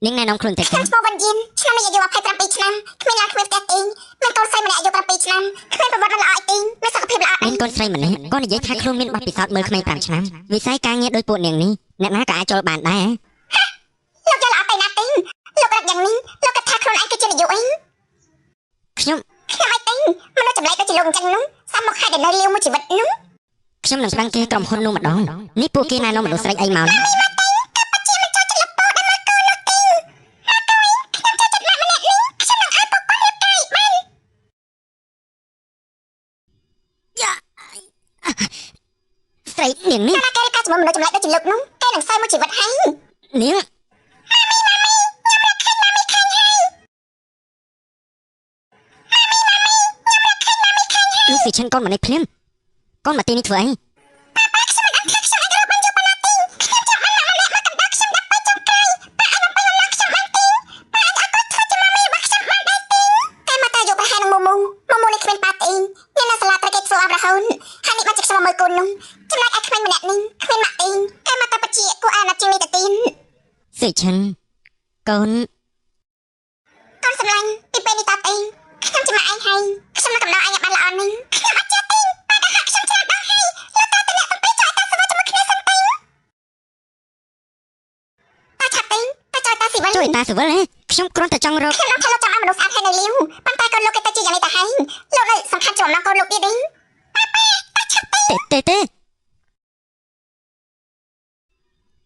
នាងណែនាំខ្លួនតែខ្ញុំឈ្មោះវ៉ាន់យិនឆ្នាំនេះអាយុ27ឆ្នាំគ្មានឡើងគ្មានផ្ទះទីមានកូនស្រីម្នាក់អាយុ7ឆ្នាំគ្មានប្រវត្តិល្អអីទីមានសុខភាពល្អមានកូនស្រីម្នាក់ក៏និយាយថាខ្លួនមានបទពិសោធន៍មើលក្មេង5ឆ្នាំវិស័យការងារដោយពួកនាងនេះអ្នកណាក៏អាចចូលបានដែរលោកចូលល្អទៅណាទីលោករកយ៉ាងនេះលោកគិតថាខ្លួនឯងគឺជានាយកអីខ្ញុំអីទីមនុស្សចម្លែកដូចជាលោកអញ្ចឹងនោះសាមកហេតុដែលនៅលាវមួយជីវិតនោះខ្ញុំនឹងស្ដឹងគេក្រុមហ៊ុននោះម្ដងនេះពួកគេណែនាំមនុស្សស្រីអីមកនេះស្រីនាងនេះតែគេកាច់ជាមួយមនុស្សចម្លែកដូចជាលោកនោះគេនឹងសើមួយជីវិតហើយនាងលោកស៊ីឈិនកូនមកនេះភ្លាមកូនមកទីនេះធ្វើអីស៊ីឈិនកូនសម្លាញ់ពីពេលនេះតទៅខ្ញុំចាំឯងហើយខ្ញុំនឹងកំដៅឯងឲ្យបានល្អនឹងខ្ញុំអត់ចេះទេតែក៏ខ្ញុំចាំដល់ហើយលោកតាតំពីចោលតាស្វជាមួយគ្នាសិនទៅតាឆាប់ទៅតាចោលតាស៊ីវិលជួយតាស៊ីវិលហ៎ខ្ញុំគ្រាន់តែចង់រកខ្ញុំថាលោកចង់ឲ្យមនុស្សស្អាតហើយនៅលាវប៉ុន្តែកូនលោកគេទៅជាយ៉ាងនេះទៅហើយលោកនៅសំខាន់ជាប់អំណងកូនលោកទៀតទេតាឆាប់ទេ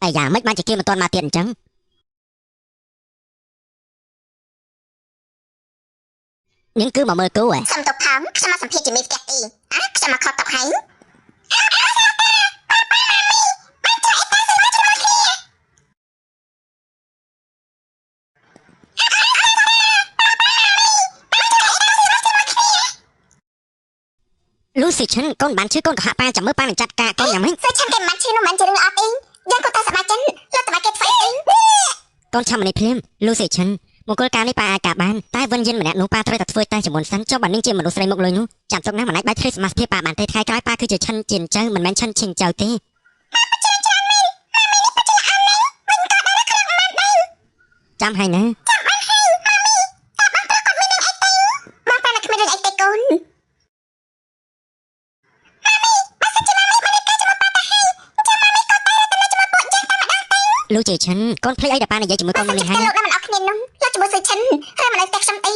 អាយ៉ាមិនបានជាគេមិនទាន់មកទៀតអញ្ចឹងនាងគឺមកមើលគូហ៎សុំទុកផងខ្ញុំមកសម្ភាសជាមួយផ្ទះទីខ្ញុំមកខកតុកហើយលូស៊ីឈិនកូនបានឈឺកូនកុហកប៉ាចាំមើលប៉ានឹងចាត់ការកូនយ៉ាងម៉េចស៊ីឈិនគេមិនឈឺនោះមិនជារឿងអត់ទេយើងក៏តែសប្បាយចិត្តលោកតើគេធ្វើអីកូនឆាប់មកនេះភ្លាមលូស៊ីឈិនមង្គលការនេះប៉ាអាចការបានតែវិនយិនម្នាក់នោះប៉ាត្រូវតែធ្វើតែចំនួនសិនចុះបើនាងជាមនុស្សស្រីមុខលុយនោះចាំទុកណាមិនអាចបាច់ធ្វើសមាសភាពប៉ាបានទេថ្ងៃក្រោយប៉ាគឺជាឈិនជាចៅមិនមែនឈិនឈិងចៅទេចាំហើយណាលូជាឈិនកូនភ្លេចអីដែលប៉ានិយាយជាមួយកូនមុននេះហើយលោកមិនអត់គ្នានោះលោកជាមួយសុយឈិនហើយមិននៅផ្ទះខ្ញុំអី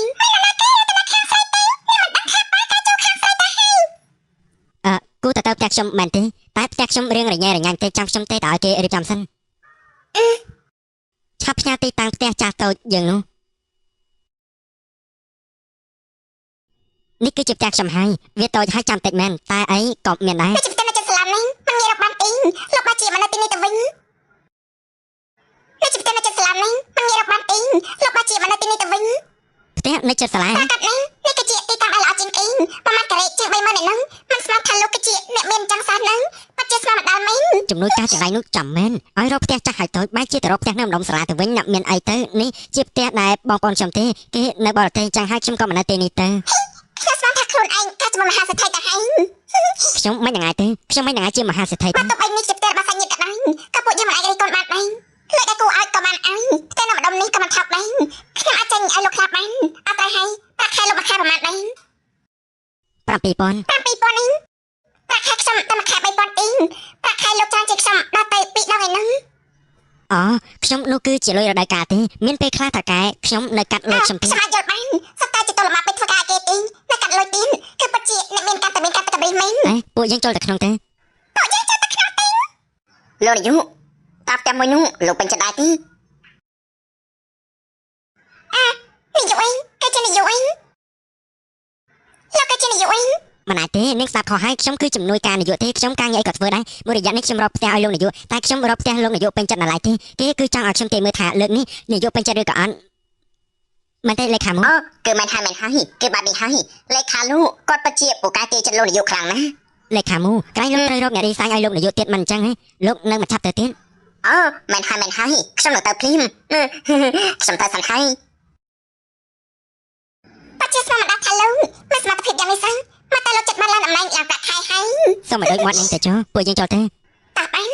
គូទៅផ្ទះខ្ញុំមែនទេតែផ្ទះខ្ញុំរៀងរញ៉េរញ៉ាញ់ទេចាំខ្ញុំទេតើឲ្យគេរៀបចំសិនឆាប់ផ្ញើទីតាំងផ្ទះចាស់តូចយើងនោះនេះគឺជាផ្ទះខ្ញុំហើយវាតូចហើយចាំតិចមែនតែអីក៏មានដែរផ្ទះនៅចិត្តស្លាប់នេះមិនងាយរកបានអីលោកបាជាមកនៅទីនេះទៅវិញផ្ទះនៅចិត្តស្លាប់នេះមិនងាយរកបានអីលោកបាជាមកនៅទីនេះទៅវិញផ្ទះនៅចិត្តស្លាប់នេះគឺជាទីតាំងដែលល្អជាងអីប្រហែលការ៉េជាង30000ឯហ្នឹងមិនស្មានថាលោកគឺជាអ្នកមានចង់សាសហ្នឹងបាត់ជាស្មានម្ដងមែនជំនួយការចង្រៃនោះចាំមែនឲ្យរកផ្ទះចាស់ហើយតូចបែរជាទៅរកផ្ទះនៅម្ដុំសាលាទៅវិញណាមានអីទៅនេះជាផ្ទះដែលបងប្អូនខ្ញុំទេគេនៅបរទេសចឹងហើយខ្ញុំក៏មិននៅទីនេះទៅខ្ញុំស្មានថាខ្លួនឯងកាជាមហាសេដ្ឋីទៅហើយខ្ញុំមិនយ៉ាងណាទេខ្ញុំមិនយ៉ាងណាជាមហាសេដ្ឋីទេបើទុកឯនេះជាផ្ទះរបស់សាច់ញាតិក៏ដែរក៏ពួកយើងមិនអាចរីកូនបានដែរលុយដែលគូឲ្យក៏បានឲ្យតែនៅម្ដុំនេះក៏មិនថប់ដែរខ្ញុំអាចចេញឲ្យលោកខ្លះបានអត់ទៅហើយប្រាក់ខែលោកមួយខែប្រហែលដែរ7000នេះប្រាក់ខែខ្ញុំតែមួយខែ3000អ៊ីងប្រាក់ខែលោកច្រើនជាងខ្ញុំដល់ទៅ2ដងឯហ្នឹងអូខ្ញុំនោះគឺជាលុយរដូវកាលទេមានពេលខ្លះតើកែខ្ញុំនៅកាត់លុយខ្ញុំទេខ្ញុំអាចយល់បានសត្វតែជាតលមកពេលធ្វើការគេទេនៅកាត់លុយទៀតគឺពិតជាអ្នកមានការតែមានការតែបរិមែនពួកយើងចូលទៅក្នុងទេពួកយើងចូលទៅក្នុងទេលោកនាយកតាផ្ទះមួយនោះលោកពេញចិត្តដែរទេនាយកអីគេជានាយកអីលោកគេជានាយកអីមិនអាចទេនាងស្ដាប់ខុសហើយខ្ញុំគឺជំនួយការនាយកទេខ្ញុំការងារអីក៏ធ្វើដែរមួយរយៈនេះខ្ញុំរកផ្ទះឲ្យលោកនាយកតែខ្ញុំរកផ្ទះលោកនាយកពេញចិត្តណាស់ឡើយទេគេគឺចង់ឲ្យខ្ញុំទេមើលថាលើកនេះនាយកពេញចិត្តឬក៏អត់មែនទេលេខាមកគឺមែនហើយគឺបាត់នេះហើយលេខាលោកគាត់ពិតជាពូកែទេចិត្តលោកនាយកខ្លាំងណាស់លេខាមកក្រែងលោកត្រូវរកអ្នករីសាញឲ្យលោកនាយកទៀតមិនអញ្ចឹងហ៎លោកនៅមិនឆាប់ទៅទៀតមែនហើយខ្ញុំនឹងទៅភ្លាមខ្ញុំទៅសិនហើយបាត់ជាស្មារតីថាលោកមានសមត្ថភាពយ៉ាងនេះសោះមកតែលោកចិត្តបានឡើងតំណែងយ៉ាងប្រាក់ខែហើយសូមឲ្យដូចមាត់នាងទៅចុះពួកយើងចូលទៅតាបាន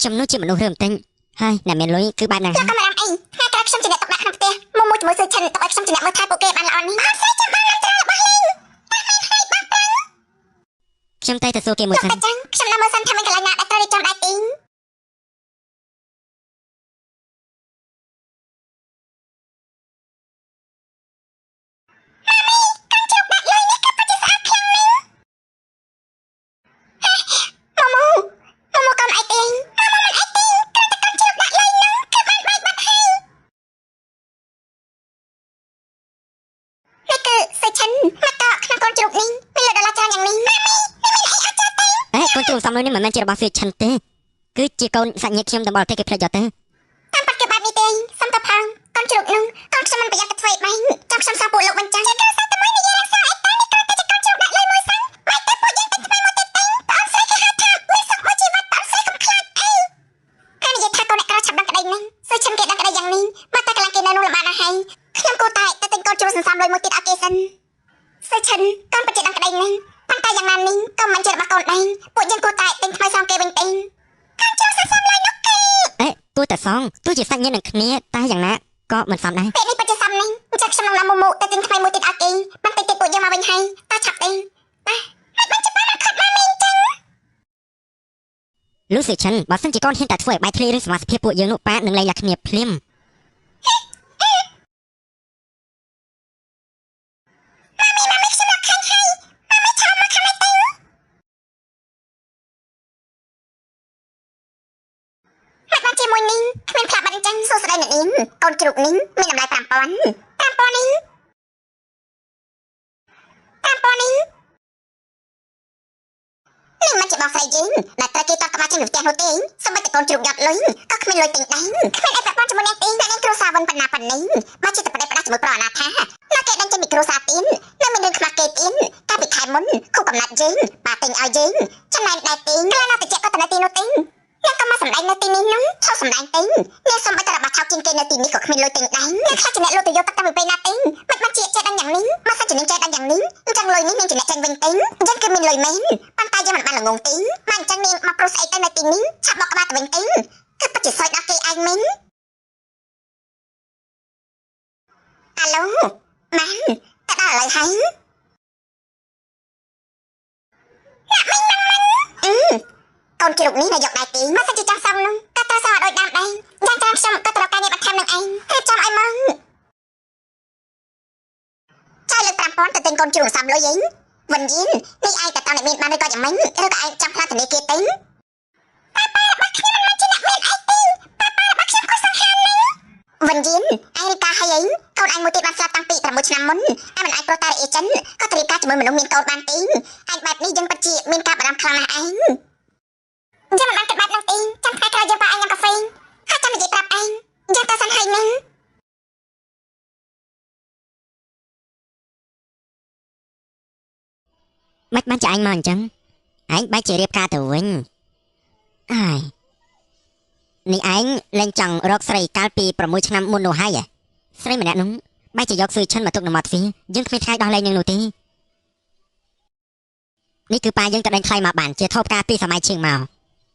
ខ្ញុំនោះជាមនុស្សរឿងទិញហើយអ្នកមានលុយគឺបែបហ្នឹង លោកក៏មិនអីថ្ងៃក្រោយខ្ញុំជាអ្នកតុកដាក់ក្នុងផ្ទះមួយជាមួយស៊ឺឆិនទុកឲ្យខ្ញុំជាអ្នកមើលថែពួកគេបានល្អនេះអត់ស្អីចាំបានឡើងត្រូវរបស់លេង ខ្ញុំតែទៅសួរគេមួយ ចុះ សិន តែចឹងខ្ញុំនៅមើលសិនថាមានកន្លែងណាដែលត្រូវរៀបចំដែរទីង អេកូនជ្រូកសំលុយនេះមិនមែនជារបស់ស៊ឺឆិនទេគឺជាកូនសាច់ញាតិខ្ញុំតំបល់ទេគេផ្លេចយកទៅ តាមប៉ាត់គេបែបនេះទេសុំទៅផងកូនជ្រូកនឹងកូនខ្ញុំមិនប្រយ័ត្នទៅធ្វើអីបាញ់ចាំខ្ញុំសងពួកលោកបញ្ចាំជាការសាតែមួយនិយាយរកសោអីតានេះគ្រាន់តែជាកូនជ្រូកដាក់លុយមួយសិនមិនតែពួកយើងតែថ្មីមកទៀតទេបងស្រីគេហៅថាមានសុខមួយជីវិតបងស្រីកុំខ្លាចអីហើយនិយាយថាកូនអ្នកក្រឆាប់ដឹងក្តីនឹងស៊ឺឆិនគេដឹងក្តីយ៉ាងនេះមកតែកន្លែងគេនៅនោះលំបាកណាស់ហើយខ្ញុំគួរតែទិញកូនជ្រូកសន្សំលុយមួយទៀតឲ្យគេសិនស៊ឺឆិនកូនពិតជាដឹងក្តីនឹងប៉ុន្តែយ៉ាងណានេះក៏មិនជារបស់កូនដែរពួកយើងគួរតែទិញថ្មីសងគេវិញទេកូនជ្រូកសន្សំលុយនោះគេ អេទោះតែសងទោះជាសាច់ញាតិនឹងគ្នាតែយ៉ាងណាក៏មិនសមដែរ ពេលនេះពិតជាសំនេះអញ្ចឹងខ្ញុំនឹងឡើងមកទៅទិញថ្មីមួយទៀតឲ្យគេបន្តិចទៀតពួកយើងមកវិញហើយតើឆាប់ទេបាទហើយបានច្បាស់មកខត់មកវិញចឹង លូស៊ឺឆិនបើសិនជាកូនហ៊ានតែធ្វើឲ្យបែកធ្លាយរឿងសមាជិកពួកយើងនោះប៉ានឹងលែងលក្ខគ្នាភ្លាម ហើយបានជាមួយនេះគ្មានផ្លាប់បាត់អញ្ចឹងសួស្ដីអ្នកនាងកូនជ្រូកនេះមានតម្លៃ 5000 នេះនេះមិនជាបងស្រីយើងដែលត្រូវគេតតក្បាលចេញពីផ្ទះនោះទេសូម្បីតែកូនជ្រូកយ៉ាត់លុយក៏គ្មានលុយទិញដែរគ្មានអីប្រព័ន្ធជាមួយអ្នកទេអ្នកនាងគ្រូសាវិនប៉ុណ្ណាប៉ុណ្ណីមកជាតែប្រដេះប្រដាស់ជាមួយប្រអនាថានៅគេដឹងចេញពីគ្រូសាទៀននៅមានរឿងខ្មាស់គេទៀនកាលពីខែមុនគូកំណាត់យើងបាទទិញឲ្យយើងចំណែកដែរទេខ្លះណាតិចក៏ទៅនៅទីនោះទេអ្នកក៏មកសម្ដែងនៅទីនេះនោះឈប់សម្ដែងទេអ្នកសូម្បីតែរបស់ថោកជាងគេនៅទីនេះក៏គ្មានលុយទិញដែរអ្នកខ្លះជាអ្នកលុយទៅយកទឹកតាមពីពេលណាទេមិនបានជាចេះដឹងយ៉ាងនេះមកសិនជានឹងចេះដឹងយ៉ាងនេះអញ្ចឹងលុយនេះនឹងជាអ្នកចេញវិញទេអញ្ចឹងគឺមានលុយមែនប៉ុន្តែយើងមិនបានល្ងងទេមកអញ្ចឹងនាងមកប្រុសស្អីទៅនៅទីនេះឆាប់បកក្បាលទៅវិញទេគឺពិតជាសើចដល់គេឯងមែនអាឡូម៉ានតើដល់ឥឡូវហើយកូនជ្រូកនេះនៅយកដែរទេមកសិនជាចង់សំនោះក៏ត្រូវសងឲ្យដូចដើមដែរយ៉ាងច្រើនខ្ញុំក៏ត្រូវការងារបន្ថែមនឹងឯងរៀបចំឲ្យមកចាយលើក 5000 ទៅទិញកូនជ្រូកសំលុយឯងវិញយីននេះឯងតែតើអ្នកមានបានឬក៏យ៉ាងម៉េចឬក៏ឯងចង់ផ្លាស់ធនាគារទេវិញយីនឯងការហើយឯងកូនឯងមួយទៀតបានស្លាប់តាំងពី6ឆ្នាំមុនឯងមិនអាចប្រតែអេចិនក៏ត្រូវការជាមួយមនុស្សមានកូនបានទេឯងបែបនេះយើងពិតជាមានការបារម្ភខ្លាំងណាស់ឯងចាំមិនបានគិតបែបហ្នឹងទេចាំថ្ងៃក្រោយយើងបើឯងញ៉ាំកាហ្វេហើយចាំនិយាយប្រាប់ឯងយើងទៅសិនហើយនឹង មិនបានជាអញមកអញ្ចឹងអញបែកជារៀបការទៅវិញអាយនេះឯងលែងចង់រកស្រីកាលពី6ឆ្នាំមុននោះហើយស្រីម្នាក់នោះបែកជាយកស៊ឺឆិនមកទុកនៅមាត់ទ្វារយើងគ្មានថ្ងៃដោះលែងនឹងនោះទេនេះគឺប៉ាយើងទៅដេញថ្លៃមកបានជាថោបការពីសម័យឈៀងមក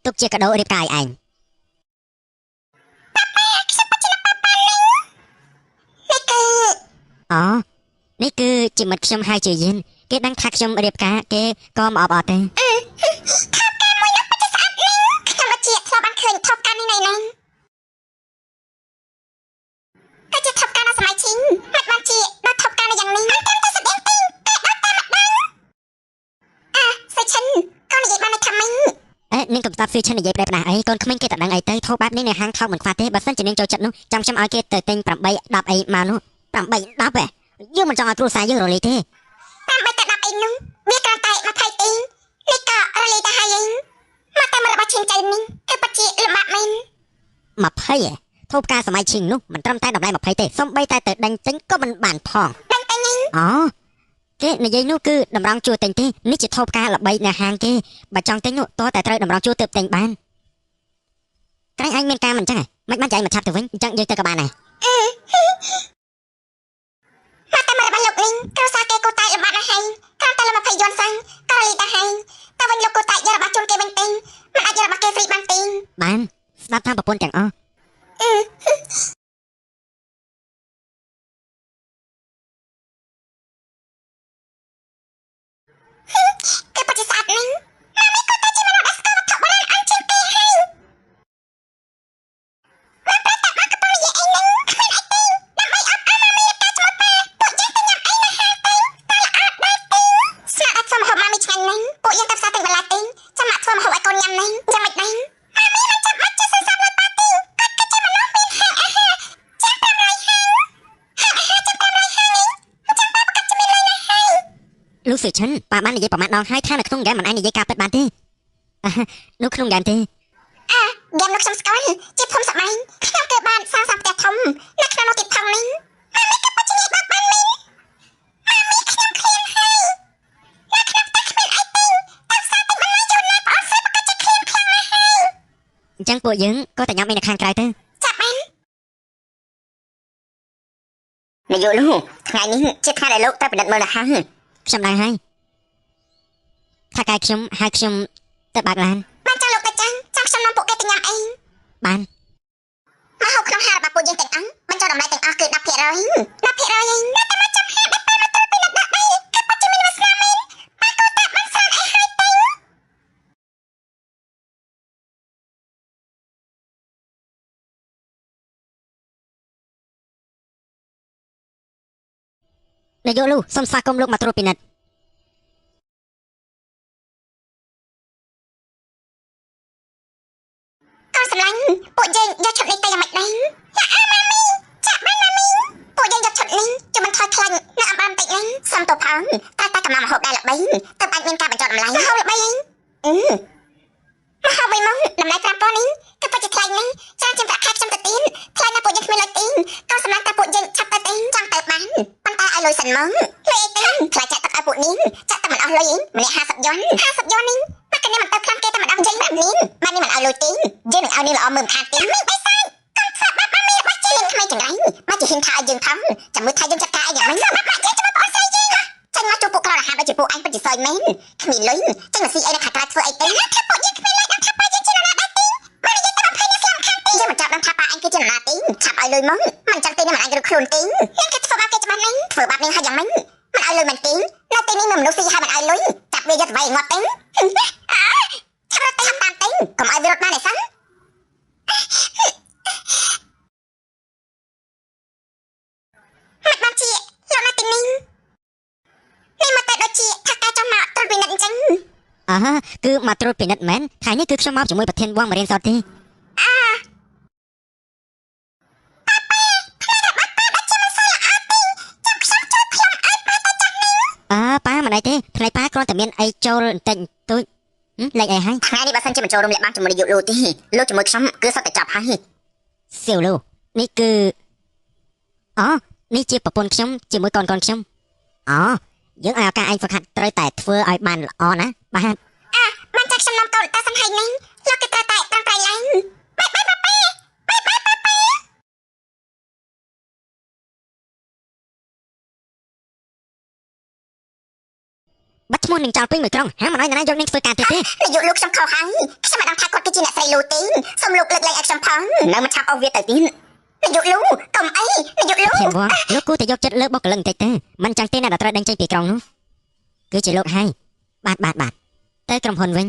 ទុកជាកាដូរៀបការឲ្យឯងអូនេះគឺជាមិត្តខ្ញុំហើយជាយិនគេដឹងថាខ្ញុំរៀបការគេក៏មកអបអរទេ ខ្ញុំក៏ជាធ្លាប់បានឃើញថប់ការនេះនៅណាក៏ជាថប់ការនៅសម័យឈីងមិនបានជាដល់ថប់ការនៅយ៉ាងនេះតាមតែស្ដែងទីតែដល់តាមម្ដងស៊ឺឆិនកូននិយាយបានថាម៉េច អេនាងកំស្ដាប់ស៊ឺឆិននិយាយប្រែផ្ដាស់អីកូនក្មេងគេតែដឹងអីទៅថោបែបនេះនៅហាងថោកមិនខ្វះទេបើសិនជានាងចូលចិត្តនោះចាំខ្ញុំឲ្យគេទៅទិញ8 10អីមកនោះ8 10យើងមិនចង់ឲ្យគ្រួសារយើងរលាយទេ តាមបីតែ10អីនោះវាគ្រាន់តែ20ទីនេះក៏រលាយទៅហើយឯងមកតាមរបស់ឈិនចៃនេះគឺពិតជាលំបាកមែន 20ថោបការសម័យឈីងនោះមិនត្រឹមតែតម្លៃ20ទេសំបីតែទៅដេញទិញក៏មិនបានផងអូគេនិយាយនោះគឺតម្រង់ជួទិញទេនេះជាថោបការល្បីនៅហាងគេបើចង់ទិញនោះតើតែត្រូវតម្រង់ជួទើបទិញបានក្រែងឯងមានការមិនចឹងមិនបានចៃមកឆាប់ទៅវិញអញ្ចឹងយើងទៅក៏បានដែរ មកតាមរបស់លោកនេះគ្រួសារគេគូតែលំបាកណាស់ហើយគ្រាន់តែលំ20យន់សិនក៏រលាយទៅហើយតែវិញលោកគូតែយករបស់ជូនគេវិញទេមិនអាចយករបស់គេហ្វ្រីបានទេ បាន ស្ដាប់តាមប្រពន្ធទាំងអស់ គឺពិតជាស្អាតណាស់ម៉ាមីក៏តែជាមនុស្សដែលស្គាល់វត្ថុបុរាណអន់ជាងគេហើយ ស្នាក់អាចធ្វើម្ហូបម៉ាមីឆ្ងាញ់ណាស់ពួកយើងទៅផ្សារទិញបន្លែទិញចាំមកធ្វើម្ហូបឲ្យកូនញ៉ាំណាស់យ៉ាងម៉េចដែរម៉ាមីមិនចាំបាច់ចេះសរសើរលើប៉ាទីគាត់គឺជាមនុស្សមានហាងអាហារចាំ500ហាងហាងអាហារចាំ500ហាងចាំប៉ាប្រកាសជាមានលុយណាស់ហើយ លោកសុឈិនប៉ាបាននិយាយប្រមាណដងហើយថានៅក្នុងហ្គេមមិនអាចនិយាយការពិតបានទេនោះក្នុងហ្គេមទេ ហ្គេមនោះខ្ញុំស្គាល់ជាភូមិសម្បែងខ្ញុំគឺបានសាងសង់ផ្ទះធំនៅក្នុងនោះទៀតផងនេះម៉ាមីក៏ពិតជានិយាយបានបាននេះម៉ាមីខ្ញុំឃ្លានហើយនៅក្នុងផ្ទះគ្មានអីទិញតែផ្សារទិញបន្លែយូរណាស់បងស្រីប្រកាសជាឃ្លានខ្លាំងណាស់ហើយ អញ្ចឹងពួកយើងក៏តែញ៉ាំអីនៅខាងក្រៅទៅ ចាប់បាននាយកលោកថ្ងៃនេះជាថ្ងៃដែលលោកទៅពិនិត្យមើលនៅហាង ខ្ញុំដឹងហើយថាកាយខ្ញុំហៅខ្ញុំទៅបើកឡាន បានចាំលោកទៅចាំខ្ញុំនាំពួកគេទៅញ៉ាំអី បាន មកហូបក្នុងហាងរបស់ពួកយើងទាំងអង្គបញ្ចុះតម្លៃទាំងអស់គឺ10% 10%ឯងនៅតែមកចាំហាងដែលពេលមកត្រូវពិនិត្យដាក់ដីគឺពិតជាមានវាសនាមែនម៉ែក៏តែបានស្រានអីហើយទៅ នាយកលោកសូមស្វាគមន៍លោកមកត្រួតពិនិត្យក កូនសម្លាញ់ពួកយើងយកឈុតនេះទៅយ៉ាងម៉េចដែរយ៉ាម៉ាមីចាក់បានម៉ាមីពួកយើងយកឈុតនេះជួយបន្ថយខ្លាញ់នៅអំបានបន្តិចហ្នឹងសុំទៅផងតែកំណត់មហូបដែលល្បីទៅអាចមានការបញ្ចុះតម្លៃមហូបល្បីអីមហូបបីមកតម្លៃ5000នេះគឺពិតជាថ្លៃណាស់ច្រើនជាងប្រាក់ខែខ្ញុំទៅទៀតថ្លៃណាស់ពួកយើងគ្មានលុយទីកូនសម្លាញ់តែពួកយើងឆាប់ទៅទីចង់ទៅបានប៉ុន្តែឲ្យលុយសិនមកលុយអីទៅថ្លៃចាក់ទឹកឲ្យពួកនេះចាក់ទៅមិនអស់លុយអីម្នាក់50យន់50យន់នេះតែកញ្ញាមិនទៅខ្លាំងគេតែម្ដងចេញបែបនេះម៉ែនេះមិនឲ្យលុយទីយើងនឹងឲ្យនេះល្អមើលខាងទីនេះបិសាចកុំស្បាប់ម៉ាមីរបស់ជានឹងថ្មីចង្រៃមកជាហ៊ានថាឲ្យយើងផងចាំមើលថាយើងចាត់ការអីយ៉ាងម៉េចស្បាប់ម៉ាក់យើងចាំបងស្រីយើងចេញមកជួបពួកក្រអាហារដូចជាពួកអញពិតជាសើចមែនគ្មានលុយចេញមកស៊ីអីនៅខាងក្រៅធ្វើអីទៅថាពួកយើងគ្មានលុយដល់ថាប៉ាយើងជានរណាដែរទីមកនិយាយទៅ20នេះស្លាប់ខាងទីយើងមិនចាប់ដល់ថាប៉ាអញគឺជានរណាទីឆាប់ឲ្យលុយមកមិនចឹងទីនេះមិនអញរកខ្លួនទីយើងគេធ្វើបាបគេច្បាស់ណាស់ធ្វើបាបនេះហើយយ៉ាងម៉េចមិនឲ្យលុយមិនទីនៅទីនេះមានមនុស្សស៊ីហើយមិនឲ្យលុយចាប់វាយកទៅវាយងាត់ទៅឆាប់រត់ទៅតាមទីកុំឲ្យវារត់បានឯសិនមកជាលោកនៅទីនេះនេះមកតែដូចជាថាការចាំមកត្រួតពិនិត្យអញ្ចឹង គឺមកត្រួតពិនិត្យមែនថ្ងៃនេះគឺខ្ញុំមកជាមួយប្រធានវងមករៀនសតទេប៉ាមិនអីទេថ្ងៃប៉ាគ្រាន់តែមានអីចូលបន្តិចតួចលេខអីហើយ ថ្ងៃនេះបើសិនជាបញ្ចូលរំលាក់បានជាមួយនាយកលោកទេលោកជាមួយខ្ញុំគឺសុទ្ធតែចប់ហើយ សៀវលោកនេះគឺនេះជាប្រពន្ធខ្ញុំជាមួយកូនខ្ញុំយើងឲ្យឱកាសឯងហ្វឹកហាត់ត្រូវតែធ្វើឲ្យបានល្អណាបាទ បានចាក់ខ្ញុំនាំកូនតាសំហៃនេះលោកគេត្រូវតែត្រង់ត្រៃឡើងបាយប៉ាប៉ាបាយបាត់ឈ្មោះនឹងចោលពេញមួយក្រុងហាមមិនឲ្យនរណាយកនឹងធ្វើការទៀតទេ នាយកលោកខ្ញុំខុសហើយខ្ញុំមិនដឹងថាគាត់គឺជាអ្នកស្រីលូទីសូមលោកលើកលែងឲ្យខ្ញុំផងនៅមិនឆាប់អស់វាទៅទៀតនាយកលោកកុំអីនាយកលោក ខ្ញុំវងលោកគួរតែយកចិត្តលើបុគ្គលិកបន្តិចទៅមិនចឹងទេអ្នកដែលត្រូវដេញចេញពីក្រុងនោះគឺជាលោកហើយបាទទៅក្រុមហ៊ុនវិញ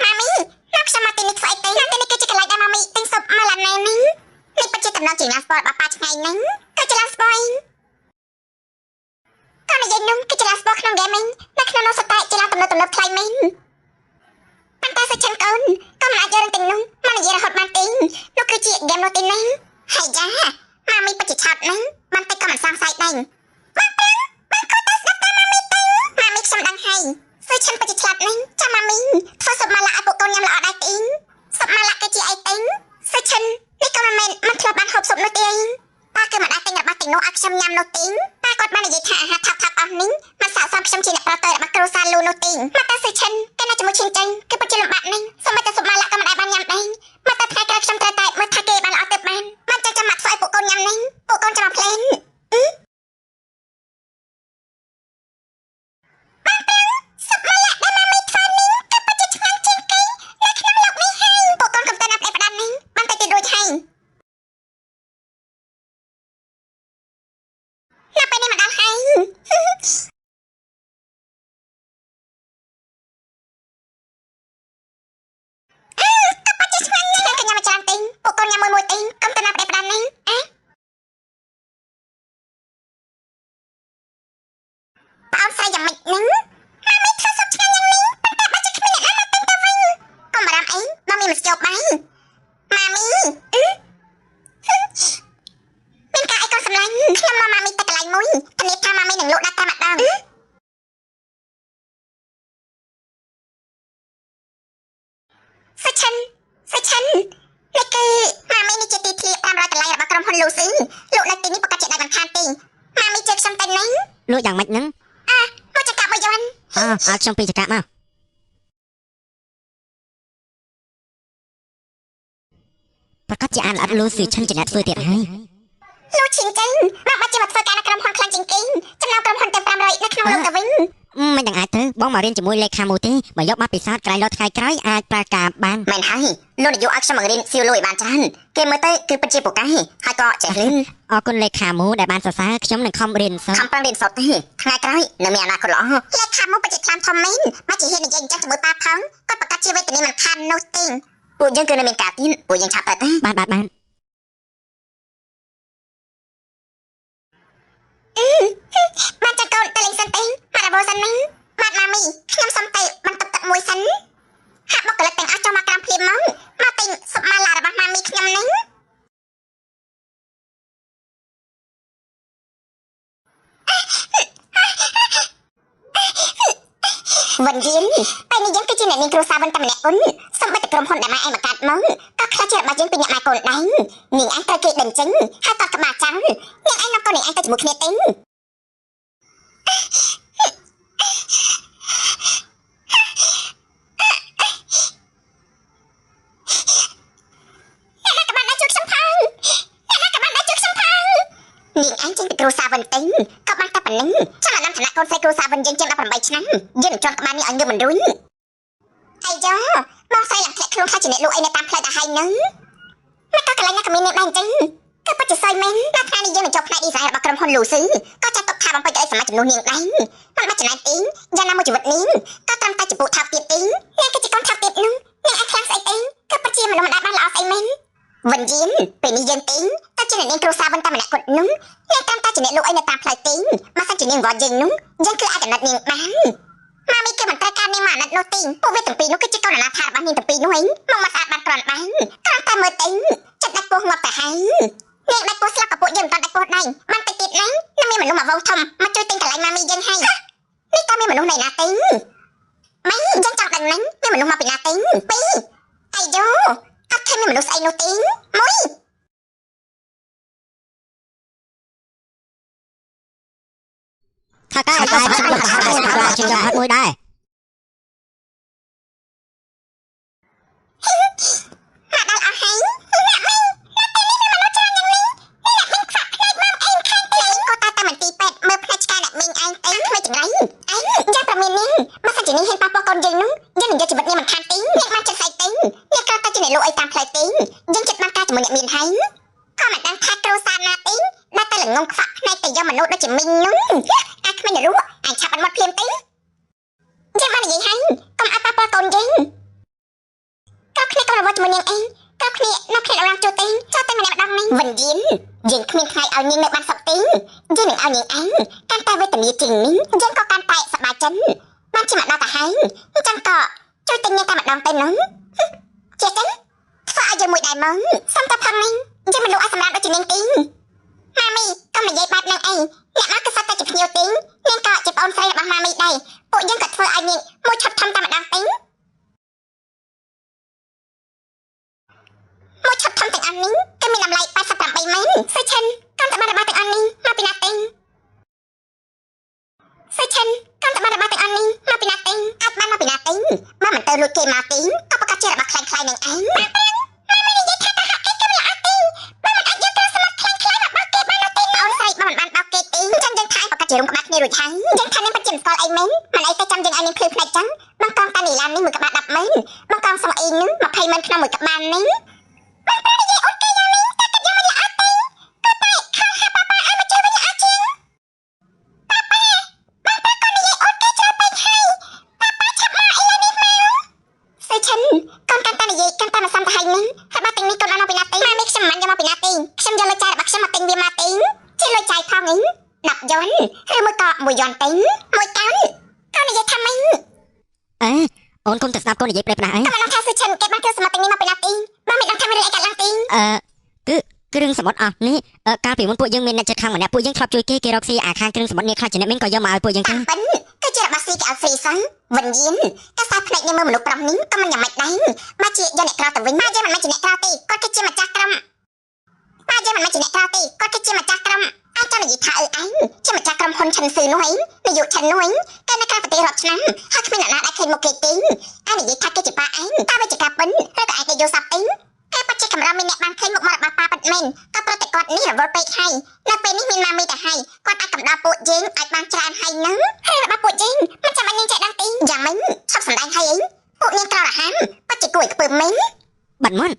ម៉ាមីលោកខ្ញុំមកទីនេះធ្វើអីទៅទីនេះគឺជាកន្លែងដែលម៉ាមីទិញស៊ុបម៉ាឡាណែនេះនេះពិតជាតំណងជាឡានស្ពតរបស់ប៉ាថ្ងៃហ្នឹងគឺជាឡានស្ពតក៏និយាយនោះគឺជាឡានស្ពតក្នុងហ្គេមហ្នឹងនៅក្នុងនោះសតែជាឡានទំនើបថ្លៃមែនប៉ុន្តែសិស្សឆានកូនមិនអាចយករឿងទាំងនោះមកនិយាយរហូតបានទេនោះគឺជាហ្គេមនោះទីនេះហើយយ៉ាម៉ាមីពិតជាឆាប់ហ្នឹងបានតិចក៏មិនសង្ស័យដែរបានគួរតែស្ដាប់តាមម៉ាមីទៅម៉ាមីខ្ញុំដឹងហើយសិស្សឆានពិតជាឆ្លាតណាស់ចាំម៉ាមីធ្វើស៊ុបម៉ាឡាឲ្យពួកកូនញ៉ាំល្អដែរទីស៊ុបម៉ាឡាគឺជាអីទៅសិស្សឆាននេះក៏មិនមែនមិនធ្លាប់បានហូបស៊ុបនោះទេប៉ាគឺមិនអាចទិញរបស់ទាំងនោះឲ្យខ្ញុំញ៉ាំនោះទេប៉ាគាត់បាននិយាយថាអាហារថាប់អស់នេះមិនស័ក្តិសមខ្ញុំជាអ្នកប្រតើរបស់គ្រូសាលូនោះទេមកតែសិស្សឆានគេនៅជាមួយឈិនចេញគឺពិតជាលំបាកណាស់សូម្បីតែស៊ុបម៉ាឡាក៏មិនអាចបានញ៉ាំដែរមកតែថ្ងៃក្រោយខ្ញុំត្រូវតែមើលថាគេបានល្អទៅបានមិនចឹងចាំមកធ្វើឲ្យពួកកូនញ៉ាំនេះពួកកូនចាំមកផ្លែន ស៊ុបម៉ាឡាដែលម៉ាមីធ្វើនេះគឺពិតជាឆ្ងាញ់ជាង មីមិនស្ជប់បាយម៉ាមីមានការអីកូនសម្លាញ់ខ្ញុំមកម៉ាមីទៅកន្លែងមួយធានាថាម៉ាមីនឹងលក់ដាច់តែម្ដងសុឆិននេះគឺម៉ាមីនេះជាទីធ្លា500កន្លែងរបស់ក្រុមហ៊ុនលូស៊ីលោកនៅទីនេះប្រកាសជាដាច់មិនខានទេម៉ាមីជឿខ្ញុំទៅណាលក់យ៉ាងម៉េចហ្នឹងមកចង្កាប់មួយយន់ឲ្យខ្ញុំពីចង្កាប់មកប្រកាសជាអានល្អិតលូស៊ីឈិនជាអ្នកធ្វើទៀតហើយលូឈិនចឹងមកបាច់ជាមកធ្វើការនៅក្រុមហ៊ុនខ្លាំងជាងគេចំណោមក្រុមហ៊ុនទាំង500នៅក្នុងលោកទៅវិញមិនទាំងអាចទៅបងមករៀនជាមួយលេខាមូទេបើយកមកពិសោធន៍ក្រោយលោកថ្ងៃក្រោយអាចប្រើការបានមែនហើយលោកនាយកឲ្យខ្ញុំមករៀនស៊ីវលុយបានច្រើនគេមើលទៅគឺពិតជាពូកែហើយក៏ចេះរៀនអរគុណលេខាមូដែលបានសរសើរខ្ញុំនឹងខំរៀនខំប្រឹងរៀនសតទេថ្ងៃក្រោយនឹងមានអនាគតល្អលេខាមូពិតជាខ្លាំងធំមែនមកជាហ៊ាននិយាយអញ្ចឹងជាមួយប៉ាផងគាត់ប្រកាសជាវេទនីមិនខាននោះទេពួកយើងគឺនៅមានការទៀនពួកយើងឆាប់ទៅទេបានបានចកូនទៅលេងសិនទេមកដល់សិនណាម៉ាមីខ្ញុំសុំទៅបន្ទប់ទឹកមួយសិនហាក់បុគ្គលិកទាំងអស់ចុះមកក្រោមភ្លាមមកទិញស៊ុបម៉ាឡារបស់ម៉ាមីខ្ញុំហ្នឹងវិនយានពេលនេះយើងគឺជាអ្នកនាងគ្រូសាវិនតែម្នាក់គុណសូមបីតែក្រុមហ៊ុនដែលម៉ែឯងមកកាត់មកក៏ខ្លាចជារបស់យើងពីអ្នកម៉ែកូនដែរនាងឯងត្រូវគេដេញចេញហើយតតក្បាលចាំនាងឯងនាំកូននាងឯងទៅជាមួយគ្នាទេនាងឯងចេញពីគ្រូសាវិនទេក៏បានតែប៉ុណ្្នឹងចាំអានឋានៈកូនស្រីគ្រូសាវិនយើងជាង18ឆ្នាំយើងនឹងជន់ក្បាលនេះឲ្យងើបមិនរួញអាយ៉ាបងស្រីឡើងធ្លាក់ខ្លួនថាជាអ្នកលក់អីនៅតាមផ្លូវទៅហើយនឹងមកក៏កន្លែងណាក៏មានអ្នកដែរអញ្ចឹងគឺពិតជាស័យមែនដល់ថ្ងៃនេះយើងនឹងចុះផ្នែក design របស់ក្រុមហ៊ុន Lucy ក៏ចាត់ទុកថាបំពេញឲ្យសមាជិកចំនួននាងដែរមិនបាច់ចំណាយទេយ៉ាងណាមួយជីវិតនាងក៏ត្រឹមតែជាពួកថោកទៀតទេនាងគឺជាកូនថោកទៀតនោះនាងអាចខ្លាំងស្អីទេគឺពិតជាមនុស្សមិនដែលបានល្អស្អីមែនវិនយានពេលនេះយើងទេតែជាអ្នកនាងគ្រូសាវិនតែម្នាក់គត់នោះនាងតាមតែជាអ្នកលក់អីនៅតាមផ្លូវទេមកសិនជានាងវត្តយើងនោះយើងគឺអាចកំណត់នាងបានម៉ាមីគឺមិនត្រូវការនាងមកអាណិតនោះទេពួកវាទាំងពីរនោះគឺជាកូនអនាថារបស់នាងទាំងពីរនោះឯងមកស្អាតបានគ្រាន់បានគ្រាន់តែមើលទេចិត្តដាច់ពោះងាប់ទៅហើយនាងដាច់ពោះស្លាប់ក៏ពួកយើងមិនតាន់ដាច់ពោះដែរបានតិចទៀតណានឹងមានមនុស្សមកវងធំមកជួយទិញកន្លែងម៉ាមីយើងហើយនេះតើមានមនុស្សណៃណាទេម៉ែយើងចង់ដឹងណាមានមនុស្សមកពីណាទេពីរអាយយោអត់ឃើញមានមនុស្សស្អីនោះទេមួយថាកាយខ្ញុំយកមួយដែរមកដល់អស់ហើយអ្នកមីអ្នកទីនេះមានមនុស្សច្រើនយ៉ាងនេះអ្នកមីខ្វាក់ផ្នែកមកឯងខាងទីក៏តែមិនទីពេទ្យមើលផ្នែកឆ្កែអ្នកមីងឯងទេថ្មីចង្រៃឯងយ៉ាងប្រមាននេះមកសិនជានេះហ៊ានប៉ះពាល់កូនយើងនោះយើងនឹងយកជីវិតនេះមិនខានទេអ្នកបានចិត្តស្អីទេអ្នកក្រៅតែជាអ្នកលក់អីតាមផ្លូវទេយើងចិត្តបានការជាមួយអ្នកមានហើយក៏មិនដឹងថាគ្រូសាណាទេដែលតែល្ងងខ្វាក់ផ្នែកតែយកមនុស្សដូចជាមីងនោះអាគ្មានរੂអាចឆាប់បាត់ភ្លាមទេចាំបាននិយាយហើយកុំឲ្យប៉ះពាល់កូនយើងក៏គ្នាក៏រវល់ជាមួយនាងឯងក៏គ្នានៅគ្នារងចូលទេចូលតែម្នាក់ម្ដងនេះវិនយានយើងគ្មានថ្ងៃឲ្យនាងនៅបានសុខទេយើងនឹងឲ្យនាងឯងកាន់តែវេទនាជាងនេះយើងក៏កាន់តែសប្បាយចិត្តបានជាមកដល់ទៅហើយអញ្ចឹងក៏ជួយទិញនាងតែម្ដងទៅនោះចេះទេធ្វើឲ្យយើងមួយដែរមកសុំតែផឹងនេះយើងមិនលក់ឲ្យសម្រាប់ដូចជានាងទេម៉ាមីកុំនិយាយបែបហ្នឹងអីអ្នកមកគឺសុទ្ធតែជាភ្ញៀវទេនាងក៏ជាប្អូនស្រីរបស់ម៉ាមីដែរពួកយើងក៏ធ្វើឲ្យនាងមួយឈុតធំតែម្ដងទេមួយឈុតធំទាំងអស់នេះគឺមានតម្លៃ88ម៉ឺនសុឆិនកាន់តែបានរបស់ទាំងអស់នេះមកពីណាទេសុឆិនកាន់តែបានរបស់ទាំងអស់នេះមកពីណាទេអាចបានមកពីណាទេបើមិនទៅលួចគេមកទេក៏ប្រកាសជារបស់ខ្លាំងខ្លាយនឹងឯងម៉ាមីនិយាយថាទៅហាក់គេគឺមិនល្អទេបើមិនអាចយកទៅសម្រាប់ខ្លាំងខ្លាយរបស់គេបាននោះទេអូនស្រីបើមិនបានបោកគេទេអញ្ចឹងយើងថាប្រកាសជារំក្បាលគ្នារួចហើយយើងថានាងពិតជាមិនស្គាល់អីមែនមិនអីទៅចាំយើងឲ្យនាងឃ្លីផ្នែកចឹងបង្កងតានីឡាននេះមួយក្បាល10ម៉ឺនបង្កងសំអីនឹង20ម៉ឺនក្នុងមួយក្បាលនេះបានប្រនិយាយអូនគេយ៉ាងនេះតែគិតយកមិនល្អទេក៏តែខាងហាប៉ាប៉ាឲ្យមកជួយវិញអាចជាងប៉ាប៉ាបានប្រកនិយាយអូនគេច្រើនពេកហើយប៉ាប៉ាឆាប់មកអីនេះមកសេឆិនកូនកាន់តែនិយាយកាន់តែមកសំទៅហើយនេះហើយបើទាំងនេះកូនអត់មកពីណាទេម៉ាមីខ្ញុំមិនយកមកពីណាទេខ្ញុំយកលុយចាយរបស់ខ្ញុំមកទិញវាមកទេជាលុយចាយផងនេះ10យន់ឬមួយក៏1យន់ទេមួយកោននិយាយថាម៉េចអូនកុំទៅស្ដាប់កូននិយាយប្រេះផ្ដាស់អីតែមិនថាសេឆិនគេបានធ្វើសមាទិញនេះមក គ្រឿងសមុទ្រអស់នេះកាលពីមុនពួកយើងមានអ្នកចិត្តខាងម្នាក់ពួកយើងធ្លាប់ជួយគេរកស៊ីអាខាងគ្រឿងសមុទ្រនេះខ្លាចជាអ្នកមានក៏យកមកឲ្យពួកយើងទៅ ប៉ិនគឺជារបស់ស៊ីគេអត់ហ្វ្រីសោះវិញ្ញាណតែសាផ្នែកនៃមើលមនុស្សប្រុសនេះក៏មិនយ៉ាងម៉េចដែរបើជាយកអ្នកក្រទៅវិញបើយើងមិនមែនជាអ្នកក្រទេគាត់គឺជាម្ចាស់ក្រុមបើយើងមិនមែនជាអ្នកក្រទេគាត់គឺជាម្ចាស់ក្រុមអាចចង់និយាយថាឯងជាម្ចាស់ក្រុមហ៊ុនឈិនស៊ឺនោះឯងនាយកឈិននោះឯងតែនៅក្រៅប្រទេសរាប់ឆ្នាំហើយគ្មានអ្នកណាដែលឃើញមុខគេទេឯងនិយាយថាគេជាប៉ាឯងតើវាជាការប៉ិនឬក៏ឯងទៅយកសាប់អីតែបច្ចេកកម្រមានអ្នកបានឃើញមុខមាត់របស់ប៉ាប៉ិតមែនក៏ប្រតិគាត់នេះរវល់ពេកហើយនៅពេលនេះមានម៉ាមីទៅហើយគាត់អាចកំដៅពួកយើងឲ្យបានច្រើនហើយនឹងហើយរបស់ពួកយើងមិនចាំបាច់នាងចេះដឹងទេយ៉ាងម៉េចឈប់សម្ដែងហើយអីពួកនាងក្ររហាមបច្ចេកគួយខ្ពើមមែន បាត់មុន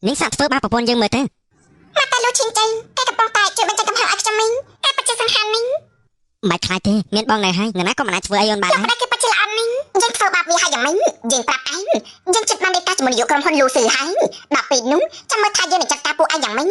នាងសាក់ធ្វើបាបប្រពន្ធយើងមើលទៅ មកតែលោកឈិនចេញតែកំពុងតែជួយបញ្ចេញកំហឹងឲ្យខ្ញុំវិញតែបច្ចេកសង្ហានេះ មិនខ្លាចទេមានបងនៅហើយនរណាក៏មិនអាចធ្វើអីអូនបាន លោកតែគេបច្ចេកល្អនេះយើងធ្វើបាបវាហើយយ៉ាងម៉េចយើងប្រាប់ឯងយើងចិត្តបានរៀបការជាមួយនាយកក្រុមហ៊ុនលូស៊ឺហើយដល់ពេលនោះចាំមើលថាយើងនឹងចាត់ការពួកឯងយ៉ាងម៉េច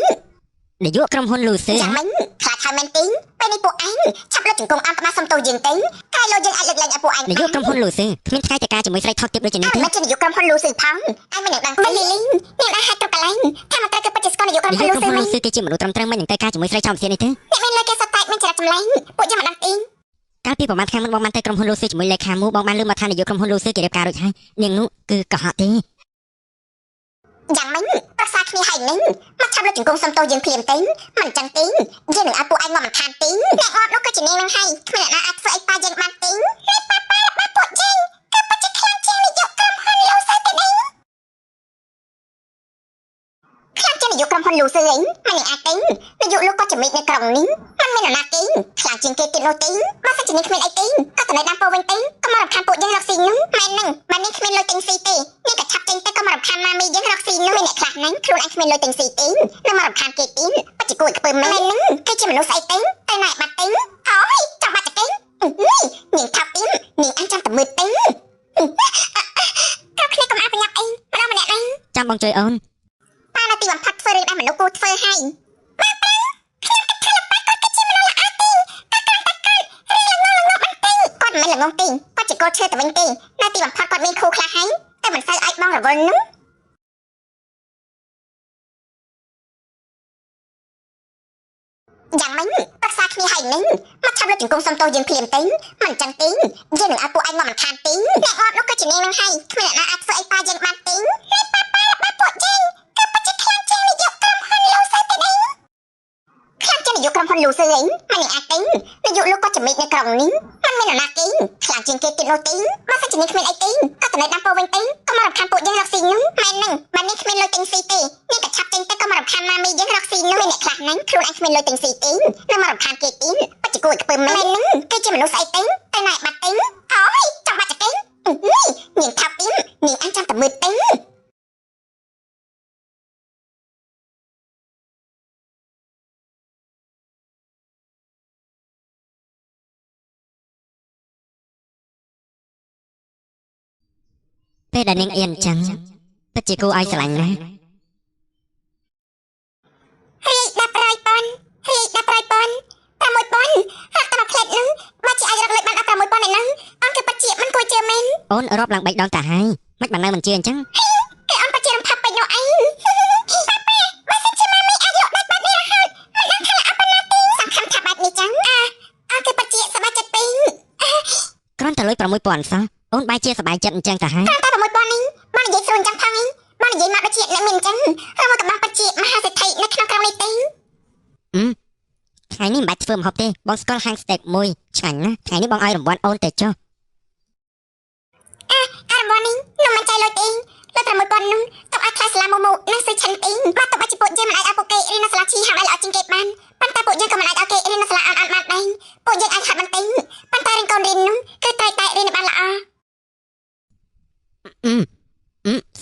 នាយកក្រុមហ៊ុនលូស៊ឺ យ៉ាងម៉េចខ្លាចហើយមែនទេពេលនេះពួកឯងឆាប់លើកជង្គង់អត់ក្បាលសុំទោសយើងទេតែលោកយើងអាចលើកលែងឲ្យពួកឯង នាយកក្រុមហ៊ុនលូស៊ឺគ្មានថ្ងៃតែការជាមួយស្រីថតទៀតដូចជានេះទេ មិនជានាយកក្រុមហ៊ុនលូស៊ឺផងឯងមិនដឹងទេលីលីអ្នកណាហាត់ទៅកន្លែងថាមកត្រូវគេបច្ចេកស្គាល់នាយកក្រុម នា ហ៊ុ យ នក លូ ក្រុម ស៊ឺ ហ៊ុន មែ លូ ន ស៊ឺគេជាមនុស្សត្រឹមត្រូវមិននឹងទៅការជាមួយស្រីចំសៀននេះទេ អ្នកមានលើគេសតែមិនច្រឡំចម្លែងពួកយើងមិនដឹងទេ កាលពីប្រហែលថ្ងៃមុនបងបានទៅក្រុមហ៊ុនលូស៊ឺជាមួយលេខាមូបងបានលើមកថានាយកក្រុមហ៊ុនលូស៊ឺគេរៀបការរួចហើយនាងនោះគឺកុហកទេ យ៉ាងម៉េចប្រឹក្សាគ្នាហើយនឹងមកឆាប់លើកជង្គង់សុំទោសយើងភ្លាមទេមិនចឹងទេយើងនឹងឲ្យពួកឯងមកមិនខានទេអ្នកអត់នោះក៏ជានាងនឹងហើយគ្មានអ្នកណាអាចធ្វើអីប៉ាយើងបានទេហើយប៉ារបស់ពួកយើងគឺបច្ចេកខ្លាំងជាងនាយកក្រុមហ៊ុនលូស៊ឺទេនេះខ្លាំងជាងនាយកក្រុមហ៊ុនលូស៊ឺអីមិននឹងអាចទេនាយកលោកក៏ជាមេឃនៅក្រុងនេះមិនមានអ្នកណាទេខ្លាំងជាងគេទៀតនោះទេបើសិនជានាងគ្មានអីទេក៏ទៅនៅតាមពោវិញទេក៏មករំខានពួកយើងរកស៊ីនោះមែននឹងបើនាងគ្មានលុយទិញស៊ីទេនាងក៏ឆាប់ចេញទៅក៏មករំខានម៉ាមីយើងរកស៊ីនោះអ្នកខ្លះហ្នឹងខ្លួនឯងគ្មានលុយទិញស៊ីទេនឹងមករំខានគេទៀតបច្ចេកគួយខ្ពើមមែននឹងគេជាមនុស្សស្អីទេតែណែបាត់ទេអូយចាំបាច់ទេនាងថាប់ទៀតនាងអញចាំតែមើលទេគ្រប់គ្នាកុំអាបញ្ញាប់អីម្ដងម្នាក់ហ្នឹង ចាំបងជួយអូន ប៉ានៅទីបំផាត់ធ្វើរឿងដែលមនុស្សគួរធ្វើហើយម៉ាប៉ាខ្ញុំគិតថាប៉ាគាត់គឺជាមនុស្សល្អទេគាត់មិនល្ងងទេគាត់ជាកូនឈើទៅវិញទេនៅទីបំផាត់គាត់មានគូខ្លះហើយតែមិនសូវអាចបងរវល់នោះយ៉ាងម៉េចប្រឹក្សាគ្នាហើយនឹងមកឆាប់លើកជង្គង់សុំទោសយើងភ្លាមទេមិនចឹងទេយើងនឹងឲ្យពួកឯងមកមិនខានទេអ្នកអត់នោះក៏ជានាងនឹងហើយគ្មានអ្នកណាអាចធ្វើអីប៉ាយើងបានទេហើយប៉ារបស់ពួកយើងគឺបច្ចេកខ្លាំងជាងនាយកក្រុមហ៊ុនលូស៊ឺទេនេះខ្លាំងជាងនាយកក្រុមហ៊ុនលូស៊ឺអីមិនអាចទេនាយកលោកក៏ជាមេឃនៅក្រុងនេះមិនមានអ្នកណាទេខ្លាំងជាងគេទៀតនោះទេបើសិនជានាងគ្មានអីទេក៏ទៅនៅតាមពោវិញទេក៏មករំខានពួកយើងរកស៊ីនោះមែននឹងបើនាងគ្មានលុយទិញស៊ីទេនាងក៏ឆាប់ចេញទៅក៏មករំខានម៉ាមីយើងរកស៊ីនោះអ្នកខ្លះហ្នឹងខ្លួនឯងគ្មានលុយទិញស៊ីទេនឹងមករំខានគេទៀតបច្ចេកគួយខ្ពើមមែននឹងគេជាមនុស្សស្អីទេតែណែបាត់ទេអូយចាំបាច់ទេនាងថាប់ទៀតនាងអញចាំតែមើលទេ ពេលដែលនាងអៀនអញ្ចឹងពិតជាគួរឲ្យស្រឡាញ់ណាស់ ហើយ10ប្រៃប៉ុនហើយ10ប្រៃប៉ុន6ប៉ុនហាក់តែមកផ្លេតនឹងបើជាអាចរកលេខបានដល់6ប៉ុនឯហ្នឹងអូនគឺពិតជាមិនគួរជឿមែន អូនរាប់ឡើង3ដងតាហើយមិនបាននៅមិនជឿអញ្ចឹង គេអូនពិតជារំខាប់ពេកនោះឯងប៉ាប៉ាបើសិនជាម៉ាមីអាចរកដល់បែបនេះរហូតមិនដឹងថាអបណាទីសំខាន់ថាបែបនេះចឹងអូនគឺពិតជាសប្បាយចិត្តពេក គ្រាន់តែលុយ6000សោះអូនបែរជាសប្បាយចិត្តអញ្ចឹងតាហើយ តែ6ប៉ុននេះបងនិយាយស្រួលអញ្ចឹងផងបងនិយាយមកដូចជាអ្នកមានអញ្ចឹងរមកកំបាំងពិតជាមហាសេដ្ឋីនៅក្នុងក្រុមនេះទេ ថ្ងៃនេះមិនបាច់ធ្វើម្ហូបទេបងស្គាល់ហាងស្តេកមួយឆ្ងាញ់ណាស់ថ្ងៃនេះបងឲ្យរង្វាន់អូនទៅចុះ អារម្មណ៍នេះខ្ញុំមិនចៃលុយទេលុយ6ប៉ុននោះទុកឲ្យថ្លៃសាលាម៉ូម៉ូនិងសុយឆិនទេមកទុកឲ្យពួកយើងមិនអាចឲ្យពួកគេរៀននៅសាលាឈីហាងដែលល្អជាងគេបានប៉ុន្តែពួកយើងក៏មិនអាចឲ្យគេរៀននៅសាលាអានបានដែរពួកយើងអាចហាត់បន្តិចប៉ុន្តែរៀនកូនរៀននោះគឺត្រូវតែរៀនបានល្អ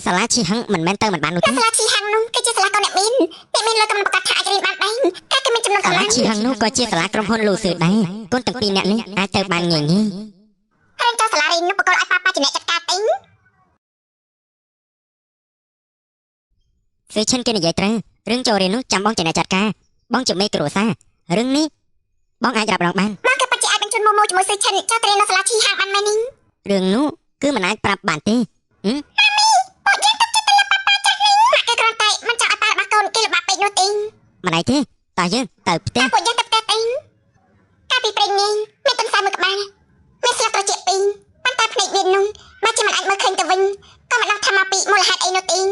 សាលាឈីហឹងមិនមែនទៅមិនបាននោះទេ សាលាឈីហាងនោះគឺជាសាលាកូនអ្នកមានលុយកំណត់ប្រកាសថាអាចរៀនបានដែរតែគេមានចំនួន សា កម្ លា លាំង ឈីហឹងនោះក៏ជាសាលាក្រុមហ៊ុនលូស៊ឺដែរកូនទាំងពីរនាក់នេះអាចទៅបានងាយៗ រៀនចូលសាលារៀននោះបកគលឲ្យប៉ាជាអ្នកចាត់ការទេ សេឈិនគេនិយាយត្រូវរឿងចូលរៀននោះចាំបងជាអ្នកចាត់ការបងជាមេគ្រួសាររឿងនេះបងអាចរាប់រងបាន មកគេពិតជាអាចបញ្ជូនម៉ូម៉ូជាមួយសុយឆិនចុះទៅរៀននៅសាលាឈីហាងបានមែននេះ រឿងនោះគឺមិនអាចប្រាប់បានទេ ពួកយើងទុកចិត្តទៅលើប៉ាចាស់នេះមកគេគ្រាន់តែមិនចង់ឲ្យប៉ារបស់កូនគេលំបាកពេកនោះទេ ម្ដាយទេតើយើងទៅផ្ទះ ពួកយើងទៅផ្ទះអីកាលពីព្រេងនាងមានទន្សាយមួយក្បាលមានស្លាបត្រជាក់ពីរប៉ុន្តែភ្នែកវានោះបើជាមិនអាចមើលឃើញទៅវិញក៏មិនដឹងថាមកពីមូលហេតុអីនោះទេន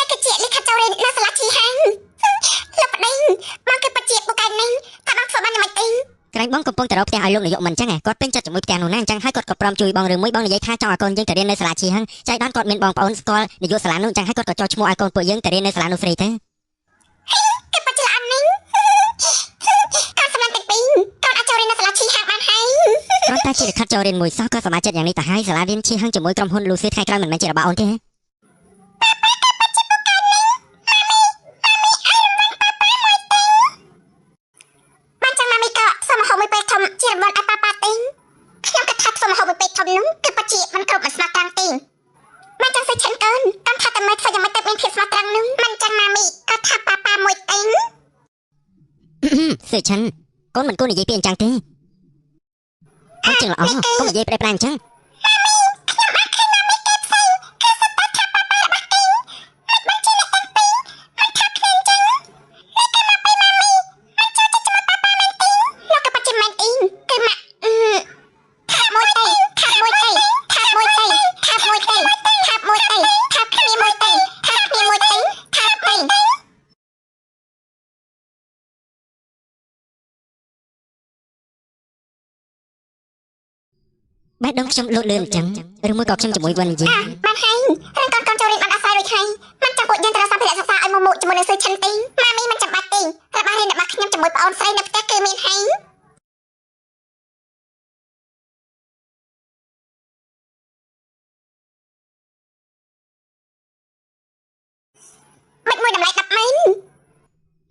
េះគឺជាលិខិតចូលរៀននៅសាលាជីហាងលោកប្តីមកគឺបជាពូកែនេះថាបងធ្វើបានយ៉ាងម៉េចទេ ក្រែងបងកំពុងតែរកផ្ទះឲ្យលោកនាយកមិនអញ្ចឹងគាត់ពេញចិត្តជាមួយផ្ទះនោះណាអញ្ចឹងហើយគាត់ក៏ព្រមជួយបងរឿងមួយបងនិយាយថាចង់ឲ្យកូនយើងទៅរៀននៅសាលាជីហឹងចៃបានគាត់មានបងប្អូនស្គាល់នាយកសាលានោះអញ្ចឹងហើយគាត់ក៏ចោទឈ្មោះឲ្យកូនពួកយើងទៅរៀននៅសាលានោះហ្វ្រីទេ គេពិតជាល្អណាស់កូនសម្លាញ់ទាំងពីរកូនអាចចូលរៀននៅសាលាជីហាងបានហើយ គ្រាន់តែជាលិខិតចូលរៀនមួយសោះក៏សមាជិកយ៉ាងនេះទៅហើយសាលារៀនជីហឹងជាមួយក្រុមហ៊ុន Lucy ថ្ងៃក្រោយមិនមែនជារបស់អូនទេ បានចាំម៉ាមីក៏សុំហៅមួយពេលធំជារង្វាន់ឲ្យប៉ាប៉ាទិញខ្ញុំគិតថាសុំហៅមួយពេលធំនោះគឺពិតជាមិនគ្រប់មិនស្មោះត្រង់ទេបានចាំសិឆិនកូនតាមថាតែមើលធ្វើយ៉ាងម៉េចទៅមានភាពស្មោះត្រង់នោះមិនចឹងម៉ាមីក៏ថាប៉ាប៉ាមួយទិញ សឺឆិនកូនមិនគួរនិយាយពីអញ្ចឹងទេកូនជាងល្អកុំនិយាយប្រេះប្រាំអញ្ចឹង បែរដងខ្ញុំលូតលឿនអញ្ចឹងឬមួយក៏ខ្ញុំជាមួយវិននិយាយ បានហើយរឿងកូនចូលរៀនបានអាស្រ័យដូចហើយមិនចាំពួកយើងត្រូវសម្ភារៈសិក្សាឲ្យមុខជាមួយនឹងសឺឆិនទេម៉ាមីមិនចាំបាច់ទេរបស់រៀនរបស់ខ្ញុំជាមួយប្អូនស្រីនៅផ្ទះគឺមានហើយមិនមួយតម្លៃ100000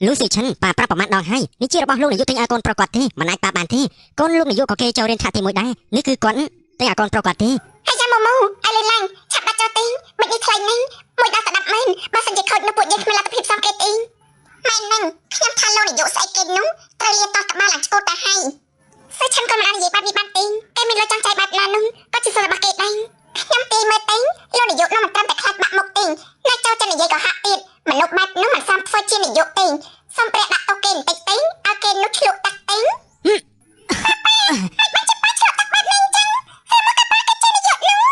Lucy ឆិនប៉ាប្រាប់ប្រមាណដងហើយនេះជារបស់លោកនាយកទិញឲ្យកូនប្រុសគាត់ទេមិនអាចប៉ាបានទេកូនលោកនាយកក៏គេចូលរៀនថ្នាក់ទី1ដែរនេះគឺគាត់ទិញឲ្យកូនប្រុសគាត់ទេ ហើយចាំម៉ូឲ្យលេងឡើងឆាប់ដាក់ចូលទីមិននេះថ្លៃណាស់មួយដល់ទៅ100000បើសិនជាខូចនោះពួកយើងគ្មានលទ្ធភាពសំគេតអីមែនហ្នឹងខ្ញុំថាលោកនាយកស្អីគេនោះត្រូវលាតតក្បាលឡើងឆ្កូតទៅហើយសឺឆិនក៏មិនអាចនិយាយបែបនេះបានទេគេមានលុយចង់ចាយបែបណានោះក៏ជាសិលរបស់គេដែរខ្ញុំទីមើលទៅលោកនាយកនោះមិនត្រឹមតែខ្លាចបាក់មុខទេនៅចូលចិត្តនិយាយក៏ហាក់ទៀតមនុស្សបែបនោះមិនសមធ្វើជានាយកទេសំព្រះដាក់ទៅគេបន្តិចទៅឲ្យគេនោះឆ្លុកតាក់ទៅមិនចាំបាច់ឆ្លុកតាក់បែបនេះចឹងហើយមកតែប៉ាគេចេះនាយកនោះ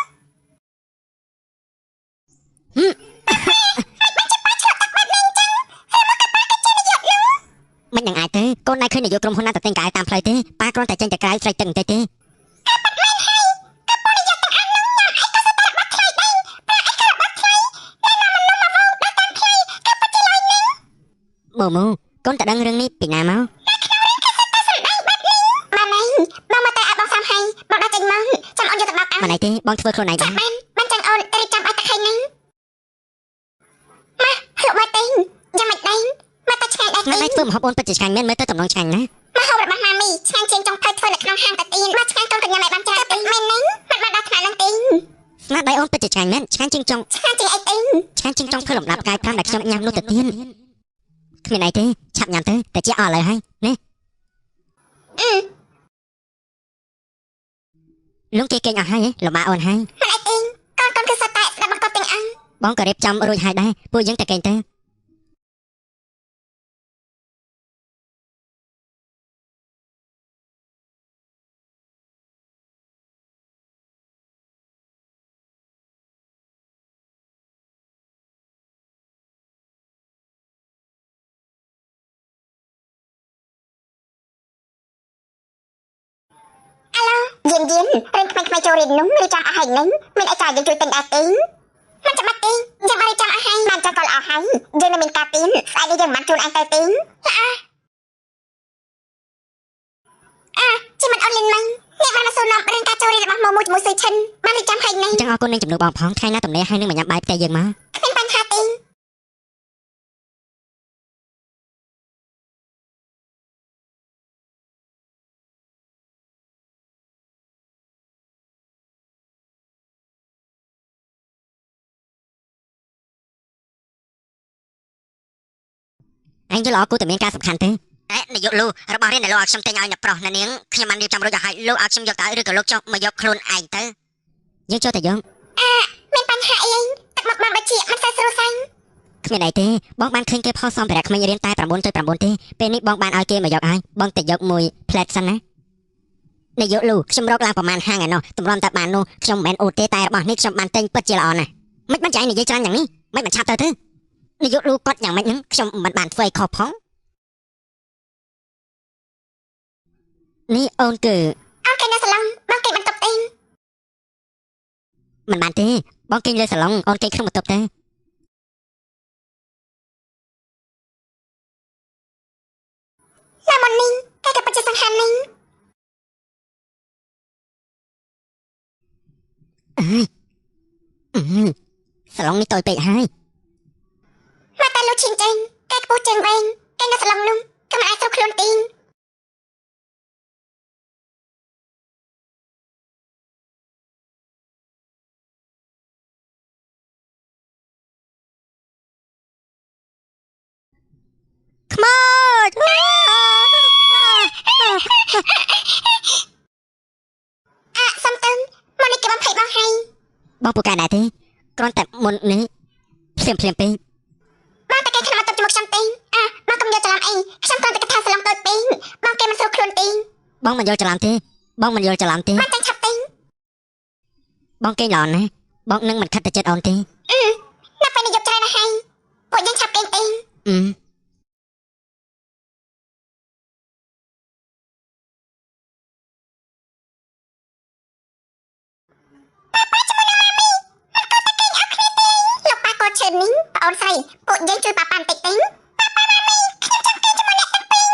មិននឹងអាចទេកូនណៃឃើញនាយកក្រុមហ៊ុនណាទៅទិញកៅតាមផ្លូវទេប៉ាគ្រាន់តែចេញទៅក្រៅស្រែកទឹកបន្តិចទេម៉ូម៉ូកូនតដឹងរឿងនេះពីណាមក បានហើយបងមកតែឲ្យបងសាំហើយបងដាក់ចេញមកចាំអូនយកទៅបោកឲ្យ មិនអីទេបងធ្វើខ្លួនឯងបាន បានចឹងអូនរៀបចំឲ្យតាខេងហ្នឹងមកលោកមកទេយ៉ាងម៉េចដែរមកតែឆ្ងាញ់ដែរ ថ្ងៃនេះធ្វើម្ហូបអូនពិតជាឆ្ងាញ់មែនមើលទៅតំណងឆ្ងាញ់ណា មកហូបរបស់ម៉ាមីឆ្ងាញ់ជាងចង់ផើធ្វើនៅក្នុងហាងតាទៀនមកឆ្ងាញ់កូនកញ្ញាឲ្យបានចាស់ទេមែនហ្នឹងមិនបានដល់ថ្នាក់ហ្នឹងទេ ស្នាដៃអូនពិតជាឆ្ងាញ់មែនឆ្ងាញ់ជាងចុង ឆ្ងាញ់ជាងអីទេ ឆ្ងាញ់ជាងចុងធ្វើលំដាប់កាយ5ដែលខ្ញុំញ៉ាំនោះទៅទៀតគ្មានអីទេឆាប់ញ៉ាំទៅតែជាអស់ឥឡូវហើយណាលោកគេកេងអស់ហើយលំបាកអូនហើយ មិនអីទេកូនគឺសត្វតែស្ដាប់មកកូនទាំងអង្គ បងក៏រៀបចំរួចហើយដែរពួកយើងតែកេងទៅ យានរឿងក្មេងៗចូលរៀននោះឬចាំអស់ហើយនឹងមានអីចាយើងជួយទិញដែរទេមិនចាំបាច់ទេចាំឲ្យចាំអស់ហើយបានចាំក៏ល្អហើយយើងនៅមានការទៀនស្អែកនេះយើងមិនជូនអញទៅទេជាមិនអត់លិនម៉ាំងអ្នកបានមកសួរនាំរឿងការចូលរៀនរបស់ម៉ូមួយជាមួយសឺឆិនបានចាំហើយនឹង អញ្ចឹងអរគុណនឹងចំនួនបងផងថ្ងៃណាតំណែងហើយនឹងមកញ៉ាំបាយផ្ទះយើងមក គ្មានបញ្ហាទេ អញយល់អរគុណតែមានការសំខាន់ទេនាយកលូរបស់រៀនដែលលោកឲ្យខ្ញុំទិញឲ្យអ្នកប្រុសអ្នកនាងខ្ញុំបានរៀបចំរួចឲ្យលោកឲ្យខ្ញុំយកទៅឬក៏លោកចុះមកយកខ្លួនឯងទៅយើងចូលតែយើង គ្មានអីទេបងបានឃើញគេផុសសម្ភារៈក្មេងរៀនតែ9.9ទេពេលនេះបងបានឲ្យគេមកយកហើយបងទៅយកមួយផ្លែតសិនណានាយកលូខ្ញុំរកឡើងប្រហែលហាងឯណោះតម្រាំតែបាននោះខ្ញុំមិនមែនអូតទេតែរបស់នេះខ្ញុំបានទិញពិតជាល្អណាស់មិនបានចៃនិយាយច្រើនយ៉ាងនេះមិនបានឆាប់ទៅនាយកលូគាត់យ៉ាងម៉េចហ្នឹងខ្ញុំមិនបានធ្វើឲ្យខុសផងនេះអូនគឺអូនគេនៅសាឡុងបងគេបន្ទប់ទេមិនបានទេបងគេលើសាឡុងអូនគេក្នុងបន្ទប់ទេឡាម៉ុននីគេក៏ពិតជាសង្ហានីសាឡុងនេះតូចពេកហើយមកតែលូឈិនចេញគេខ្ពស់ជាងវែងគេនៅសាឡុងនោះក៏មិនអាចស្រុកខ្លួនទីខ្មោចសំទើមកនេះគេបំភ័យបងហើយបងពូកែដែរទេគ្រាន់តែមុននេះភ្លាមពេកបងតែគេខ្នំបន្ទប់ជាមួយខ្ញុំទេបងកុំយកច្រឡំអីខ្ញុំគ្រាន់តែកថាសាឡុងតូចពេកបងគេមិនស្រុកខ្លួនទីបងមិនយល់ច្រឡំទេបងមិនយល់ច្រឡំទេបងតែឆាប់ទេបងគេល្អណាស់បងនឹងមិនខិតទៅចិត្តអូនទេនៅពេលនេះយកច្រើនណាស់ហើយពួកយើងឆាប់គេងទេឈើនេះបងអូនស្រីពួកយើងជួយប៉ាប៉ាបន្តិចទេប៉ាប៉ាម៉ាមីខ្ញុំចង់គេជាមួយអ្នកទាំងពីរ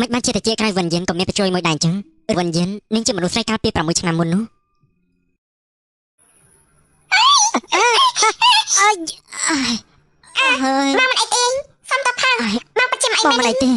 មិនបានជាតែជាក្រៅវិញ្ញាណក៏មានបញ្ជួយមួយដែរអញ្ចឹងវិញ្ញាណនឹងជាមនុស្សស្រីកាលពី6ឆ្នាំមុននោះហើយមកមិនអីទេសុំតផាំងមកប្រចាំអីមិនអីទេ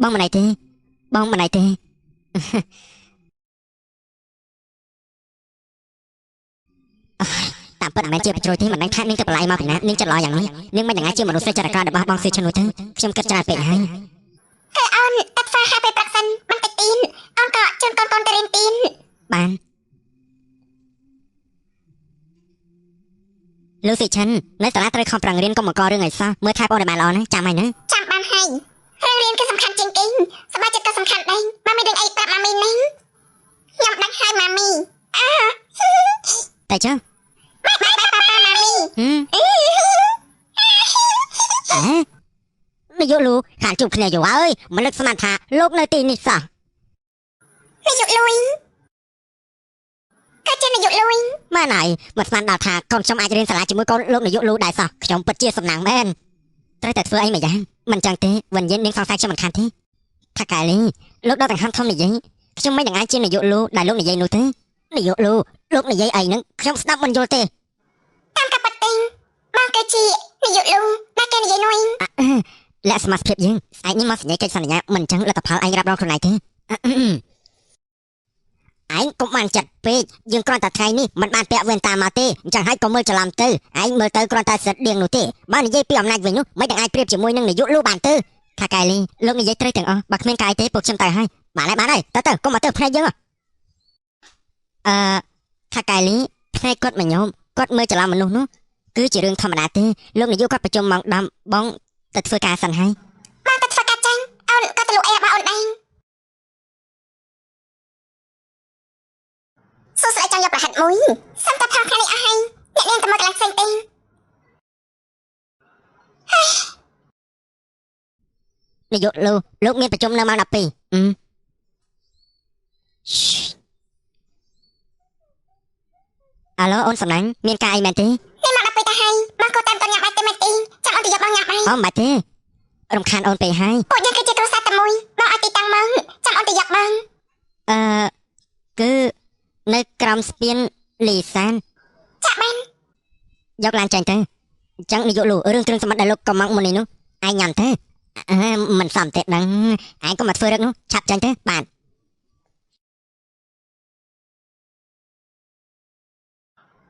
បងមិនអីទេបងមិនអីទេតាមពិតអាមែនជាបញ្ជួយទេមិនដឹងថានាងទៅបល័យមកពីណានាងចិត្តល្អយ៉ាងនេះនាងមិនយ៉ាងណាជាមនុស្សស្រីចរិតរបស់បងស៊ីឈ្នួយទៅខ្ញុំគិតច្រើនពេកហើយអូនតាត់ហ្វាហើយពេលប្រាក់សិនបន្តិចទីនអូនក៏ជូនកូនទៅរៀនទីនបានលូស៊ីឆាន់នៅសាលាត្រូវខំប្រឹងរៀនកុំបង្ករឿងឲ្យសោះមើលថែបងឲ្យបានល្អណាចាំហើយណាចាំបានហើយរឿងរៀនគឺសំខាន់ជាងគេសប្បាយចិត្តក៏សំខាន់ដែរម៉ាមីដឹងអីប្រាប់ម៉ាមីនេះខ្ញុំដឹងហើយម៉ាមីតែចុះម៉ាមីនាយកលូខានជួបគ្នាយូរហើយមិននឹកស្មានថាលោកនៅទីនេះសោះនាយកលុយក៏ជានាយកលុយម៉ែណៃមិនស្មានដល់ថាកូនខ្ញុំអាចរៀនសាលាជាមួយកូនលោកនាយកលូដែរសោះខ្ញុំពិតជាសំណាងមែនត្រូវតែធ្វើអីម្យ៉ាងមិនចឹងទេវិញ្ញាណនាងសង្ស័យខ្ញុំមិនខានទេថាកែលីលោកដល់ទាំងហាន់ធំនិយាយខ្ញុំមិនអាចជានាយកលូដែលលោកនិយាយនោះទេនាយកលូលោកនិយាយអីហ្នឹងខ្ញុំស្ដាប់មិនយល់ទេតាមកាប៉ាទីងបងក៏ជានាយកលូតែគេនិយាយនោះលក្ខសមត្ថភាពយើងឯងនេះមកសញ្ញាកិច្ចសន្យាមិនចឹងលទ្ធផលឯងរាប់រងខ្លួនឯងទេឯងកុំបានចិត្តពេកយើងគ្រាន់តែថ្ងៃនេះមិនបានពាក់វ៉ែនតាមកទេអញ្ចឹងហើយកុំមើលច្រឡំទៅឯងមើលទៅគ្រាន់តែសិតដៀងនោះទេបើនិយាយពីអំណាចវិញនោះមិនទាំងអាចប្រៀបជាមួយនឹងនាយកលូបានទៅថាកែលីលោកនិយាយត្រូវទាំងអស់បើគ្មានកាយទេពួកខ្ញុំទៅហើយបានហើយកុំមកទៅភ្នែកយើងថាកែលីភ្នែកគាត់មិនញោមគាត់មើលច្រឡំមនុស្សនោះគឺជារឿងធម្មតាទេលោកនាយកគាត់ប្រជុំម៉ោង10បងទៅធ្វើការសិនហើយ សួស្តីចង់យកប្រហិតមួយសុំតែផងថ្ងៃនេះអស់ហើយអ្នកនាងទៅមកកន្លែងផ្សេងទេនាយកលោកមានប្រជុំនៅម៉ោង 12អាឡូអូនសំណាញ់មានការអីមែនទេនេះមកដល់ពេលទៅហើយបងក៏តាមតញ៉ាំបាយទេមែនទេចាំអូនទៅយកបងញ៉ាំបាយអូមិនបាច់ទេរំខានអូនពេកហើយពួកយើងគឺជាគ្រួសារតែមួយបងឲ្យទីតាំងមកចាំអូនទៅយកបងគឺនៅក្រោមស្ពានលីសានចាក់បានយកឡានចាញ់ទៅអញ្ចឹងនាយករឿងគ្រឿងសម្បត្តិដែលលោកកំងមុននេះនោះឯងញ៉ាំទៅមិនសមទេដឹងឯងកុំមកធ្វើរឹកនោះឆាប់ចាញ់ទៅបាទ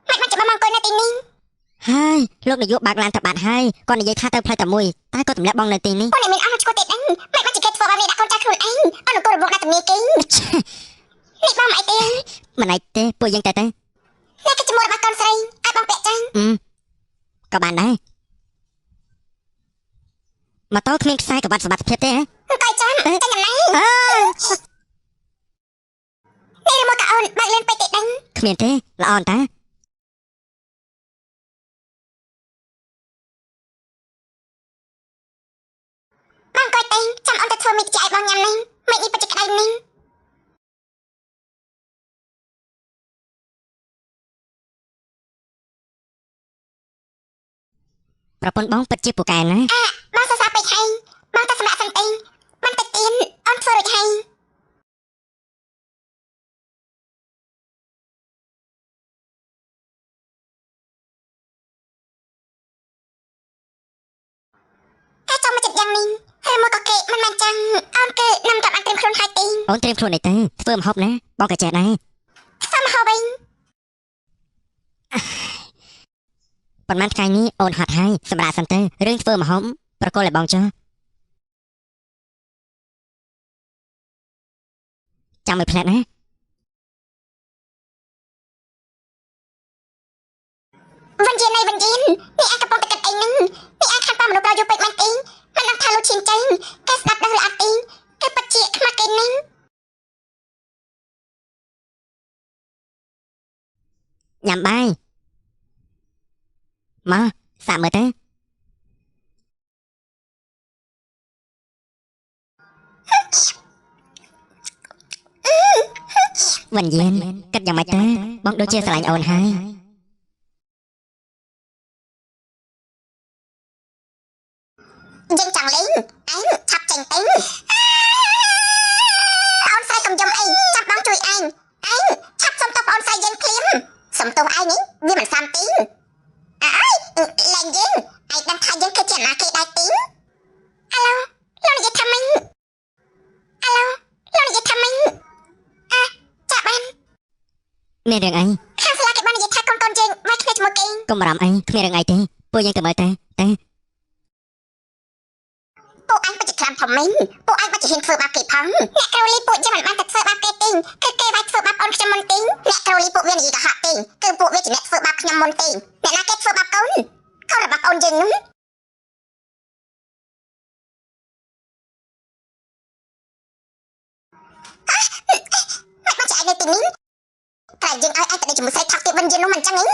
មិនបាច់ចាំបងអង្គុយនៅទីនេះហើយលោកនាយកបើកឡានទៅបាត់ហើយគាត់និយាយថាទៅផ្លូវតែមួយតែគាត់ទម្លាក់បងនៅទីនេះបងអ្នកមានអស់ឈ្មោះទេដឹងមិនបាច់គេធ្វើបែបនេះដាក់កូនចាស់ខ្លួនឯងអនុគររបបដាក់ទំនាយគេនេះបងមិនអីទេមិនអីទេពួកយើងទៅនេះគឺជាមួយរបស់កូនស្រីឲ្យបងពាក់ចាញ់ក៏បានដែរម៉ូតូគ្មានខ្សែក្បាត់សម្បត្តិភាពទេអង្គុយចាំតែយ៉ាងណានេះមកកអូនបើកលឿនពេកទេដឹងគ្មានទេល្អអន្តតាបងអង្គុយទេចាំអូនទៅធ្វើមីចាយបងញ៉ាំនេះមីនេះបច្ចេកក្តីនេះប្រពន្ធបងពិតជាពូកែណាបងសរសើរពេកហើយបងទៅសម្រាប់សិនទេបងទៅទៀនអូនធ្វើរួចហើយតែចង់មកចិត្តយ៉ាងនេះហើយមកក៏គេមិនមែនចឹងអូនគឺនាំតាបានត្រៀមខ្លួនហើយទេអូនត្រៀមខ្លួនអីទៅធ្វើម្ហូបណាបងក៏ចេះដែរធ្វើម្ហូបវិញប៉ុន្មានថ្ងៃនេះអូនហត់ហើយសម្រាប់សិនទៅរឿងធ្វើម្ហូបប្រកល់ឲ្យបងចុះចាំឲ្យផ្លែតណាវិញយាននេះអាចកំពុងតែគិតអីហ្នឹងនេះអាចខាត់តាមមនុស្សប្រយោជន៍ពេកមែនទេមិនដឹងថាលោកឈៀនចេញគេស្ដាប់ដឹងឬអត់ទេគេពិតជាខ្មាស់គេហ្នឹងញ៉ាំបាយមកសាកមើលទៅវិញយានគិតយ៉ាងម៉េចទៅបងដូចជាស្រឡាញ់អូនហើយយើងចង់លេងឯងឆាប់ចេញទៅអូនស្រីកុំយំអីចាប់បងជួយឯងឆាប់សុំទោសបងស្រីយើងភ្លាមសុំទោសឯងនេះវាមិនសមទេអើយលេងយើងឯងដឹងថាយើងគឺជាអាណាគេដែរទេអាឡូលោកនិយាយថាម៉េចចាបានមានរឿងអីខាងស្លាគេបាននិយាយថាកូនយើងវាយគ្នាជាមួយគេកុំបារម្ភអីគ្មានរឿងអីទេពួកយើងទៅមើលទៅពួកអញពិតជាខ្លាំងធំមែនពួកអញពិតជាហ៊ានធ្វើបាបគេផងអ្នកក្រៅលីពួកយើងមិនបានទៅធ្វើបាបគេទេគឺគេវាយធ្វើបាបអូនខ្ញុំមុនទេអ្នកក្រៅលីពួកវានិយាយកុហកទេគឺពួកវាជាអ្នកធ្វើបាបខ្ញុំមុនទេអ្នកណាគេធ្វើបាបកូនរបស់អូនយើងនោះមិនចាយនៅទីនេះតែយើងឲ្យឯងទៅជាមួយស្រីថោកទៀតវិញយើងនោះមិនចឹងទេ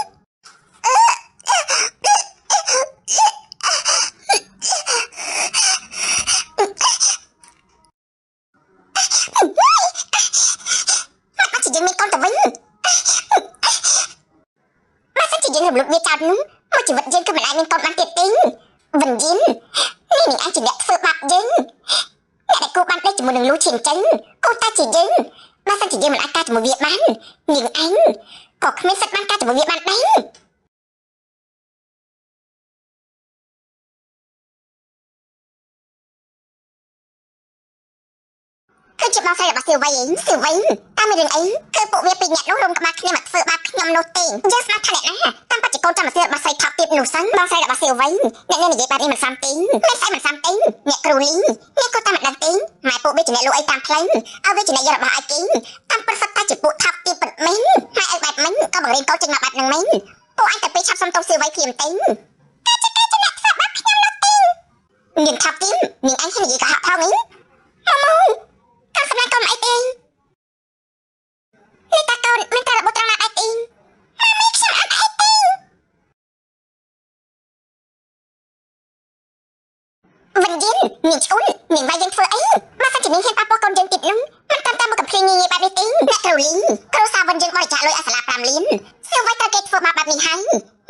យើងមានកូនទៅវិញបើសិនជាយើងរំលឹកវាចោលនោះមកជីវិតយើងគឺមិនអាចមានកូនបានទៀតទេវិញយិននេះនឹងអាចជាអ្នកធ្វើបាបយើងអ្នកដែលគូបានដេកជាមួយនឹងលូឈៀនចេញគូតែជាយើងបើសិនជាយើងមិនអាចការជាមួយវាបាននាងឯងក៏គ្មានសិទ្ធិបានការជាមួយវាបានដែរគឺជាបងស្រីរបស់សៀវវៃតាមមានរឿងអីគឺពួកវាពីរនាក់នោះរួមក្បាលគ្នាមកធ្វើបាបខ្ញុំនោះទេយើងស្ដាប់ថាអ្នកណាតាមបច្ចុប្បន្នចាំមកសៀវរបស់ស្រីថោកទៀតនោះសិនបងស្រីរបស់សៀវវៃអ្នកនេះនិយាយបែបនេះមិនសមទេមិនស្អីមិនសមទេអ្នកគ្រូលីអ្នកក៏តាមមិនដឹងទេម៉ែពួកវាជាអ្នកលក់អីតាមផ្លូវឲ្យវាជាអ្នកយករបស់ឲ្យគេតាមប្រសិទ្ធតែជាពួកថោកទៀតពិតមែនម៉ែឲ្យបែបមិញក៏បង្រៀនកូនចេញមកបែបហ្នឹងមែនពួកអញតែពេលឆាប់សុំទោសសៀវវៃភ្លាមទេគេជាអ្នកធ្វើបាបខ្ញុំនោះទេនាងថោកទៀតនាងអញហ៊ាននិយាយកុហកផងនេះកាលសម្រាប់កូនអីទេនេះតាកូនមានតែរបបត្រង់ណា នាងឈ្អុននាងវាយយើងធ្វើអីមកសិនជានាងហ៊ានប៉ះពាល់កូនយើងទៀតនោះមិនត្រឹមតែមកកំភ្លេងងាយបែបនេះទេអ្នកគ្រូលីគ្រូសាវិនយើងបរិច្ចាគលុយឲ្យសាលា5លានសៀវវៃតើគេធ្វើមកបែបនេះហើយ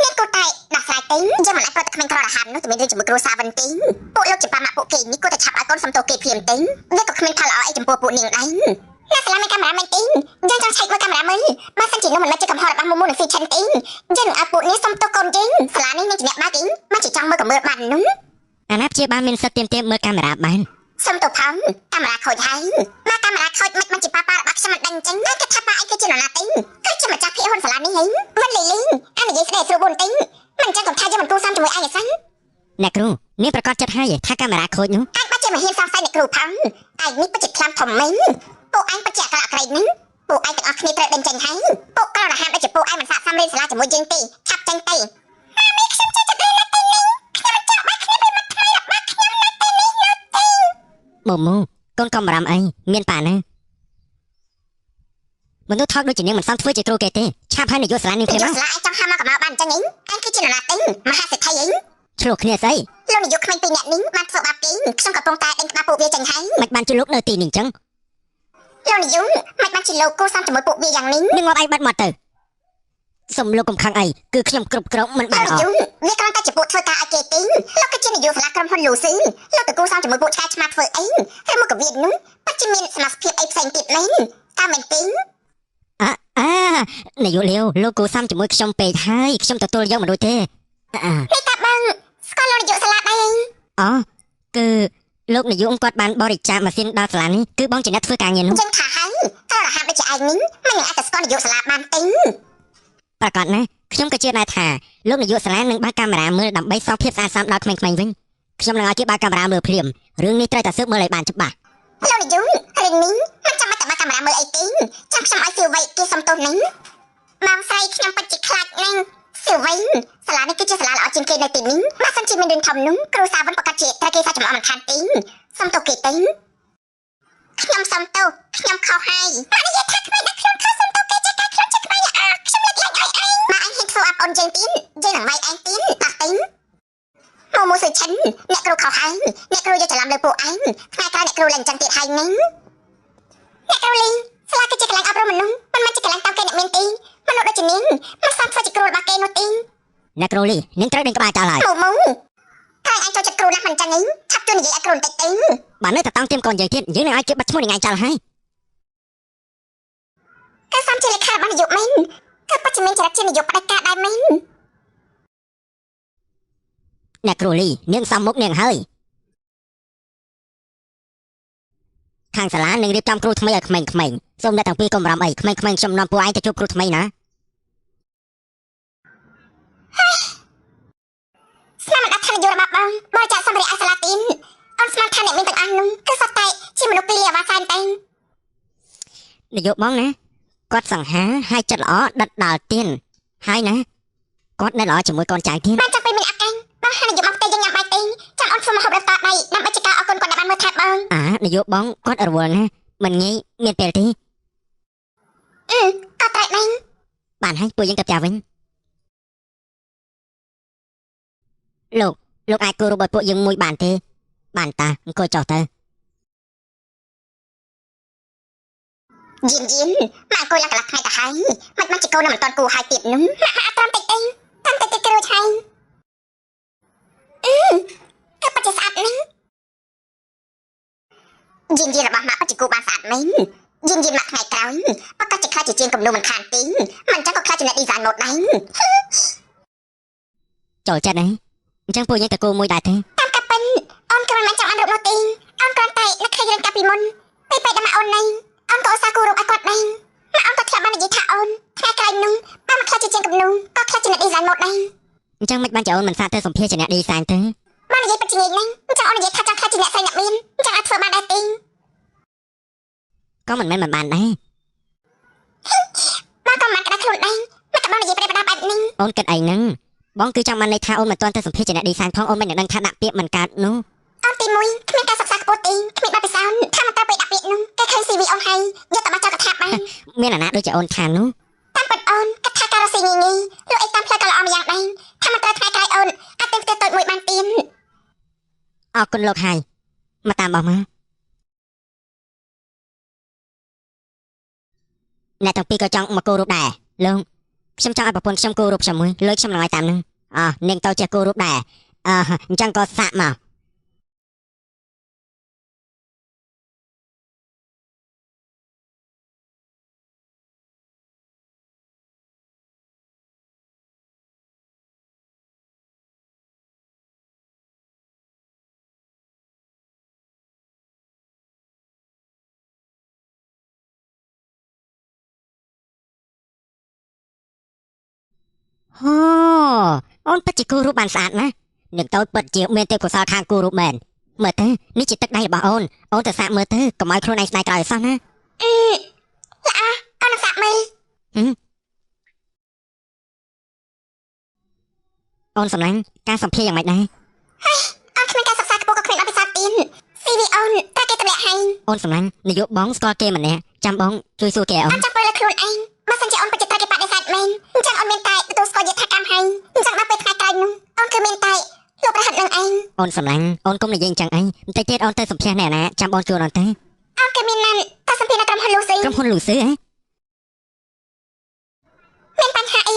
នាងគូតែដោះស្រាយទេយើងមិនអាចប្រត់ក្មេងក្ររហាននោះទៅមានរឿងជាមួយគ្រូសាវិនទេពួកលោកជាប៉ាម៉ាក់ពួកគេនេះគួរតែឆាប់ឲ្យកូនសំទោគេភ្លាមទេវាក៏គ្មានផលល្អអីចំពោះពួកនាងដែរអ្នកសាលាមានកាមេរ៉ាមែនទេយើងចង់ឆែកមើលកាមេរ៉ាមើលបើសិនជានោះមិនមែនជាកំហុសរបស់មុំមុននិងហ្វីឆិនទេយើងនឹងឲ្យពួកនេះសុំទោសកូនយើងសាលានេះនឹងជាអ្នកបើកទេមិនជាចង់មើលក៏មើលបាននោះអាណាព្យាបាលមានសិទ្ធិទាមមើលកាមេរ៉ាបានសុំទោសផងកាមេរ៉ាខូចហើយមកកាមេរ៉ាខូចមិនជាប៉ារបស់ខ្ញុំមិនដឹងចឹងតែគិតថាប៉ាអីគឺជានរណាទេគឺជាម្ចាស់ភាគហ៊ុនសាលានេះហីមិនលីលីអានិយាយស្ដីស្រួលបួនទេមិនចឹងកំថាយើងមិនគូសំជាមួយឯងឯសិនអ្នកគ្រូនាងប្រកាសចិត្តហើយថាកាមេរ៉ាខូចនោះអញបាត់ជាមហាសង្ស័យអ្នកគ្រូផងឯងនេះពិតជាខ្លាំងធំមែនពួកឯងពិតជាអាក្រក់អក្រិចហ្នឹងពួកឯងទាំងអស់គ្នាត្រូវដេញចេញហើយពួកក្ររហាមដូចជាពួកឯងមិនសាកសមរៀនសាលាជាមួយយើងទេឆាប់ចេញទៅម៉ាមីខ្ញុំចេះចិត្តរៀនណាស់ទេនេះខ្ញុំចង់បាក់គ្នាពីមួយថ្ងៃរបស់ខ្ញុំណាស់ទេនេះយកទេមុំមុំកូនកំរាមអីមានប៉ាណាមនុស្សថោកដូចជានាងមិនសមធ្វើជាគ្រូគេទេឆាប់ហើយនយោសាលានាងភ្លាមមកសាលាឯងចង់ហាមមកកំមកបានអញ្ចឹងអញគឺជានរណាទេមហាសេដ្ឋីអីឆ្លោះគ្នាស្អីលោកនាយកក្មេងពីរនាក់នេះបានធ្វើបាបគេខ្ញុំកំពុងតែដេញក្បាលពួកវាចេញហើយមិនបានជាលោកនៅទីនេះអញ្ចឹងលោកនាយកមិនបានជាលោកគូសំជាមួយពួកវាយ៉ាងនេះនឹងងាប់ឯងបាត់មកទៅសុំលោកកំខឹងអីគឺខ្ញុំគ្រប់គ្រងមិនបានអត់វាគ្រាន់តែជាពួកធ្វើការឲ្យគេទេលោកគឺជានាយកសាលាក្រុមហ៊ុនលូស៊ីលោកទៅគូសំជាមួយពួកឆ្កែឆ្មាធ្វើអីហើយមកកវិតនោះពិតជាមានសមាជិកអីផ្សេងទៀតមែនតាមមែនទេនាយកលាវលោកគូសំជាមួយខ្ញុំពេកហើយខ្ញុំទទួលយកមិនរួចទេនេះតាបងស្គាល់លោកនាយកសាលាដែរអូគឺលោកនាយកគាត់បានបរិច្ចាគម៉ាស៊ីនដល់សាលានេះគឺបងជាអ្នកធ្វើការងារនោះចឹងថាហើយតើរហ័សដូចជាឯងនេះមិនអាចទៅស្គាល់នាយកសាលាបានទេប្រកាសណាខ្ញុំក៏ជឿដែរថាលោកនាយកសាលានឹងបើកកាមេរ៉ាមើលដើម្បីសងភាពស្អាតស្អំដល់ក្មេងៗវិញខ្ញុំនឹងឲ្យគេបើកកាមេរ៉ាមើលភ្លាមរឿងនេះត្រូវតែស៊ើបមើលឲ្យបានច្បាស់លោកនាយករឿងនេះមិនចាំបាច់ទៅបើកកាមេរ៉ាមើលអីទេចាំខ្ញុំឲ្យសៀវវៃគេសុំទោសនឹងបងស្រីខ្ញុំពិតជាខ្លាចណាស់សៀវវៃសាលានេះគឺជាសាលាល្អជាងគេនៅទីនេះបើសិនជាមានរឿងធំនោះគ្រូសាវិនប្រកាសជាត្រូវគេសាច់ចំអកមិនខានទេសុំទោសគេទេខ្ញុំសុំទោសខ្ញុំខុសហើយមកនិយាយថាក្មេងដែលខ្ញុំខុសសុំទោសគេចេះតែខ្ញុំជាក្មេងល្អខ្ញុំលើកលែងឲ្យឯងមកអញហ៊ានធ្វើអាប់អូនយើងទៀតយើងនឹងវាយឯងទៀតតោះទេមកមួយសុឈិនអ្នកគ្រូខុសហើយអ្នកគ្រូយកច្រឡំលើពួកឯងថ្ងៃក្រោយអ្នកគ្រូឡើងចឹងទៀតហើយនឹងអ្នកគ្រូលីសាលាគឺជាកន្លែងអប់រំមនុស្សមិនមែនជាកន្លែងតោកគេអ្នកមានទេមនុស្សដូចជានាងមិនសមធ្វើជាគ្រូរបស់គេនោះទេអ្នកគ្រូលីនាងត្រូវដេញក្បាលចោលហើយមូតែអញចូលចិត្តគ្រូណាស់មិនចឹងអីឆាប់ជួយនិយាយឲ្យគ្រូបន្តិចទេបើនៅតែតង់ទៀមកូនយើងទៀតយើងនឹងឲ្យគេបាត់ឈ្មោះនាងឯងចោលហើយក៏សំជាលេខារបស់នាយកមែនក៏ពិតជាមានចរិតជានាយកផ្ដាច់ការដែរមែនអ្នកគ្រូលីនាងសំមុខនាងហើយខាងសាលានឹងរៀបចំគ្រូថ្មីឲ្យក្មេងៗសូមអ្នកទាំងពីរកុំរំអីក្មេងៗខ្ញុំនាំពួកឯងទៅជួបគ្រូថ្មីណាស្នាមអត់ថានយោបាយបងបរិច្ចាគសម្ភារៈឲ្យសាលាទីនអូនស្មានថាអ្នកមានទាំងអស់នោះគឺសុទ្ធតែជាមនុស្សពីរលាអាវ៉ាសែនតែនយោបងណាគាត់សង្ហាឲ្យចិត្តល្អដិតដល់ទៀនហើយណាគាត់នៅល្អជាមួយកូនចៅទៀតបានចាំពេលមានអាកាំងបងហើយនយោមកទេយើងញ៉ាំបាយទេចាំអូនធ្វើមកហូបដល់តដៃដើម្បីជាការអរគុណគាត់ដែលបានមើលថែបងនយោបងគាត់រវល់ណាមិនងាយមានពេលទេក៏ត្រេកមែនបានហើយពួកយើងទៅផ្ទះវិញលោកអាចគោរពឲ្យពួកយើងមួយបានទេបានតាអង្គុយចុះទៅយិនមកអង្គុយឡើងកន្លះថ្ងៃទៅហើយមិនបានជាកូនមិនតាន់គូហើយទៀតនោះអត់តាមតិចទេតាមតិចគ្រូឆៃក៏ប៉ាចេះស្អាតណាស់យិនរបស់ម៉ាក់ប៉ាជាគូបានស្អាតមែនយិនមកថ្ងៃក្រោយប៉ាក៏ជាខ្លាចជាជាងគំនូមិនខានទេមិនចឹងក៏ខ្លាចជាអ្នកឌីហ្សាញម៉ូដដែរចូលចិត្តណាអញ្ចឹងពួកយើងទៅគូមួយដែរទេតាមកាប៉ិនអូនក៏មិនចង់អានរូបនោះទេអូនគ្រាន់តែនឹកឃើញរឿងកាពីមុនពេលដែលមកអូននេះអូនក៏ឧស្សាហ៍គូរូបឲ្យគាត់ដែរមកអូនក៏ធ្លាប់បាននិយាយថាអូនថ្ងៃក្រោយនោះបានមកខ្លាចជាជាងគំនូក៏ខ្លាចជាអ្នកឌីហ្សាញម៉ូដដែរអញ្ចឹងមិនបានជាអូនមិនសាកទៅសម្ភារជាអ្នកឌីហ្សាញទេបាននិយាយពិតជាងាយណាស់អញ្ចឹងអូននិយាយថាចង់ខ្លាចជាអ្នកស្រីអ្នកមានអញ្ចឹងអាចធ្វើបានដែរទេក៏មិនមែនមិនបានដែរមកក៏មិនក្តាស់ខ្លួនដែរមកក៏បងនិយាយប្រេះប្រដាប់បែបនេះអូនគិតអីហ្នឹងបងគឺចង់បានន័យថាអូនមិនទាន់ទៅសម្ភារជាអ្នកឌីហ្សាញផងអូនមិនដឹងថាដាក់ពាក្យមិនកើតនោះអូនទី1គ្មានការសិក្សាខ្ពស់ទេគ្មានបទពិសោធន៍ថាមិនត្រូវពេលដាក់ពាក្យនោះគេឃើញ CV អូនហើយយកទៅបោះចោលកថាបានមានអាណាដូចជាអូនថានោះតាមពិតអូនគិតថាការរស់ស៊ីងាយលោកអីតាមផ្លូវក៏ល្អម្យ៉ាងដែរថាមិនត្រូវថ្ងៃក្រោយអូនអាចទៅផ្ទះតូចមួយបានទៀតអរគុណលោកហើយ មកតាមបងមកអ្នកទាំងពីរក៏ចង់មកគោរពដែរលោកខ្ញុំចង់ឲ្យប្រពន្ធខ្ញុំគោរពខ្ញុំមួយលើខ្ញុំនឹងឲ្យតាមនឹងនាងទៅចេះគោរពដែរអញ្ចឹងក៏សាក់មកអូអូនពិតជាគោរពបានស្អាតណាស់នាងទៅពិតជាមានទេពកោសល្យខាងគោរពមែនមើលទៅនេះជាទឹកដៃរបស់អូនទៅសាក់មើលទៅកុំឲ្យខ្លួនឯងស្ដាយក្រោយសោះណាល្អអូននឹងសាក់មើលអូនសម្លាញ់ការសម្ភារយ៉ាងម៉េចដែរអូនគ្មានការសិក្សាខ្ពស់ក៏គ្មានអភិសាទទៀត CV អូនតែគេតម្លាក់ឲ្យអូនសម្លាញ់នាយកបងស្គាល់គេម្នាក់ចាំបងជួយសួរគេអូនចាំពេលលើខ្លួនឯងបើសិនជាអូនពិតជាត្រូវគេបដិសេធមែនអញ្ចឹងអូនមានតែទទួលស្គាល់យថាកម្មហើយអញ្ចឹងដល់ពេលថ្ងៃក្រោយនោះអូនគឺមានតែលោករហិតនឹងឯងអូនសម្លាញ់អូនកុំនិយាយអញ្ចឹងអីបន្តិចទៀតអូនទៅសម្ភារអ្នកណាចាំបងជួលអូនទៅអូនគឺមានណានតែសម្ភារនៅក្រុមហ៊ុនលូស៊ីក្រុមហ៊ុនលូស៊ីមានបញ្ហាអី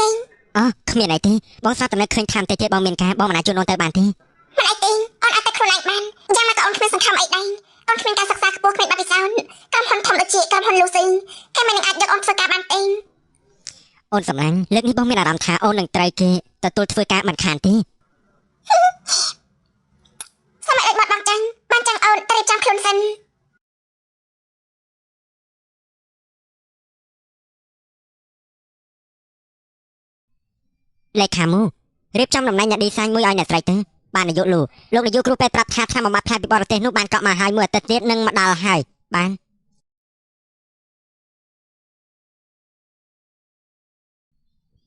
គ្មានអីទេបងស្រាប់តែនឹកឃើញថាបន្តិចទៀតបងមានការបងមិនអាចជួលអូនទៅបានទេមិនអីទេអូនអាចទៅខ្លួនឯងបានយ៉ាងណាក៏អូនគ្មានសង្ឃឹមអីដែរអូនគ្មានការសិក្សាខ្ពស់គ្មានបទពិសោធន៍ក្រុមហ៊ុនធំដូចជាក្រុមហ៊ុនលូស៊ីគេមិនអាចយកអូនធ្វើការបានទេអូនសម្លាញ់លើកនេះបងមានអារម្មណ៍ថាអូននឹងត្រូវគេទទួលធ្វើការមិនខានទេសម័យដូចបាត់បង់ចឹងបានចឹងអូនរៀបចំខ្លួនសិនលេខាមូរៀបចំតំណែងអ្នកឌីហ្សាញមួយឲ្យអ្នកស្រីទៅបាននាយកលោកនាយកគ្រូពេទ្យប្រាប់ថាឆ្នាំមួយម៉ាត់ផ្លែពីបរទេសនោះបានកក់មកហើយមួយអាទិត្យទៀតនឹងមកដល់ហើយបាន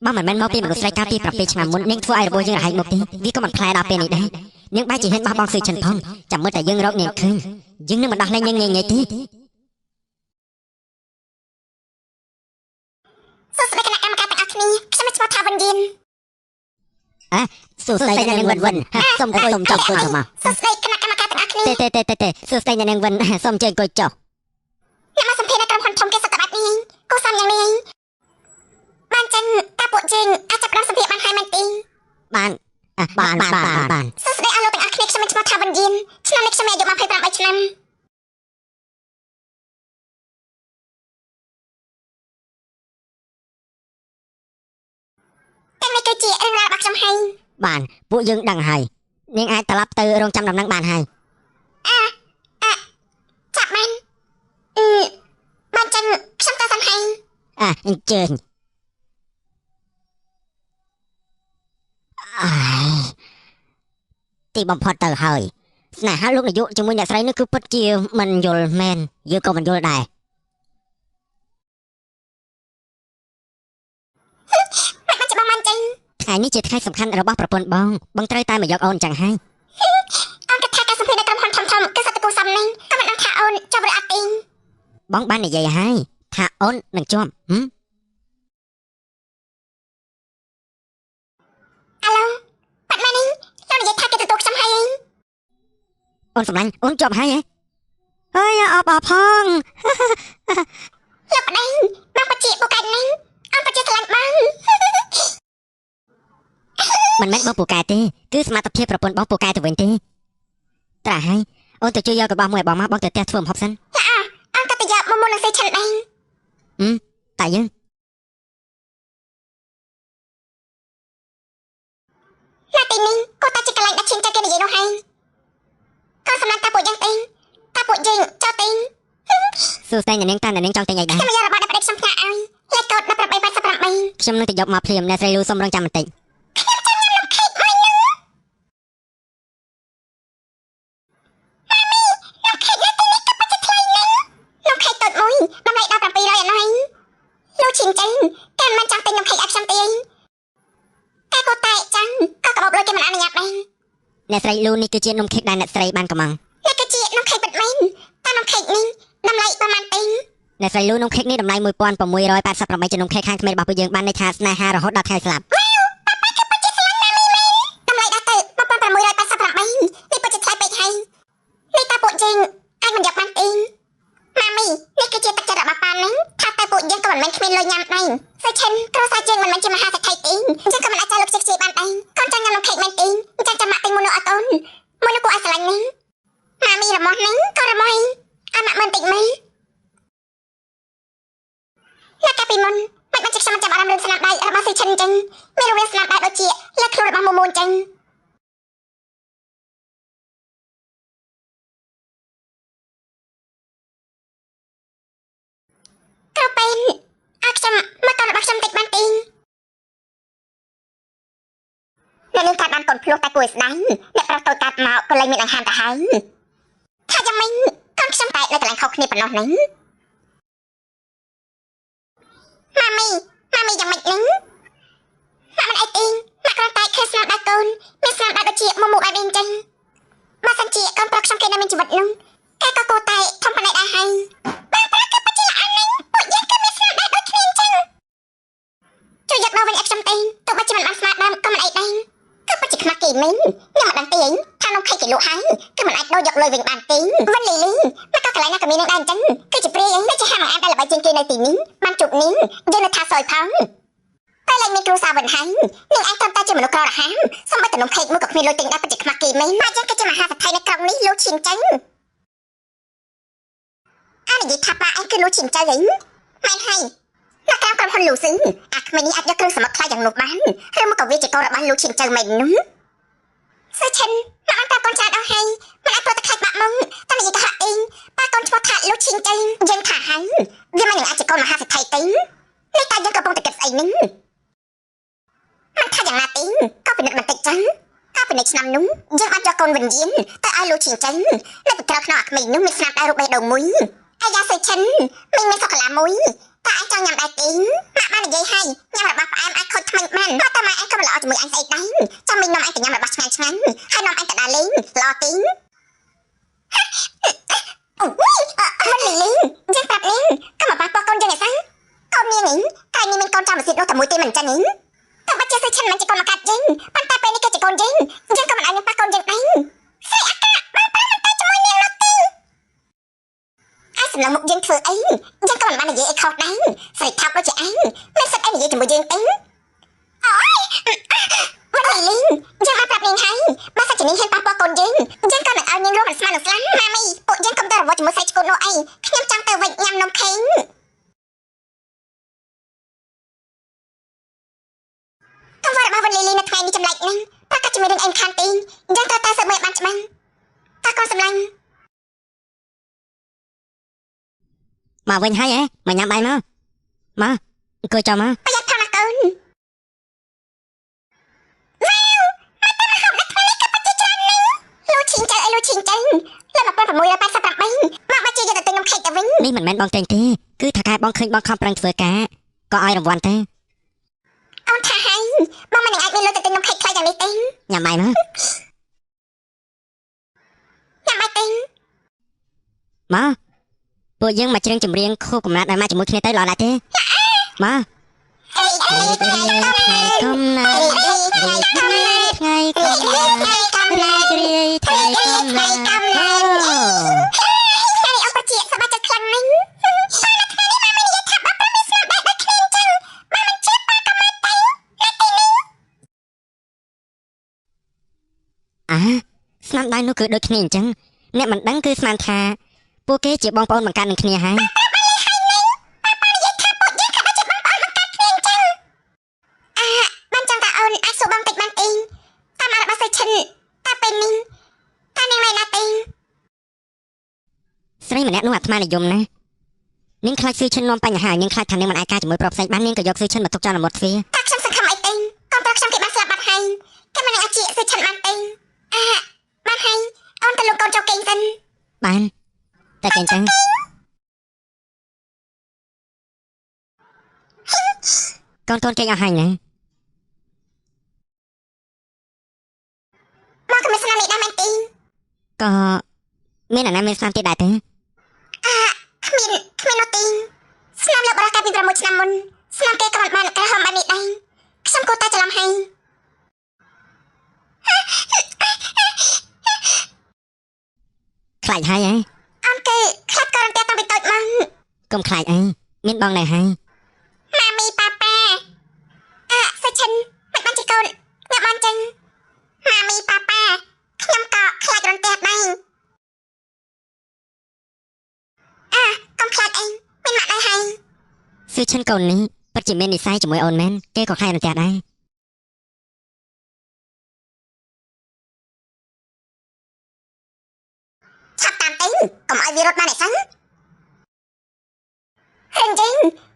បងមិនមែនមកពីមនុស្សស្រីកាលពី7ឆ្នាំមុននាងធ្វើឲ្យរបួសយើងរហែកមុខទេវាក៏មិនខ្លែដល់ពេលនេះដែរនាងបែរជាហ៊ានបោះបង់ស៊ឺចិនផងចាំមើលតែយើងរកនាងឃើញយើងនឹងមិនដោះលែងនាងងាយទេសួស្តីគណៈកម្មការទាំងអស់គ្នាខ្ញុំឈ្មោះថាវិនយានសួស្តីអ្នកនាងវិនសូមចុះមកសួស្តីគណៈកម្មការទាំងអស់គ្នាទេសួស្តីអ្នកនាងវិនសូមជើញអង្គុយចុះអ្នកមកសម្ភារនៅក្រុមហ៊ុនធំគេសក្តាប់នេះគូសំយ៉ាងនេះបានចឹងតាពួកយើងអាចចាប់ផ្ដើមសម្ភារបានហើយមែនទេបានសួស្តីអស់លោកទាំងអស់គ្នាខ្ញុំឈ្មោះថាវិនយានឆ្នាំនេះខ្ញុំអាយុ28ឆ្នាំតែនេះគឺជារឿងរ៉ាវរបស់ខ្ញុំហើយបានពួកយើងដឹងហើយនាងអាចត្រឡប់ទៅរងចាំដំណឹងបានហើយចាប់បានចឹងខ្ញុំទៅសិនហើយអញ្ជើញទីបំផុតទៅហើយស្នេហាលោកនាយកជាមួយអ្នកស្រីនេះគឺពិតជាមិនយល់មែនយើងក៏មិនយល់ដែរមិនច្បាស់មិនចឹងថ្ងៃនេះជាថ្ងៃសំខាន់របស់ប្រពន្ធបងត្រូវតែមកយកអូនចឹងហើយអូនគិតថាការសម្ភារនៅក្រុមហ៊ុនធំគឺសត្វតកូសំនេះក៏មិនដឹងថាអូនជាប់ឬអត់ទេបងបាននិយាយហើយថាអូននឹងជាប់អាឡូបាត់មកនេះខ្ញុំនិយាយថាគេទទួលខ្ញុំហើយអូនសម្លាញ់អូនជាប់ហើយហើយអបផងលោកប្តីបងបជាពូកែនេះអូនបជាឆ្លាញ់បងមិនមែនបងពូកែទេគឺសមត្ថភាពប្រពន្ធបងពូកែទៅវិញទេត្រាស់ហើយអូនទៅជួយយករបស់មួយបងមកបងទៅផ្ទះធ្វើម្ហូបសិនអូនទៅយកមុំនឹងសេឆិនដែរតែយើងណាទីនេះក៏តាជាកន្លែងដាក់ឈាមចាស់គេនិយាយនោះហើយក៏សម្រាប់តាពួកយើងទេតាពួកយើងចោលទេសួស្តីអ្នកនាងតាអ្នកនាងចង់ទិញអីដែរខ្ញុំយករបស់ដែលប្តីខ្ញុំផ្ញើឲ្យលេខកូដ1888ខ្ញុំនឹងទៅយកមកភ្លាមអ្នកស្រីលូសុំរងចាំបន្តិចឈិនចឹងតែមិនចង់ទិញនំខេកឲ្យខ្ញុំទេតែក៏តែចឹងក៏កាបូបលុយគេមិនអនុញ្ញាតដែរអ្នកស្រីលូនេះគឺជានំខេកដែលអ្នកស្រីបានកំងនេះគឺជានំខេកពិតមែនតែនំខេកនេះតម្លៃប្រហែលទេអ្នកស្រីលូនំខេកនេះតម្លៃ1688ជានំខេកខាងក្មេងរបស់ពួកយើងបានន័យថាស្នេហារហូតដល់ថ្ងៃស្លាប់តម្លៃដល់ទៅ1688នេះពិតជាថ្លៃពេកហើយនេះតាពួកយើង ឈិនគ្រួសារយើងមិនមែនជាមហាសេដ្ឋីទេអញ្ចឹងក៏មិនអាចចាស់លោកជិះបានដែរកូនចង់ញ៉ាំនំខេកមែនទេអញ្ចឹងចាំម៉ាក់ទិញមួយនោះឲ្យកូនមួយនោះគួរឲ្យស្រឡាញ់នេះម៉ាមីរមាស់នេះក៏រមាស់ឲ្យម៉ាក់មើលបន្តិចមើលតែកាលពីមុនមិនបានជាខ្ញុំចាំអារម្មណ៍រឿងស្នាដៃរបស់ស៊ីឈិនអញ្ចឹងមានរឿងស្នាដៃដូចជាលើខ្លួនរបស់មូមូអញ្ចឹងទៅពេលឲ្យខ្ញុំមកកូនរបស់ខ្ញុំតិចបានទេអ្នកនឹងកាត់បានកូនភ្លោះតែគួរស្ដាយអ្នកប្រុសតូចកាត់មកក៏លែងមានអង្ហានទៅហើយថាយ៉ាងម៉េចកូនខ្ញុំតែនៅកន្លែងខុសគ្នាប៉ុណ្ណោះហ្នឹងម៉ាមីយ៉ាងម៉េចហ្នឹងម៉ាក់មិនអីទេម៉ាក់គ្រាន់តែឃើញស្នាដៃកូនមានស្នាដៃដូចជាមូមូអីវិញអញ្ចឹងបើសិនជាកូនប្រុសខ្ញុំគេនៅមានជីវិតនោះគេក៏គួរតែធំផ្នែកដែរហើយបើប្រាប់គេពិតជាល្អណាស់ពួកយើងក៏មានស្នាដៃដូចគ្នាអញ្ចឹងជួយយកមកវិញឲ្យខ្ញុំទេទោះបីជាមិនបានស្នាដៃក៏មិនអីដែរគឺពិតជាខ្មាស់គេមែនខ្ញុំមិនដឹងទេថានំខេកគេលក់ហើយគឺមិនអាចដូរយកលុយវិញបានទេវិនលីលីមកក៏កន្លែងណាក៏មាននឹងដែរអញ្ចឹងគឺជាព្រាយតែជាហាមអានដែលល្បីជាងគេនៅទីនេះបានជប់នេះយើងនៅថាសយផងតែឡើងមានគ្រូសាវិនហើយនឹងឯងតាមតែជាមនុស្សក្ររហាមសូម្បីតែនំខេកមួយក៏គ្មានលុយទិញដែរពិតជាខ្មាស់គេមែនមកយើងគឺជាមហាសេដ្ឋីនៅក្រុងនេះលូឈីមចឹងអានិយាយថាប៉ាឯងគឺលូឈីមចឹងហីមែនហើយនៅក្រៅក្រុមហ៊ុនលូស៊ីអាក្មេងនេះអាចយកគ្រឿងសមុទ្រខ្លាយយ៉ាងនោះបានឬមកក៏វាជាកូនរបស់លូឈីមចឹងមែននោះសើឈិនមកអន្តកូនច្រើនអស់ហើយមិនអាចធ្វើតែខ្លាចបាក់មកតែនិយាយថាអីប៉ាកូនឈ្មោះថាលូឈីមចឹងយើងថាហើយវាមិននឹងអាចជាកូនមហាសេដ្ឋីទេនេះតែយើងកំពុងតែគិតស្អីហ្នឹងមិនថាយ៉ាងណាទេក៏ពិនិត្យបន្តិចចឹងកាលពីនៅឆ្នាំនោះយើងបានយកកូនវិញ្ញាណទៅឲ្យលូឈីមចឹងនៅពីក្រៅខ្នងអាក្មេងនោះមានស្នាដៃរូបបេះដូងមួយហើយយ៉ាសើឈិនមានសូកូឡាមួយតែឯងចង់ញ៉ាំដែរទេម៉ាក់បាននិយាយហើយញ៉ាំរបស់ផ្អែមអាចខូចថ្មិញបានមកតែម៉ាក់ឯងក៏មិនល្អជាមួយអញស្អីដែរចាំមីនំឯងទៅញ៉ាំរបស់ឆ្ងាញ់ហើយនំឯងទៅដើរលេងល្អទេអូមិនលីយើងប្រាប់នេះក៏មកប៉ះពាល់កូនយើងឯងកូននាងនេះតែនេះមានកូនចាំមកស៊ីនោះតែមួយទេមិនចឹងនេះតែបើជាសើឈិនមិនជាកូនមកកាត់យើងប៉ុន្តែពេលនេះគេជាកូនយើងក៏មិនឲ្យនឹងប៉ះកូនយើងដែរស្អីអាកាបានប្រាប់មិនទៅជាមួយនាងនោះទេអាសម្លមុខយើងធ្វើអីយើងក៏មិនបាននិយាយអីខុសដែរស្រីថាប់ដូចជាឯងមានសិទ្ធអីនិយាយជាមួយយើងទេអូយមិនលីយើងបានប្រាប់នាងហើយបើសិនជានាងហ៊ានប៉ះពាល់កូនយើងក៏នឹងឲ្យនាងរស់មិនស្មាននឹងស្លាប់ម៉ាមីពួកយើងកុំទៅរវល់ជាមួយស្រីឈ្គូតនោះអីខ្ញុំចង់ទៅវិញញ៉ាំនំខេងកង្វល់របស់វិនលីលីនៅថ្ងៃនេះចម្លែកណាស់ប្រកាសជាមួយរឿងអេមខានទីយើងត្រូវតែសើមើលបានច្បាស់តើកូនសម្លាញ់មកវិញហើយមកញ៉ាំបាយមកអង្គុយចុះមកប្រយ័ត្នផងណាកូនវ៉ាវមកតែមកហូបនៅថ្ងៃនេះក៏ពិតជាច្រើនណាស់លូឈីងចឹងលើ1688មកបាច់ជាយកទៅទិញនំខេកទៅវិញនេះមិនមែនបងទិញទេគឺថាកែបងឃើញបងខំប្រឹងធ្វើការក៏ឲ្យរង្វាន់ទេអូនថាហើយបងមិនអាចមានលុយទៅទិញនំខេកខ្លះយ៉ាងនេះទេញ៉ាំបាយមកញ៉ាំបាយទេមកពួកយើងមកច្រៀងចម្រៀងខួបកំណត់ឲ្យមកជាមួយគ្នាទៅល្អដែរទេមកកំណត់ថ្ងៃកំណត់រីករាយថ្ងៃកំណត់ថ្ងៃអបជាសប្បាយចិត្តខ្លាំងណាស់ថ្ងៃនេះម៉ាមីនិយាយថាបើប្រមានស្នាដៃដូចគ្នាអញ្ចឹងម៉ាមិនជឿប៉ាក៏មិនទៅណាទីនេះស្នាដៃនោះគឺដូចគ្នាអញ្ចឹងអ្នកមិនដឹងគឺស្មានថាពួកគេជាបងប្អូនបង្កើតនឹងគ្នាហើយបានចង់តាអូនអាចសួរបងតិចបានទេតាមអារបស់សៃឈិនតាពេលនេះតានាងនៅណាទេស្រីម្នាក់នោះអាត្មានិយមណាស់នាងខ្លាចស៊ឺឈិននាំបញ្ហានាងខ្លាចថានាងមិនអាចការជាមួយប្រុសផ្សេងបាននាងក៏យកស៊ឺឈិនមកទុកចោលនៅមាត់ទ្វារតាខ្ញុំសង្ឃឹមអីទេកូនប្រុសខ្ញុំគេបានស្លាប់បាត់ហើយគេមិននឹងអាចជាស៊ឺឈិនបានទេបានហើយអូនទៅលោកកូនចូលគេងសិនបានតែគេងចឹងកូនគេងអស់ហើយណាមកក៏មានស្នាមនេះដែរមែនទេក៏មានអាណាមានស្នាមទៀតដែរទេគ្មាននោះទេស្នាមលើបរិកាលពី6ឆ្នាំមុនស្នាមគេក៏មិនបានក្រហមបាននេះដែរខ្ញុំគួរតែច្រឡំហើយខ្លាចហើយអូនគេខ្លាចក៏រំទះតាំងពីតូចមកកុំខ្លាចអីមានបងនៅហើយម៉ាមីប៉ាប៉ា ស៊ឺឈិនកូននេះពិតជាមាននិស្ស័យជាមួយអូនមែនគេក៏ខ្លាចរន្ទះដែរឆាប់តាមទៅកុំឲ្យវារត់បានឯសិនហិនជី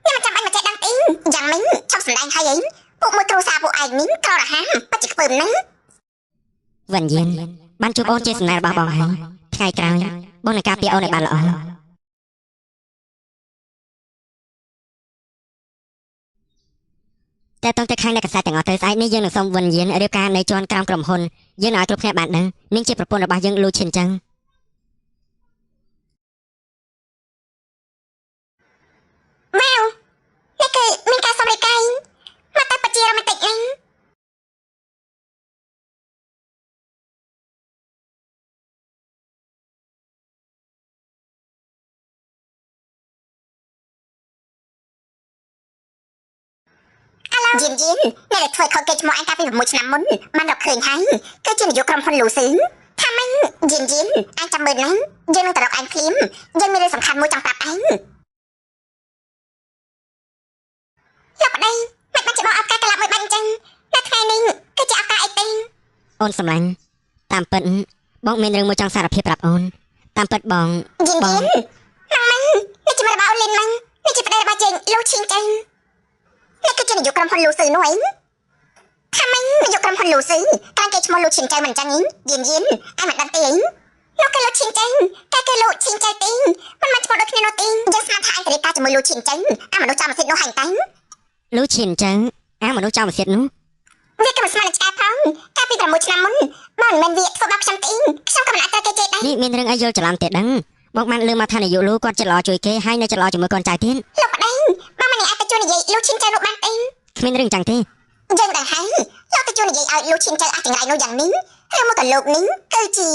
ខ្ញុំចាំបាច់មកចេះដឹងទីយ៉ាងមិញឈប់សម្ដែងហើយអីពួកមួយគ្រូសាពួកឯងនេះក្ររហាមពិតជាខ្ពើមណាស់វិញ្ញាណបានជួបអូនជាសំណារបស់បងហើយថ្ងៃក្រោយបងនឹងការពារអូនឲ្យបានល្អតែតង់តែខាងអ្នកកសែតទាំងអស់ទៅស្អែកនេះយើងនឹងសូមវិញ្ញាណរៀបការនៅជាន់ក្រោមក្រុមហ៊ុនយើងនឹងឲ្យគ្រប់គ្នាបានដឹងនាងជាប្រពន្ធរបស់យើងលូឈិនចឹងម៉ៅនេះគឺមានការសម្រេចកាយមកតែបជារ៉ូមែនទិកហ្នឹងយិនអ្នកដែលធ្វើខុសគេឈ្មោះអញកាលពី6ឆ្នាំមុនបានរកឃើញហើយគឺជានាយកក្រុមហ៊ុនលូស៊ឺថាម៉េចយិនអញចាំមើលណាយើងនឹងទៅរកអញភ្លាមយើងមានរឿងសំខាន់មួយចង់ប្រាប់អញលោកប្តីមិនបាច់ជាបងឱកាសត្រឡប់មួយបាច់អញ្ចឹងនៅថ្ងៃនេះគឺជាឱកាសអីទេអូនសម្លាញ់តាមពិតបងមានរឿងមួយចង់សារភាពប្រាប់អូនតាមពិតបងយិនម៉ាំនេះជារបស់អូលីនម៉ាំនេះជាប្តីរបស់យើងលូឈីងចឹងនេះគឺជានាយកក្រុមហ៊ុនលូស៊ឺនោះឯងថាម៉េចនាយកក្រុមហ៊ុនលូស៊ឺតាំងគេឈ្មោះលូឈីងចៅមិនអញ្ចឹងយិនអញមិនដឹងទេអីលោកគេលូឈីងចៅតែគេលូឈីងចៅទេមិនមកឈ្មោះដូចគ្នានោះទេយើងស្មានថាអញទៅរៀបការជាមួយលូឈីងចៅអាមនុស្សចាំសិទ្ធនោះហាញ់តាំងលូឈីងចៅអាមនុស្សចាំសិទ្ធនោះវាក៏មិនស្មាននឹងឆ្កែផងកាលពី6ឆ្នាំមុនបងមិនមែនវាធ្វើបាបខ្ញុំទេខ្ញុំក៏មិនអាចត្រូវគេចេះដែរនេះមានរឿងអីយល់ច្រឡំទេដឹងបងបានលឺមកថានាយកលូគាត់ចិត្តល្អជួយគេហើយនៅចិត្តល្អជាមួយកូនចៅទៀតលោកប្តីបងមិនអាចទៅជួយនិយាយលូឈីងចៅនោះបានទេគ្មានរឿងចឹងទេយើងដឹងហើយលោកទៅជួយនិយាយឲ្យលូឈីងចៅអាចចង្រៃនោះយ៉ាងនេះឬមកក៏លោកនេះគឺជា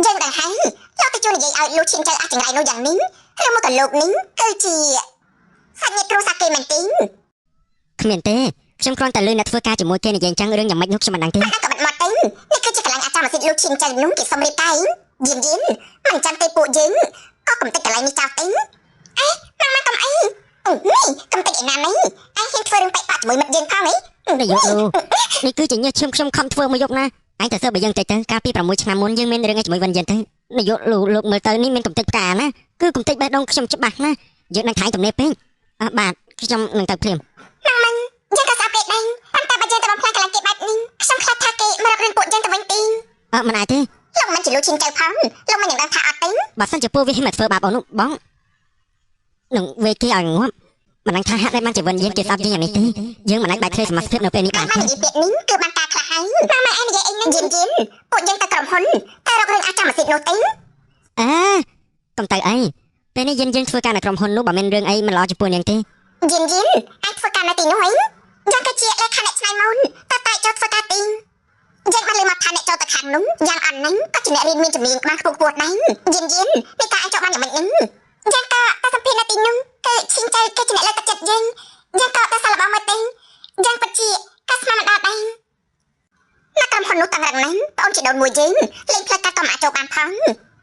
យើងដឹងហើយលោកទៅជួយនិយាយឲ្យលូឈីងចៅអាចចង្រៃនោះយ៉ាងនេះឬមកក៏លោកនេះគឺជាសាច់ញាតិគ្រួសារគេមែនទេគ្មានទេខ្ញុំគ្រាន់តែលឺអ្នកធ្វើការជាមួយគេនិយាយចឹងរឿងយ៉ាងម៉េចនោះខ្ញុំមិនដឹងទេក៏មិនមកទេនេះគឺជាកន្លែងអាចារ្យម៉ាស៊ីនលូឈីងចៅនោះគេសុំរៀបការយិនមិនចាំទេពួកយើងក៏កំតិចកន្លែងនេះចោលទេអេម៉ាក់កំអីនេះកំតិចឯណានេះអញហ៊ានធ្វើរឿងបែកបាក់ជាមួយមិត្តយើងផងអីនាយកលូនេះគឺជាញើសខ្ញុំខំធ្វើមួយយប់ណាអញទៅសើបើយើងតិចទៅកាលពី6ឆ្នាំមុនយើងមានរឿងជាមួយវិនយើងទៅនាយកលូលោកមើលទៅនេះមានកំតិចផ្កាណាគឺកំតិចបេះដូងខ្ញុំច្បាស់ណាយើងនឹងថៃទំនេរពេកបាទខ្ញុំនឹងទៅភ្លាមមិនយើងក៏ស្អប់គេដែរប៉ុន្តែបើយើងទៅបំផ្លាញកន្លែងគេបែបនេះខ្ញុំខ្លាចថាគេមករករឿងពួកយើងទៅវិញទេមិនអាចទេលោកមិនជាលូឈីងចៅផងលោកមិននឹងដឹងថាអត់ទេបើសិនជាពួកវាហ៊ានមកធ្វើបាបអូននោះបងនឹងវេគេឲ្យងាប់មិនដឹងថាហាក់ដែរបានជាវិនយើងគេស្អប់យើងយ៉ាងនេះទេយើងមិនអាចបែកគ្នាសមាជិកនៅពេលនេះបានទេនិយាយពាក្យនេះគឺបានការខ្លះហើយម៉ែឯងនិយាយអីនឹងយិនពួកយើងទៅក្រុមហ៊ុនតែរករឿងអាចចាំម៉ាស៊ីននោះទេកុំទៅអីពេលនេះយើងធ្វើការនៅក្រុមហ៊ុននោះបើមានរឿងអីមិនល្អចំពោះនាងទេយិនអញធ្វើការនៅទីនោះអីយ៉ាងក៏ជាលេខាអ្នកឆ្នៃមុនតែចូលធ្វើការទីយើងបានលើមកថាអ្នកចូលទៅខាងនោះយ៉ាងអន់ហ្នឹងក៏ជាអ្នករៀនមានជំនាញក្បាលខ្ពស់ដែរយិននេះការអញចូលបានយ៉ាងម៉េចហ្នឹងយ៉ាងក៏តែសម្ភារនៅទីនោះគឺឈីងចៅគេជាអ្នកលើកទឹកចិត្តយើងយ៉ាងក៏តែសាឡរបស់មើលទេយ៉ាងពិតជាការស្មានមិនដល់ដែរនៅក្រុមហ៊ុននោះតាំងរឹងណាស់បងជាដូនមួយយើងលេងផ្លូវការក៏មិនអាចចូលបានផង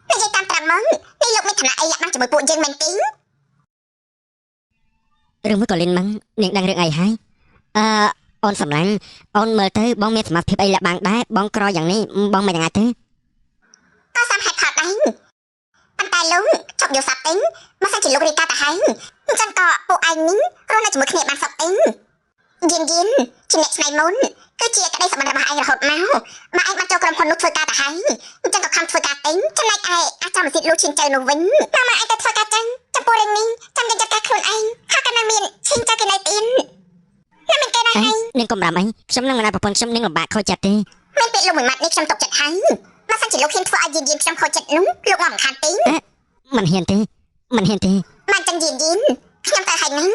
និយាយតាមត្រង់មកនេះលោកមានឋានៈអីយ៉ាក់បានជាមួយពួកយើងមែនទេរឿងមួយក៏លិនម៉ងនាងដឹងរឿងអីហើយអូនសម្លាញ់អូនមើលទៅបងមានសមត្ថភាពអីលាក់បាំងដែរបងក្រយ៉ាងនេះបងមិនយ៉ាងណាទេក៏សំហេតុផលដែរប៉ុន្តែលោកជប់យកសັບទេមកសិនជាលោករៀបការទៅហើយអញ្ចឹងក៏ពួកឯងនេះរស់នៅជាមួយគ្នាបានសុខទេយិនជាអ្នកឆ្នៃមុនគឺជាក្តីសម្បត្តិរបស់ឯងរហូតមកបើឯងបានចូលក្រុមហ៊ុននោះធ្វើការទៅហើយអញ្ចឹងក៏ខំធ្វើការទេចំណែកឯអាចចាំម៉ាស៊ីនលូឈីងចៅនោះវិញមកឯងទៅធ្វើការចឹងចំពោះរឿងនេះចាំយើងចាត់ការខ្លួនឯងថាកណ្ដាលមានឈីងចៅគេនៅទីនមិនមានគេដែរឯងនាងកំរាំអីខ្ញុំនឹងមិនឲ្យប្រពន្ធខ្ញុំនឹងលំបាកខូចចិត្តទេមានពាក្យលោកមួយម៉ាត់នេះខ្ញុំទុកចិត្តហើយបើសិនជាលោកហ៊ានធ្វើឲ្យយិនខ្ញុំខូចចិត្តនោះលោកមកមិនខានទេមិនហ៊ានទេមិនចឹងយិនខ្ញុំទៅហើយហ្នឹង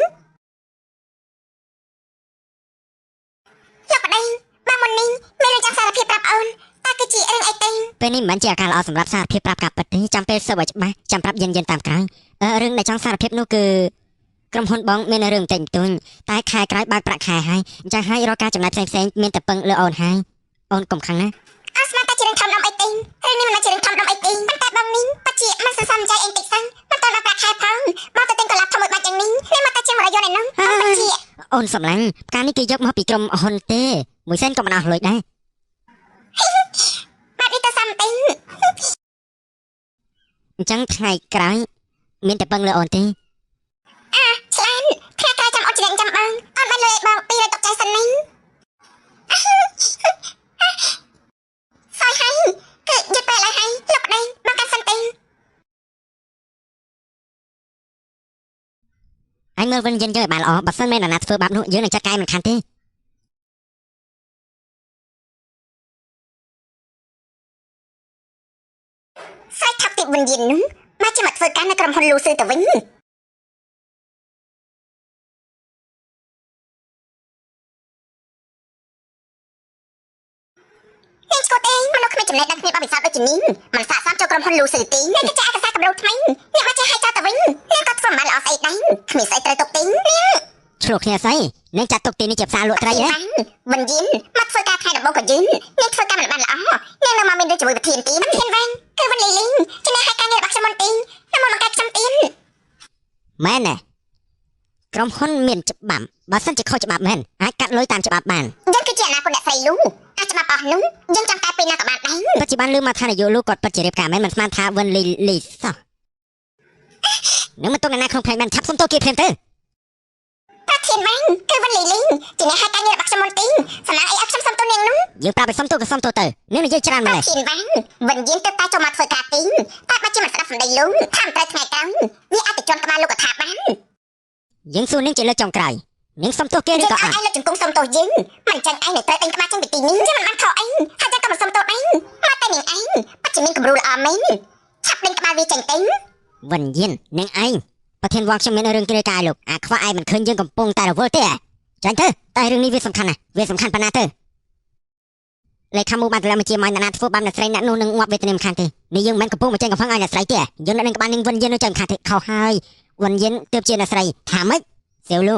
លោកប្តីបើមុននេះមានរឿងចង់សារភាពប្រាប់អូនតើគឺជារឿងអីទេពេលនេះមិនមែនជាឱកាសល្អសម្រាប់សារភាពប្រាប់កាប់ពិតទេចាំពេលសើបឲ្យច្បាស់ចាំប្រាប់យិនតាមក្រោយរឿងដែលចង់សារភាពនោះគឺក្រុមហ៊ុនបងមានរឿងបន្តិចបន្តួចតែខែក្រោយបើកប្រាក់ខែហើយអញ្ចឹងហើយរកការចំណាយផ្សេងមានតែពឹងលើអូនហើយអូនកុំខឹងណាអត់ស្មានតែជារឿងធំដុំអីទេរឿងនេះមិនមែនជារឿងធំដុំអីទេប៉ុន្តែបងនេះពិតជាមិនសន្សំใจអីតិចសិនប៉ុន្តែ តមកប្រាក់ខែផងមកទៅទិញកន្លប់ធំមួយបាច់យ៉ាងនេះនេះមកតែជា100យន់ឯនោះមិនជា អូនសំឡាញ់ផ្កានេះគេយកមកពីក្រុមហ៊ុនទេមួយសែនក៏មិនអស់លុយដែរ បាត់នេះទៅសាំទិញ អញ្ចឹងថ្ងៃក្រោយមានតែពឹងលើអូនទេ ឆ្លានថ្ងៃក្រោយចាំអត់ច្រៀងចាំបងអត់បានលុយឲ្យបង200ទុកចៃសិននេះសោយហើយគឺយត់ពេលហើយលុបដៃបងកាន់សិនទិញ អញមើលវិញយើងឲ្យបានល្អបើសិនមានអ្នកណាធ្វើបាបនោះយើងនឹងចាត់ការមិនខានទេ សោយថាប់ទីវិញ្ញាណនោះមកជាមកធ្វើការនៅក្រុមហ៊ុនលូស៊ឺទៅវិញ នេះស្គតអីមនុស្សគ្មានចំណេះដឹងគ្នាបបិសាទដូចជានេះមិនសាកសមចូលក្រុមហ៊ុនលូស៊ឺទីនេះគឺជាឯកសារកម្រោថ្មីអ្នកមកចេះឲ្យចោលទៅវិញអ្នកក៏ធ្វើមិនល្អស្អីដែរគ្មានស្អីត្រូវទុកទី ឆ្លោះគ្នាស្អីនឹងចាត់ទុកទីនេះជាផ្សារលក់ត្រីហ៎ វិញ្ញាណមកធ្វើការថ្ងៃដំបូងក៏យើងអ្នកធ្វើការមិនបានល្អអ្នកនៅមកមានដូចជាមួយប្រធានទីប្រធានវិញគឺវិនលីលីងជំនះឲ្យការងាររបស់ខ្ញុំមុនទីខ្ញុំមកកាច់ខ្ញុំទី មែនទេក្រុមហ៊ុនមានច្បាប់បើសិនជាខុសច្បាប់មែនអាចកាត់លុយតាមច្បាប់បាន យើងគឺជាអនាគតអ្នកស្រីលូអាចច្បាប់អស់នោះយើងចង់តែពេលណាក៏បានដែរ បច្ចុប្បន្នលឺមកថានយោបាយលោកគាត់ពិតជារៀបការមែនមិនស្មានថាវិនលីលីសោះនឹងមិនទុកអ្នកណាក្នុងផ្នែកបានឆាប់សុំទោសគេភ្លាមទៅ ប្រធានវិញគឺវិនលីលីងជំនះឲ្យការងាររបស់ខ្ញុំមុនទីសំណាងអីឲ្យខ្ញុំសុំទោសនាងនោះ យើងប្រាប់ឲ្យសុំទោសក៏សុំទោសទៅនឹងនិយាយច្រើនម្ល៉េះ ប្រធានវិញវិញ្ញាណទៅតែចូលមកធ្វើការទីតែបើជាមិនស្ដាប់សម្ដីលូថាមិនត្រូវថ្ងៃក្រោយវាអាចទៅជន់ក្បាលលោកកថាបាន យើងសួរនឹងជាលើកចុងក្រោយនឹងសុំទោសគេឬ យើង ក៏អ ឲ្យ ត់ ឯងលើកជង្គង់សុំទោសយើងមិនចឹងឯងនឹងត្រូវដេញក្បាលចេញពីទីនេះយើងមិនបានខុសអីហើយចឹងក៏មិនសុំទោសដែរមកតែនាងឯងពិតជាមានគំរូល្អមែនឆាប់ដេញក្បាលវាចេញទៅ វិញ្ញាណនឹងឯងប្រធានវងខ្ញុំមានរឿងគ្រាការលោកអាខ្វះឯងមិនឃើញយើងកំពុងតែរវល់ទេចាញ់ទៅតែរឿងនេះវាសំខាន់ណាស់វាសំខាន់ប៉ុណ្ណាទៅលេខាមូបានតែមកជាមកអ្នកណាធ្វើបាបអ្នកស្រីអ្នកនោះនឹងងាប់វេទនាមិនខានទេនេះយើងមិនកំពុងមកចេញកំផឹងឲ្យអ្នកស្រីទេយើងនៅនឹងក្បាលនឹងវិញ្ញាណនៅចាំខានទេខុសហើយវិញ្ញាណទើបជាអ្នកស្រីថាម៉េចសៀវលូ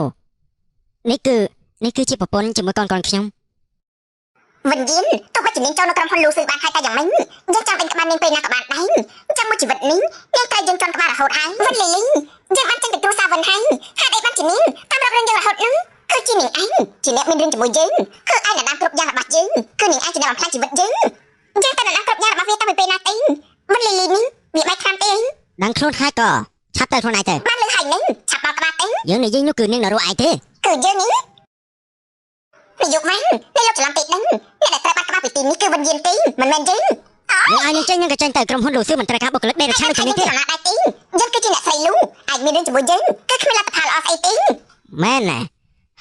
នេះគឺជាប្រពន្ធជាមួយកូនខ្ញុំ វិញ្ញាណទោះបីជានាងចូលនៅក្រុមហ៊ុនលូស៊ឺបានហើយតែយ៉ាងម៉េចយើងចង់ដេញក្បាលនាងពេលណាក៏បានដែរអញ្ចឹងមួយជីវិតនេះនាងត្រូវយើងចង់ក្បាលរហូតហើយវិនលីលីយើងបានចេញទៅគ្រួសារវិនហើយហេតុអីបានជានាងតាមរករឿងយើងរហូតហ្នឹងគឺជានាងឯងជាអ្នកមានរឿងជាមួយយើងគឺឯងអ្នកណាគ្រប់យ៉ាងរបស់យើងគឺនាងឯងជាអ្នកបំផ្លាញជីវិតយើងយើងតែអ្នកណាគ្រប់យ៉ាងរបស់វាតាំងពីពេលណាទៅវិនលីលីនេះវាបែកខាំទេ ដឹងខ្លួនហើយក៏ឆាប់ទៅខ្លួនឯងទៅ បានលឺហើយនឹងឆាប់មកក្បាលទៅ យើងនិយាយនោះគឺនាងនរោឯងទេ គឺយើងនេះនាយកវិញនាយកច្រឡំពេកហ្នឹងអ្នកដែលត្រូវបាត់ក្បាលពីទីនេះគឺវិញ្ញាណទីមិនមែនយើង យើងឲ្យនឹងចេញនឹងក៏ចេញទៅក្រុមហ៊ុនលូស៊ឺមិនត្រូវការបុគ្គលិកដេរឆាដូចនេះទេ យើងគឺជាអ្នកស្រីលូអាចមានរឿងជាមួយយើងគឺគ្មានលទ្ធផលល្អស្អីទេ មែនណា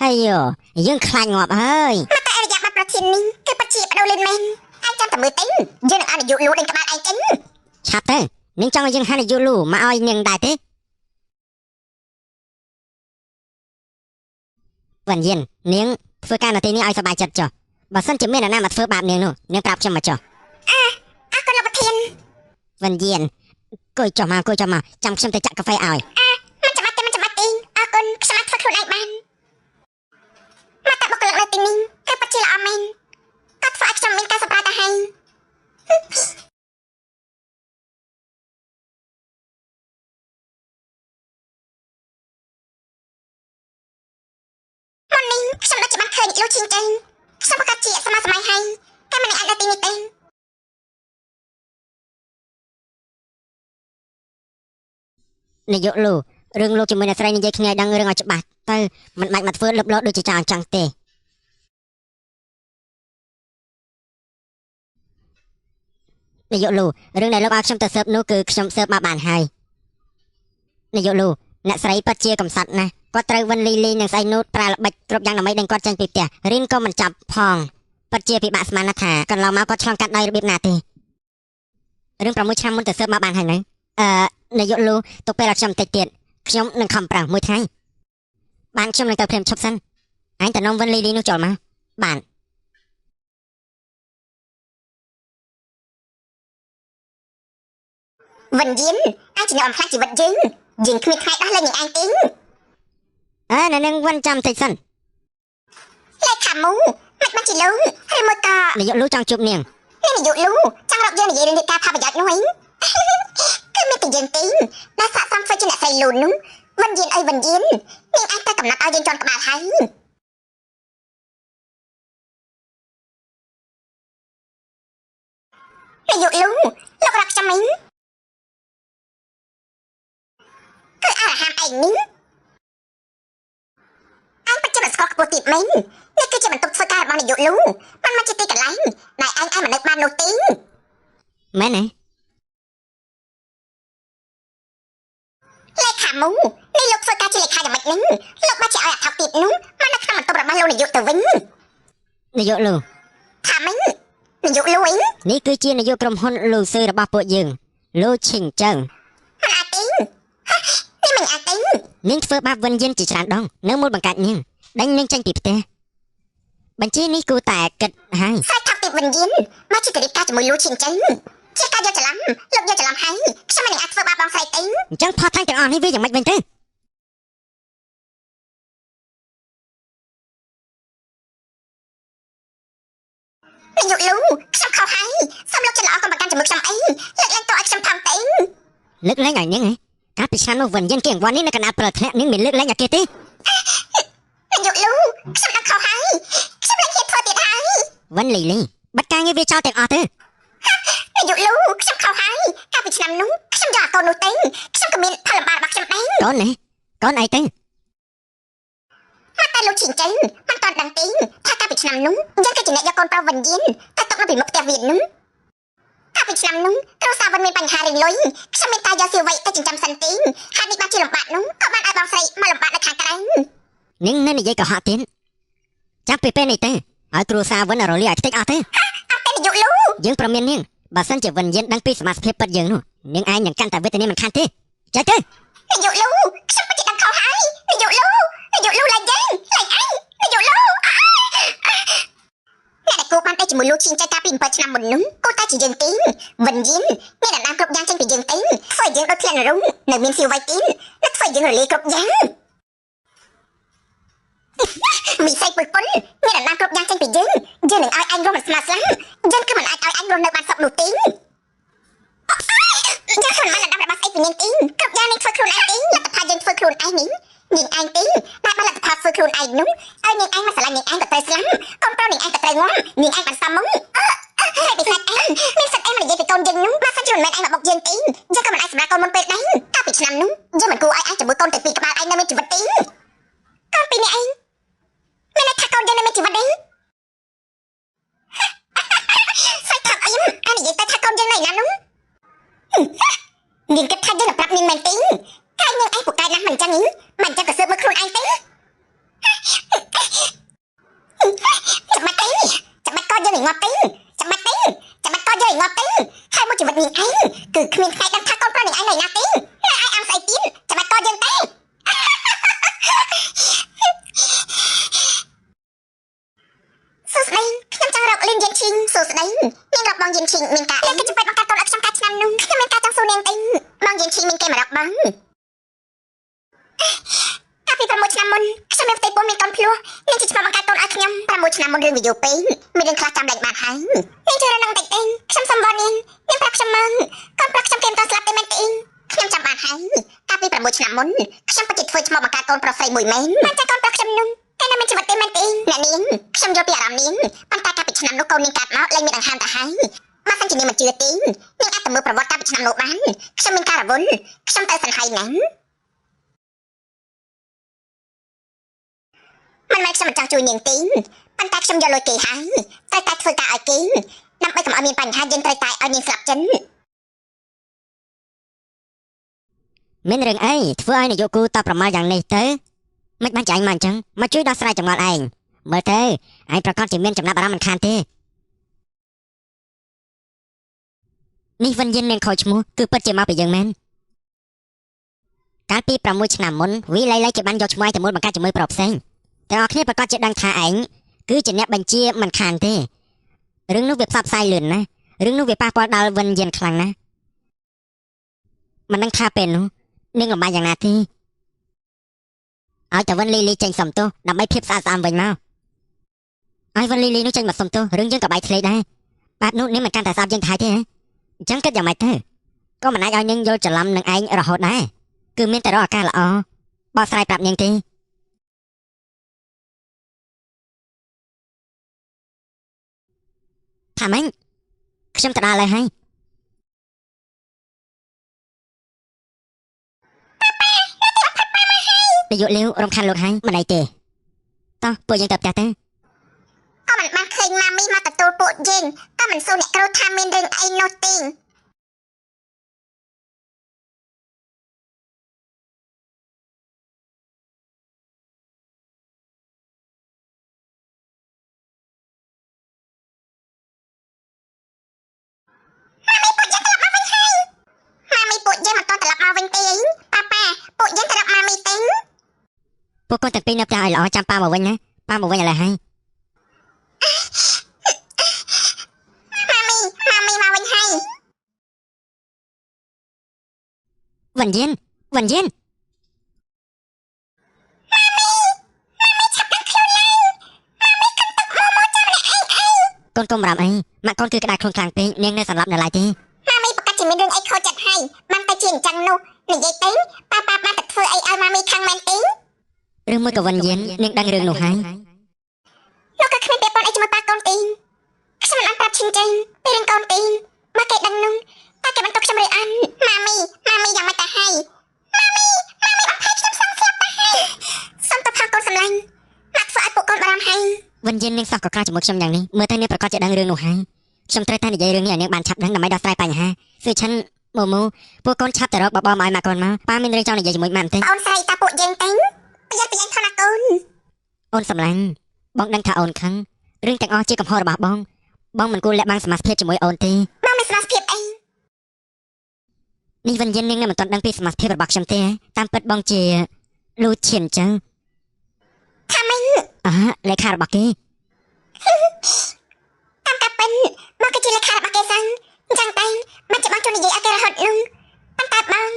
ហើយយើងខ្លាចងាប់ហើយ មកតែអរិយាប័ត្រប្រធាននេះគឺពិតជាបដូរលេនមែនឯងចាំតែមើលទៅយើងនឹងអនុយុលូដេញក្បាលឯងចេញ ឆាប់ទៅនាងចង់ឲ្យយើងហានយោលូមកឲ្យនាងដែរទេវិញ្ញាណនាងធ្វើការនៅទីនេះឲ្យសប្បាយចិត្តចុះបើសិនជាមានអ្នកណាមកធ្វើបាបនាងនោះនាងប្រាប់ខ្ញុំមកចុះ អរគុណលោកប្រធាន វិញ្ញាណគួយចុះមកចាំខ្ញុំទៅចាក់កាហ្វេឲ្យ មិនចាំបាច់ទេអរគុណខ្ញុំអាចធ្វើខ្លួនឯងបានមកតែបុគ្គលិកនៅទីនេះគឺពិតជាល្អមែនគាត់ធ្វើឲ្យខ្ញុំមានការសម្រេចទៅហើយមុននេះខ្ញុំដូចជាបានឃើញលោកឈីងចេញខ្ញុំប្រកាសជាសម័យហើយតែមិនអាចនៅទីនេះទេ នាយកលូរឿងលោកជាមួយអ្នកស្រីនិយាយគ្នាឲ្យដឹងរឿងឲ្យច្បាស់ទៅមិនបាច់មកធ្វើលឹបលត់ដូចជាចោលអញ្ចឹងទេនាយកលូរឿងដែលលោកឲ្យខ្ញុំទៅស៊ើបនោះគឺខ្ញុំស៊ើបមកបានហើយនាយកលូអ្នកស្រីពិតជាកំសត់ណាស់គាត់ត្រូវវិនលីលីនិងស្អីនោះប្រើល្បិចគ្រប់យ៉ាងដើម្បីដេញគាត់ចេញពីផ្ទះរៀនក៏មិនចាប់ផងពិតជាពិបាកស្មានណាស់ថាកន្លងមកគាត់ឆ្លងកាត់ដោយរបៀបណាទេរឿង6ឆ្នាំមុនទៅស៊ើបមកបានហើយហ្នឹងនាយកលូទុកពេលឲ្យខ្ញុំតិចទៀតខ្ញុំនឹងខំប្រឹងមួយថ្ងៃបានខ្ញុំនឹងទៅព្រាមឈប់សិនអញទៅនាំវិនលីលីនោះចូលមកបាន វិញ្ញាណអាចជាអ្នកបំផ្លាញជីវិតយើងគ្មានថ្ងៃដោះលែងនាងឯងទេ នៅនឹងវិនចាំតិចសិន លេខាមូមិនបានជាលូឬមួយក៏ នាយកលូចង់ជួបនាង នាយកលូចង់រកយើងនិយាយរឿងនៃការផលប្រយោជន៍នោះឯង មានតែយើងទេដែលស័ក្តិសមធ្វើជាអ្នកស្រីលូននោះវិញ្ញាណអីវិញ្ញាណនាងអាចទៅកំណត់ឲ្យយើងជន់ក្បាលហើយនាយកលូលោករកខ្ញុំវិញគឺអាហារឯងនេះអញពិតជាមិនស្គាល់ខ្ពស់ទៀតមែននេះគឺជាបន្ទប់ធ្វើការរបស់នាយកលូមិនមែនជាទីកន្លែងដែលអញឲ្យមកនៅបាននោះទេមែនទេលេខាមូនេះលោកធ្វើការជាលេខាយ៉ាងម៉េចហ្នឹងលោកបាច់ជាឲ្យអត្ថបទទៀតនោះមកនៅក្នុងបន្ទប់របស់លោកនាយកទៅវិញនាយកលូថាម៉េចនាយកលូអីនេះគឺជានាយកក្រុមហ៊ុនលូស៊ឺរបស់ពួកយើងលូឈិងចៅមិនអាចទេនេះមិនអាចទេនាងធ្វើបាបវិញ្ញាណជាច្រើនដងនៅមុនបង្កើតនាងដេញនាងចេញពីផ្ទះបញ្ជីនេះគួរតែគិតហើយស្រេចថាពីវិញ្ញាណមកជាគិតការជាមួយលូឈិងចៅជាការយកច្រឡំលោកយកច្រឡំហើយខ្ញុំមិនអាចធ្វើបាបបងស្រីទេអញ្ចឹងផុសថែងទាំងអស់នេះវាយ៉ាងម៉េចវិញទៅនាយកលូខ្ញុំខុសហើយសូមលោកចិត្តល្អកុំប្រកាន់ជាមួយខ្ញុំអីលើកលែងទោសឲ្យខ្ញុំផងទេលើកលែងឲ្យនាងហ៎កាលពីឆ្នាំនោះវិញ្ញាណគេអង្វរនេះនៅកណ្ដាលប្រធ្លាក់នាងមិនលើកលែងឲ្យគេទេនាយកលូខ្ញុំដឹងខុសហើយខ្ញុំលែងហ៊ានធ្វើទៀតហើយវិនលីលីបាត់ការងារវាចោលទាំងអស់ទៅនាយកលូខ្ញុំខុសហើយកាលពីឆ្នាំនោះខ្ញុំយកអាកូននោះទេខ្ញុំក៏មានផលលំបាករបស់ខ្ញុំដែរកូនណាកូនអីទៅមកតែលោកឈិងចិនមិនតាន់ដឹងទេថាកាលពីឆ្នាំនោះយើងគឺជាអ្នកយកកូនប្រុសវិញ្ញាណតែຕົកនៅពីមុខផ្ទះវានោះកាលពីឆ្នាំនោះគ្រូសាវិនមានបញ្ហារៀងលុយខ្ញុំមានតែយកស៊ីវ័យទៅចិញ្ចឹមសិនទេហើយនេះបានជាលំបាកនោះក៏បានឲ្យបងស្រីមកលំបាកនៅខាងក្រៅនាងនៅនិយាយកុហកទៀតចាប់ពីពេលនេះទៅឲ្យគ្រូសាវិនរលាឲ្យខ្ទេចអស់ទៅអត់ទេនាយកលូយើងប្រមាននាងបើសិនជាវិញ្ញាណដឹងពីសមាសភាពពិតយើងនោះនាងឯងនឹងកាន់តែវេទនាមិនខានទេចេះទៅនាយកលូខ្ញុំពិតជាដឹងខុសហើយនាយកលូឡើងយើងឡើងអញនាយកលូអ្នកដែលគូបានទៅជាមួយលោកឈិងចៃកាលពី7ឆ្នាំមុននោះគូតែជាយើងទេវិញ្ញាណមានដំណើរគ្រប់យ៉ាងចេញពីយើងទេធ្វើយើងដូចធ្លាក់នរងនៅមានស៊ីវ័យទៀតនិងធ្វើយើងរលាយគ្រប់យ៉ាងមីសៃពុលពុលមានដំណើរគ្រប់យ៉ាងចេញពីយើងនឹងឲ្យអញរស់មិនស្មើស្លាប់យើងគឺមិនអាចឲ្យអញរស់នៅបានសុខនោះទេយើងមិនបានដំណើររបស់ស្អីពីនាងទេគ្រប់យ៉ាងនាងធ្វើខ្លួនឯងទេលទ្ធផលយើងធ្វើខ្លួនឯងនេះនាងឯងទេតែបានលទ្ធផលធ្វើខ្លួនឯងនោះឲ្យនាងឯងមកស្រឡាញ់នាងឯងក៏ត្រូវស្លាប់កូនប្រុសនាងឯងក៏ត្រូវងំនាងឯងបានសំមុំហើយពីសាច់ឯងមានសាច់ឯងមកនិយាយពីកូនយើងនោះបើសិនជាមិនមែនឯងមកបុកយើងទេយើងក៏មិនអាចសម្រាប់កូនមុនពេលដែរកាលពីឆ្នាំនោះយើងមិនគួរឲ្យឯងជាមួយកូនទៅពីក្បាលឯងនៅមានជីវិតទេកូនពីរនាក់ឯងមានន័យថាកូនយើងនៅមានជីវិតទេសាច់ថាអីអានិយាយទៅថាកូនយើងនៅណានោះនាងគិតថាយើងប្រាប់នាងមែនទេតែនាងឯងពូកែណាស់មិនចឹងមិនចឹងក៏ស៊ើបមើលខ្លួនឯងទេចាំបាត់ទេចាំបាត់កូនយើងងាប់ទេចាំបាត់ទេចាំបាត់កូនយើងងាប់ទេហើយមួយជីវិតនាងឯងគឺគ្មានថ្ងៃដឹងថាកូនប្រុសនាងឯងនៅណាទេហើយឯងអាំស្អីទៀតចាំបាត់កូនយើងទេសួស្ដីខ្ញុំចង់រកលីនយានឈីងសួស្ដីនាងរកបងយានឈីងមានការគេចាំបាច់បង្កើតកូនឲ្យខ្ញុំកាលឆ្នាំនោះខ្ញុំមានការចង់សួរនាងទេបងយានឈីងមានគេមករកបងកាលពី6ឆ្នាំមុនខ្ញុំមានផ្ទៃពោះមានកូនភ្លោះនាងជាឆ្មបង្កើតកូនឲ្យខ្ញុំ6ឆ្នាំមុនរឿងវាយូរពេកមានរឿងខ្លះចាំលែងបានហើយនាងជួយរកនឹងតិចទេខ្ញុំសុំវល់នាងប្រាប់ខ្ញុំមកកូនប្រុសខ្ញុំគេមិនតស្លាប់ទេមែនទេខ្ញុំចាំបានហើយកាលពី6ឆ្នាំមុនខ្ញុំពិតជាធ្វើឆ្មបង្កើតកូនប្រុសស្រីមួយមែនមិនចាកូនប្រុសខ្ញុំនោះតែនៅមានជីវិតទេមែនទេអ្នកនាងខ្ញុំយល់ពីអារម្មណ៍នាងប៉ុន្តែកាលពីឆ្នាំនោះកូននាងកាត់មកលែងមានដង្ហើមទៅហើយបើសិនជានាងមិនជឿទេនាងអាចទៅមើលប្រវត្តិកាលពីឆ្នាំនោះបានខ្ញុំមានការរវល់ខ្ញុំទៅសង្ហៃណាស់មិនមែនខ្ញុំមិនចង់ជួយនាងទេប៉ុន្តែខ្ញុំយកលុយគេហើយត្រូវតែធ្វើការឲ្យគេដើម្បីកុំឲ្យមានបញ្ហាយើងត្រូវតែឲ្យនាងស្លាប់ចិនមានរឿងអីធ្វើឲ្យនាយកគូតបប្រមាថយ៉ាងនេះទៅមិនបានចាញ់មកអញ្ចឹងមកជួយដោះស្រាយចម្ងល់ឯងមើលទៅឯងប្រកាសជាមានចំណាប់អារម្មណ៍មិនខានទេនេះវិញ្ញាណមានខូចឈ្មោះគឺពិតជាមកពីយើងមែនកាលពី6ឆ្នាំមុនវីឡៃឡៃគេបានយកឈ្មោះឯងទៅមួយបង្កើតជាមួយប្រុសផ្សេងទាំងអស់គ្នាប្រកាសជាដឹងថាឯងគឺជាអ្នកបញ្ជាមិនខានទេរឿងនោះវាផ្សព្វផ្សាយលឿនណាស់រឿងនោះវាប៉ះពាល់ដល់វិញ្ញាណខ្លាំងណាស់មិនដឹងថាពេលនោះនាងលំបាកយ៉ាងណាទេឲ្យតែវិនលីលីចេញសំទោសដើម្បីភាពស្អាតស្អំវិញមកឲ្យវិនលីលីនោះចេញមកសំទោសរឿងយើងក៏បែកធ្លាយដែរបាទនោះនាងមិនកាន់តែស្អាតយើងថៃទេអញ្ចឹងគិតយ៉ាងម៉េចទៅ ក៏មិនអាចឲ្យនាងយល់ច្រឡំនឹងឯងរហូតដែរគឺមានតែរកឱកាសល្អបោះស្រាយប្រាប់នាងទេថាម៉េចខ្ញុំទៅដល់ហើយនាយកលាវរំខានលោកហើយមិនអីទេតោះពួកយើងទៅផ្ទះទៅក៏មិនបានឃើញម៉ាមីមកទទួលពួកយើងក៏មិនសួរអ្នកគ្រូថាមានរឿងអីនោះទេពួកយើងមិនទាន់ត្រឡប់មកវិញទេប៉ាពួកយើងត្រឡប់មកមីទេពួកគាត់ទាំងពីរនៅផ្ទះឲ្យល្អចាំប៉ាមកវិញណាប៉ាមកវិញឥឡូវហើយម៉ាមីមកវិញហើយវិនយានវិនយានកូនកុំបារម្ភអីម៉ាក់កូនគឺក្តៅខ្លួនខ្លាំងពេកនាងនៅសន្លប់នៅឡើយទេម៉ាមីប្រកាសជាមានរឿងអីខូចចិត្តហើយបានតែជាអញ្ចឹងនោះនិយាយទៅប៉ាបានតែធ្វើអីឲ្យម៉ាមីខាងមែនទេឬមួយក៏វិនយាននាងដឹងរឿងនោះហើយលោកក៏គ្មានពាក់ព័ន្ធអីជាមួយប៉ាកូនទេខ្ញុំមិនបានប្រាប់ឈិនចេញពីរឿងកូនទេបើគេដឹងនោះតើគេបន្តខ្ញុំឬអត់ម៉ាមីយ៉ាងម៉េចទៅហើយម៉ាមីអភ័យខ្ញុំសងស្លាប់ទៅហើយសុំទៅផាកូនសម្លាញ់ម៉ាក់ធ្វើឲ្យពួកកូនបារម្ភហើយវិនយាននាងសោះក៏ក្រៅជាមួយខ្ញុំយ៉ាងនេះមើលទៅនាងប្រកាសជាដឹងរឿងនោះហើយខ្ញុំត្រូវតែនិយាយរឿងនេះឲ្យនាងបានឆាប់ដឹងដើម្បីដោះស្រាយបញ្ហាគឺឆិនមូពួកកូនឆាប់ទៅរកបបមកឲ្យម៉ាក់កូនមកប៉ាមានរឿងចង់និយាយជាមួយម៉ាក់ទេអូនស្រីតាពួកយើងទេប្រយ័ត្នថនកូនអូនសម្លាញ់បងដឹងថាអូនខឹងរឿងទាំងអស់ជាកំហុសរបស់បងមិនគួរលាក់បាំងសមាជិកជាមួយអូនទេបងមានសមាជិកអីនេះវិនយាននាងនៅមិនទាន់ដឹងពីសមាជិករបស់ខ្ញុំទេតាមពិតបងជាលូឈៀនចឹងថាម៉េចលេខារបស់គេតាមកាពិនបងក៏ជាលេខារបស់គេចឹងតែមិនច្បាស់ជួយនិយាយឲ្យគេរហូតនោះប៉ុន្តែបង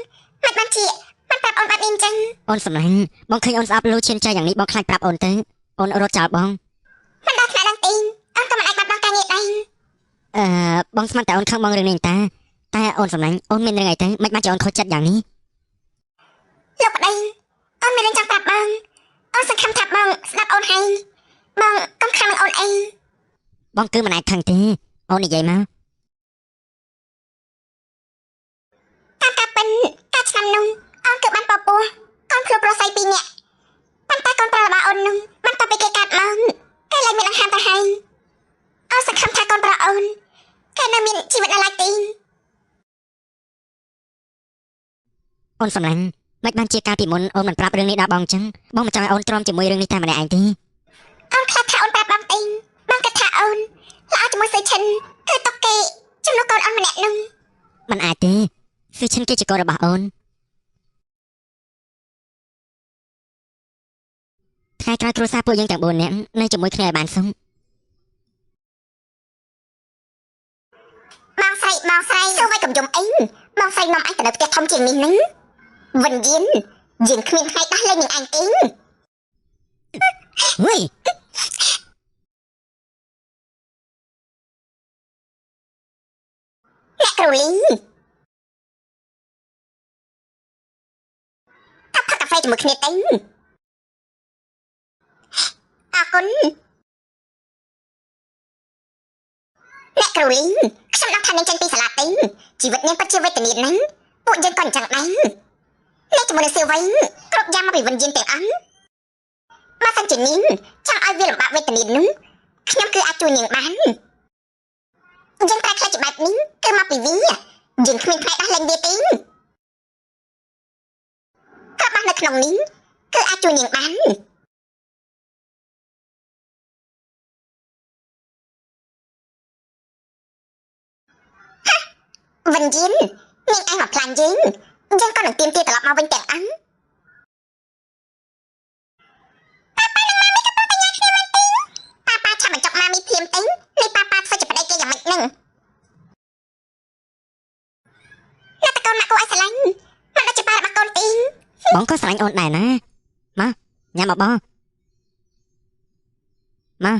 មិនបានជាមិនប្រាប់អូនបែបនេះចឹងអូនសម្លាញ់បងឃើញអូនស្អប់លូឈៀនចឹងយ៉ាងនេះបងខ្លាចប្រាប់អូនទៅអូនរត់ចោលបងមិនដល់ថ្នាក់ឡើងទេអូនក៏មិនអាចបាត់បង់ការងារដែរបងស្មានតែអូនខឹងបងរឿងនេះតែអូនសម្លាញ់អូនមានរឿងអីទៅមិនបានជាអូនខូចចិត្តយ៉ាងនេះលោកប្តីអូនមានរឿងចង់ប្រាប់បងអូនសង្ឃឹមថាបងស្ដាប់អូនហើយបងកុំខឹងនឹងអូនអីបងគឺមិនអាចខឹងទេអូននិយាយមកតាមការពិនការឆ្នាំនោះអូនគឺបានពពោះកូនភ្លុកប្រស័យ2នាក់ប៉ុន្តែកូនប្រុសរបស់អូននោះបានតទៅពីគេកាត់មកគេលែងមានដង្ហើមទៅហើយអូនសង្ឃឹមថាកូនប្រុសអូនគេនៅមានជីវិតនៅឡើយទេអូនសម្លាញ់មិនបានជាកាលពីមុនអូនមិនប្រាប់រឿងនេះដល់បងចឹងបងមិនចង់ឲ្យអូនទ្រាំជាមួយរឿងនេះតែម្នាក់ឯងទេអូនខ្លាចថាអូនប្រាប់បងទេបងគិតថាអូនល្អជាមួយសឺឈិនគឺតុកគេជំនួសកូនអូនម្នាក់នោះមិនអាចទេសឺឈិនគេជាកូនរបស់អូនថ្ងៃក្រោយគ្រួសារពួកយើងទាំង4នាក់នៅជាមួយគ្នាឲ្យបានសុខបងស្រីសួរឲ្យកុំយំអីបងស្រីនាំអញទៅនៅផ្ទះធំជាងនេះនឹងវិនយានយើងគ្មានថ្ងៃដោះលែងនឹងអញទេហុយអ្នកគ្រូលីផឹកកាហ្វេជាមួយគ្នាទេអរគុណអ្នកគ្រូលីខ្ញុំដឹងថានាងចេញពីសាលាទេជីវិតនាងពិតជាវេទនាណាស់ពួកយើងក៏អញ្ចឹងដែរនាងជាមួយនឹងសៀវវិញគ្រប់យ៉ាងមកពីវិនយានទាំងអស់បើសិនជានាងចង់ឲ្យវាលំបាកវេទនានោះខ្ញុំគឺអាចជួយនាងបានយើងតែខ្លាចជាបែបនេះគឺមកពីវាយើងគ្មានថ្ងៃដោះលែងវាទេក៏បាននៅក្នុងនេះគឺអាចជួយនាងបានវិនយាននាងឯងមកផ្លាញ់យើងក៏នឹងទៀមទាត្រឡប់មកវិញទាំងអស់ប៉ាឆាប់បញ្ចុកម៉ាមីភ្លាមទេនេះប៉ាធ្វើជាប្តីគេយ៉ាងម៉េចនឹងអ្នកតកូនម៉ាក់គូឲ្យស្រឡាញ់មិនដូចជាប៉ារបស់កូនទេបងក៏ស្រឡាញ់អូនដែរណាមកញ៉ាំមកបងមក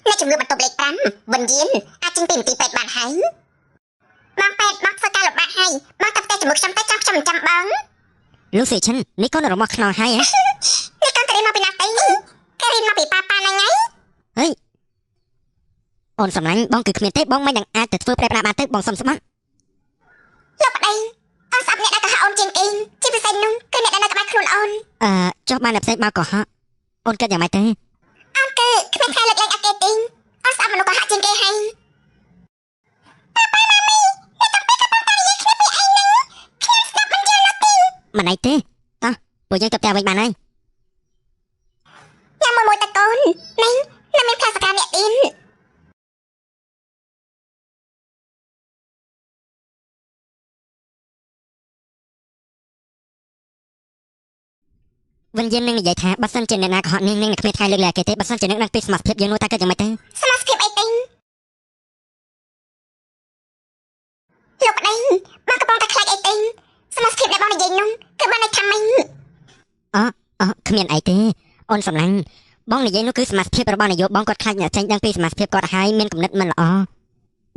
អ្នកជំងឺបន្ទប់លេខ5វិនយានអាចចេញពីមន្ទីរពេទ្យបានហើយ បងពេទ្យបងធ្វើការលំបាកហើយបងទៅផ្ទះជាមួយខ្ញុំទៅចាំខ្ញុំមិនចាំបង Lucy ឈិននេះកូនរបស់ខ្នងហើយហ៎ នេះកូនទៅរៀនមកពីណាទៅគេរៀនមកពីប៉ាប៉ាហ្នឹងហើយ អូនសម្លាញ់បងគឺគ្មានទេបងមិននឹងអាចទៅធ្វើប្រែប្រាស់បានទេបងសុំស្បត់ លោកប្តីអូនស្អប់អ្នកដែលទៅហៅអូនជាងគេជាពិសេសនោះគឺអ្នកដែលនៅក្បែរខ្លួនអូន ចុះបានតែផ្សេងមកក៏ហក់អូនគិតយ៉ាងម៉េចទេ អូនគឺគ្មានใครលើកលែងអត់គេទេអូនស្អប់មនុស្សក៏ហាក់ជាងគេហើយប៉ាប៉ាម៉ាមីអ្នកតាំងពីកំពុងតែនិយាយគ្នាពីឯងហ្នឹងខ្ញុំស្ដាប់មិនយល់នោះទេ មិនអីទេតោះពួកយើងទៅផ្ទះវិញបានហើយ ញ៉ាំមួយតកូននេះនៅមានផ្លែសកាអ្នកទៀត វិញយើងនឹងនិយាយថាបើសិនជាអ្នកណាក៏ហក់នាងនឹងគ្មានថ្ងៃលើកលែងគេទេបើសិនជាអ្នកនឹងពីសមត្ថភាពយើងនោះតើគិតយ៉ាងម៉េចទេ សមាសភាពអីទេលោកប្តីបងកំពុងតែខ្លាចអីទេសមាសភាពដែលបងនិយាយនោះគឺបងនៅថាម៉េច គ្មានអីទេអូនសម្លាញ់បងនិយាយនោះគឺសមត្ថភាពរបស់នាយកបងគាត់ខ្លាចអ្នកចេញដឹងពីសមត្ថភាពគាត់ហើយមានគំនិតមិនល្អ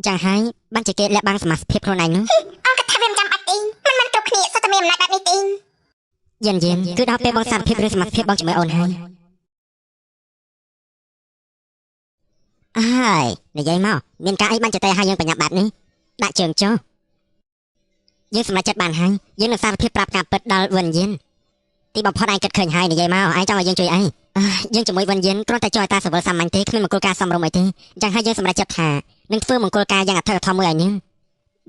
ចឹងហើយបានជាគេលាក់បាំងសមត្ថភាពខ្លួនឯងនោះ អូនគិតថាវាមិនចាំបាច់ទេមិនគ្រប់គ្នាសុទ្ធតែមានអំណាចបែបនេះទេ យិនគឺដល់ពេលបងសារភាពឬសមត្ថភាពបងជាមួយអូនហើយហើយនិយាយមកមានការអីបានចតែឲ្យយើងបញ្ញាប់បែបនេះដាក់ជើងចុះយើងសម្រេចចិត្តបានហើយយើងនឹងសារភាពប្រាប់ការពិតដល់វិនយិនទីបំផុតឯងគិតឃើញហើយនិយាយមកឯងចង់ឲ្យយើងជួយអីយើងជាមួយវិនយិនគ្រាន់តែជួយឲ្យតាសវលសាមញ្ញទេគ្មានមង្គលការសំរុំអីទេអញ្ចឹងហើយយើងសម្រេចចិត្តថានឹងធ្វើមង្គលការយ៉ាងអធិកអធមមួយឲ្យនាង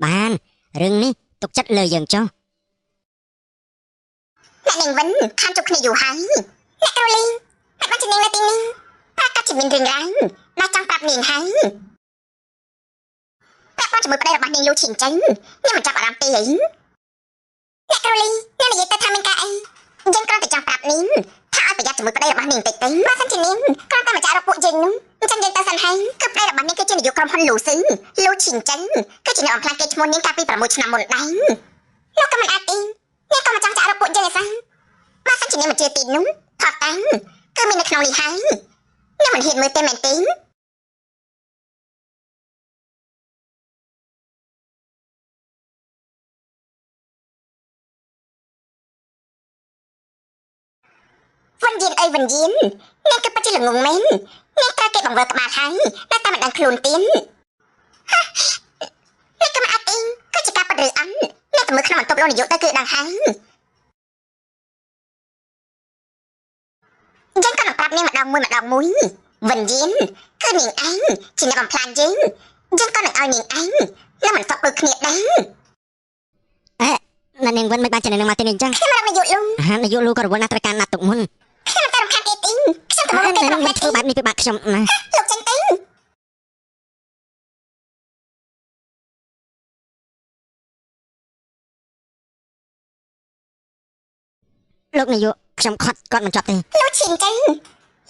បានរឿងនេះទុកចិត្តលើយើងចុះ អ្នកនាងវិនខានជួបគ្នាយូរហើយអ្នកក្រូលីហើយបានជានាងនៅទីនេះប្រកាសជាមានរឿងរ៉ាវដែលចង់ប្រាប់នាងហើយប្រាប់បងជាមួយប្តីរបស់នាងលូឈីនចឹងនាងមិនចាប់អារម្មណ៍ទេអីអ្នកក្រូលីនាងនិយាយទៅថាមានការអីយើងគ្រាន់តែចង់ប្រាប់នាងថាឲ្យប្រយ័ត្នជាមួយប្តីរបស់នាងតិចទៅបើសិនជានាងគ្រាន់តែមកចាក់រកពួកយើងនោះអញ្ចឹងយើងទៅសិនហើយគឺប្តីរបស់នាងគឺជានាយកក្រុមហ៊ុនលូស៊ីលូឈីនចឹងគឺជាអ្នកអំផ្លាញគេឈ្មោះនាងកាលពី6ឆ្នាំមុនដែរលោកក៏មិនអាចទេនាងក៏មកចង់ចាក់រកពួកយើងឯងបើសិនជានាងមិនជឿទីនោះថតតាំងគឺមាននៅក្នុងលីហើយនាងមិនហ៊ានមើលទេមែនទេវិនយានអីវិនយាននាងគឺពិតជាល្ងងមែននាងត្រូវគេបង្វិលក្បាលហើយតែតែមិនដឹងខ្លួនទៀតនាងក៏មិនអាចទេគឺជាការប៉ັດឬអន់នាងទៅមើលក្នុងបន្ទប់លោកនាយកទៅគឺដឹងហើយយើងក៏នឹងប្រាប់នាងម្ដងមួយវិនយានគឺនាងឯងជាអ្នកបំផ្លាញយើងក៏នឹងឲ្យនាងឯងនឹងមិនសក់ដូចគ្នាដែរ ណានាងវិនមិនបានចេញនឹងមកទីនេះអញ្ចឹង ខ្ញុំរកនាយកលុង នាយកលូក៏រវល់ណាស់ត្រូវការណាត់ទុកមុន ខ្ញុំតែរំខានគេទីខ្ញុំទៅមកគេប្រកប ធ្វើបែបនេះពិបាកខ្ញុំណា លោកចេញទៅ លោកនាយកខ្ញុំខត់គាត់មិនចប់ទេ លោកឈីនចឹង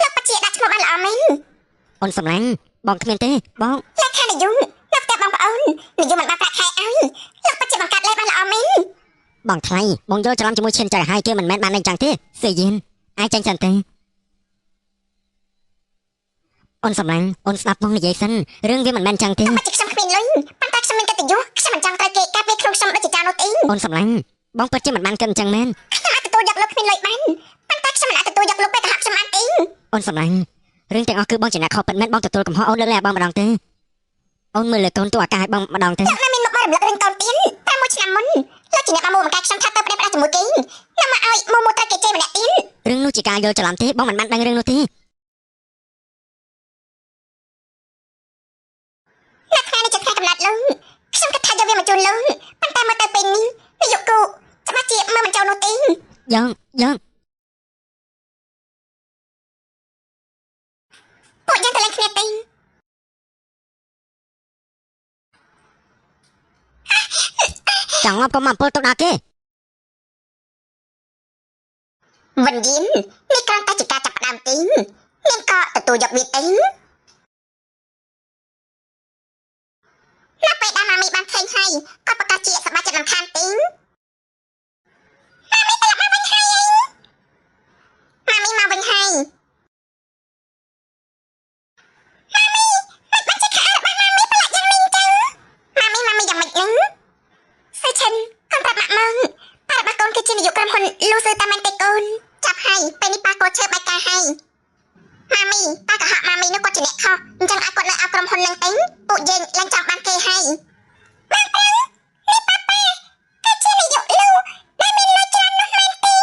លោកបជាដាក់ឈ្មោះបានល្អមែន អូនសម្លាញ់បងគ្មានទេបង លោកខាននាយកលោកផ្ទះបងប្អូននាយកមិនបានប្រាក់ខែឲ្យលោកបជាបង្កើតលេខបានល្អមែន បងថ្លៃបងយល់ច្រឡំជាមួយឈិនចៃហើយគេមិនមែនបានអីចឹងទេសេយិនអាចចាញ់សិនទេអូនសម្លាញ់អូនស្ដាប់បងនិយាយសិនរឿងវាមិនមែនចឹងទេ បជាខ្ញុំគ្មានលុយប៉ុន្តែខ្ញុំមានកិត្តិយសខ្ញុំមិនចង់ត្រូវគេការពារខ្លួនខ្ញុំដូចជាចៅនោះទេ អូនសម្លាញ់បងពិតជាមិនបានគិតអញ្ចឹងមែន ខ្ញុំអាចទទួលយកលោកគ្មានលុយបានប៉ុន្តែខ្ញុំមិនអាចទទួលយកលោកពេលទៅហាក់ខ្ញុំបានទេ អូនសម្លាញ់រឿងទាំងអស់គឺបងជាអ្នកខុសពិតមែនបងទទួលកំហុសអូនលើកលែងបងម្ដងទេអូនមើលលើកូនទូអាកាសឲ្យបងម្ដងទេ លោកនៅមានមុខមករំលឹករឿងកូនទៀនតែមួយឆ្នាំមុនលោកជាអ្នកបានមកបង្កើតខ្ញុំថាទៅប្តេជ្ញាជាមួយគេខ្ញុំមកឲ្យមកត្រូវគេជេរម្នាក់ទៀន រឿងនោះជាការយល់ច្រឡំទេបងមិនបានដឹងរឿងនោះទេ នៅថ្ងៃនេះជាថ្ងៃកំណត់លុងខ្ញុំគិតថាយកវាមកជូនលុងប៉ុន្តែមកទៅពេលនេះនាយកគូច្បាស់ជាមើលមិនចូលនោះទេ យ៉ង ពួកយើងទៅលេងគ្នាទេ ចង់ងាប់ក៏មកពលទៅដល់គេ វិនយាននេះគ្រាន់តែជាការចាប់ផ្ដើមទេនាងក៏ទទួលយកវាទេនៅពេលដែលម៉ាមីបានឃើញហើយក៏ប្រកាសជាសប្បាយចិត្តមិនខានទេម៉ាមីត្រឡប់មកវិញហើយម៉ាមីមកវិញហើយម៉ាមីមិនបាច់ជាខែរបស់ម៉ាមីប្រឡាក់យ៉ាងនេះចឹងម៉ាមីយ៉ាងម៉េចហ្នឹង តាកុហកម៉ាមីនោះគាត់ជាអ្នកខុសអញ្ចឹងឲ្យគាត់នៅឲ្យក្រុមហ៊ុននឹងទៅពួកយើងឡើងចាំបានគេហើយបងប្អូននេះប៉ាប៉ាគឺជានាយកលូដែលមានលុយច្រើនណាស់មែនទេ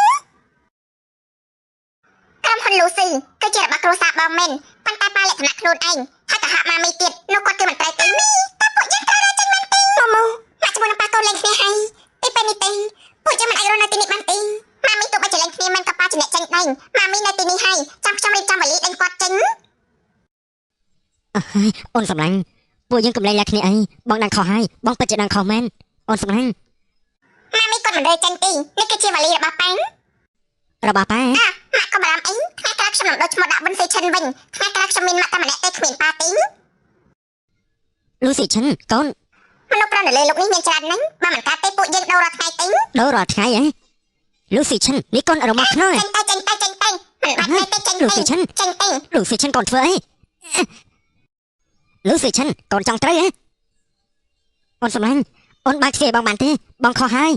ក្រុមហ៊ុនលូស៊ីគឺជារបស់គ្រួសារបងមែនប៉ុន្តែប៉ាលក្ខណៈខ្លួនឯងហើយកុហកម៉ាមីទៀតនោះគាត់គឺមិនត្រូវទេតែពួកយើងត្រូវរកចេញមែនទេម៉ូម៉ូមកជាមួយនឹងប៉ាកូនលេងគ្នាហើយទីពេលនេះទេពួកយើងមិនអាចរស់នៅទីនេះបានទេម៉ាមីទោះបីជាលេងគ្នាមិនក៏ប៉ាជាអ្នកចេញដែរម៉ាមីនៅទីនេះហើយចាំខ្ញុំរៀបចំវេលាដេញគាត់ចេញអូនសម្លាញ់ពួកយើងកំលែងលាក់គ្នាអីបងដឹងខុសហើយបងពិតជាដឹងខុសមែនអូនសម្លាញ់ម៉ាមីគាត់មិនរើចេញទេនេះគឺជាវេលារបស់ប៉ារបស់ប៉ាម៉ាក់ក៏បារម្ភអីថ្ងៃក្រោយខ្ញុំនឹងដូរឈ្មោះដាក់ប៊ុនសេឈិនវិញថ្ងៃក្រោយខ្ញុំមានម៉ាក់តែម្នាក់ទេគ្មានប៉ាទេលូស៊ីឈិនកូនមនុស្សប្រុសនៅលើលោកនេះមានច្រើនណាស់បើមិនកើតទេពួកយើងដូររាល់ថ្ងៃទេដូររាល់ថ្ងៃហ៎លូស៊ីឈិននេះកូនរបស់ខ្នងចេញទៅមិនបាច់ទេចេញលូស៊ីឈិនចេញទៅលូស៊ីឈិនកូនធ្វើអីលូស៊ីឈិនកូនចង់ត្រូវហ៎អូនសម្លាញ់អូនបើកទ្វារបងបានទេបងខុសហើយ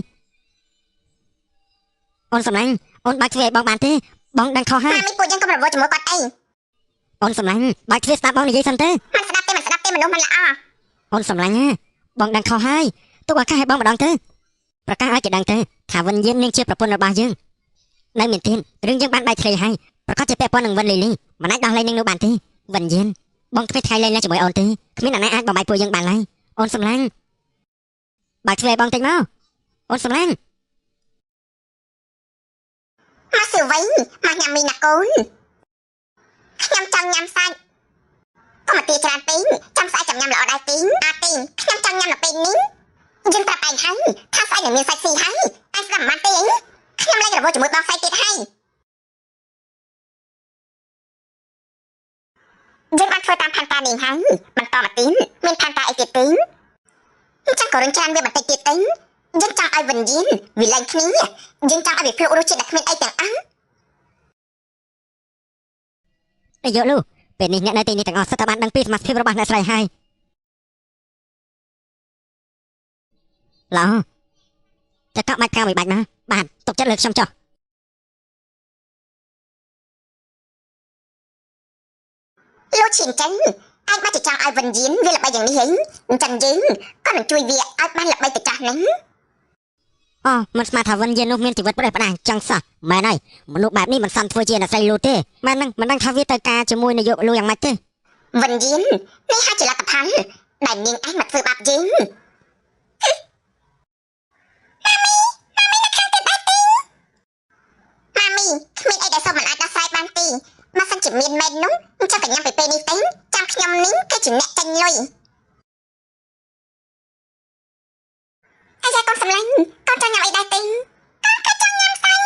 អូនសម្លាញ់អូនបើកទ្វារបងបានទេបងដឹងខុសហើយម៉ាមីពួកយើងកុំរវល់ជាមួយគាត់អីអូនសម្លាញ់បើកទ្វារស្ដាប់បងនិយាយសិនទៅមិនស្ដាប់ទេមនុស្សមិនល្អអូនសម្លាញ់បងដឹងខុសហើយទុកឱកាសឲ្យបងម្ដងទៅប្រកាសឲ្យគេដឹងទៅថាវិញ្ញាណនាងជាប្រពន្ធរបស់យើងនៅមានទៀនរឿងយើងបានបែកធ្លាយហើយប្រកាសជាពាក់ព័ន្ធនឹងវិនលីលីមិនអាចដោះលែងនាងនោះបានទេវិញ្ញាណបងគ្មានថ្ងៃលែងឡើងជាមួយអូនទេគ្មានអ្នកណាអាចបំបាយពួកយើងបានឡើយអូនសម្លាញ់បើកទ្វារបងតិចមកអូនសម្លាញ់មកសួរវិញមកញ៉ាំមីណាកូនខ្ញុំចង់ញ៉ាំសាច់កុំមកទីច្រើនពេកចាំស្អែកចាំញ៉ាំល្អដែរទីទីខ្ញុំចង់ញ៉ាំនៅពេលនេះយើងប្រាប់ឯងហើយថាស្អែកនឹងមានសាច់ស៊ីហើយឯងស្ដាប់មិនបានទេខ្ញុំលែងរវល់ជាមួយបងស្អែកទៀតហើយយើងបានធ្វើតាមផែនការនេះហើយបន្តមកទៀតមានផែនការអីទៀតទេអញ្ចឹងក៏រឹងច្រើនវាបន្តិចទៀតទៅយើងចង់ឲ្យវិញ្ញាណវាលែងគ្នាយើងចង់ឲ្យវាភ្លក់រសជាតិដែលគ្មានអីទាំងអស់តែយកលូពេលនេះអ្នកនៅទីនេះទាំងអស់សិតតែបានដឹងពីសមាជិករបស់អ្នកស្រីហើយឡោតែកាប់បាច់ការមួយបាច់ណាបាទទុកចិត្តលើខ្ញុំចុះលោកឈិនចឹងឯងបាច់ចង់ឲ្យវិញ្ញាណវាល្បីយ៉ាងនេះហីអញ្ចឹងយើងក៏នឹងជួយវាឲ្យបានល្បីទៅចាស់ហ្នឹងអូមិនស្មានថាវិញ្ញាណនោះមានជីវិតប្រេះផ្ដាស់ចឹងសោះមែនហើយមនុស្សបែបនេះមិនសំធ្វើជាអ្នកស្រីលូទេមែនហ្នឹងមិនដឹងថាវាទៅការជាមួយនាយកលូយ៉ាងម៉េចទេវិញ្ញាណនេះហាក់ជាលទ្ធផលដែលនាងឯងមកធ្វើបាបយើងម៉ាមីគ្មានអីដែលសុំមិនអាចដោះស្រាយបានទេបើសិនជាមានមែននោះអញ្ចឹងកញ្ញាពីពេលនេះទៅចាំខ្ញុំនេះគឺជាអ្នកចាញ់លុយអាយ៉ាកូនសម្លាញ់កូនចង់ញ៉ាំអីដែរទេកូនក៏ចង់ញ៉ាំសាច់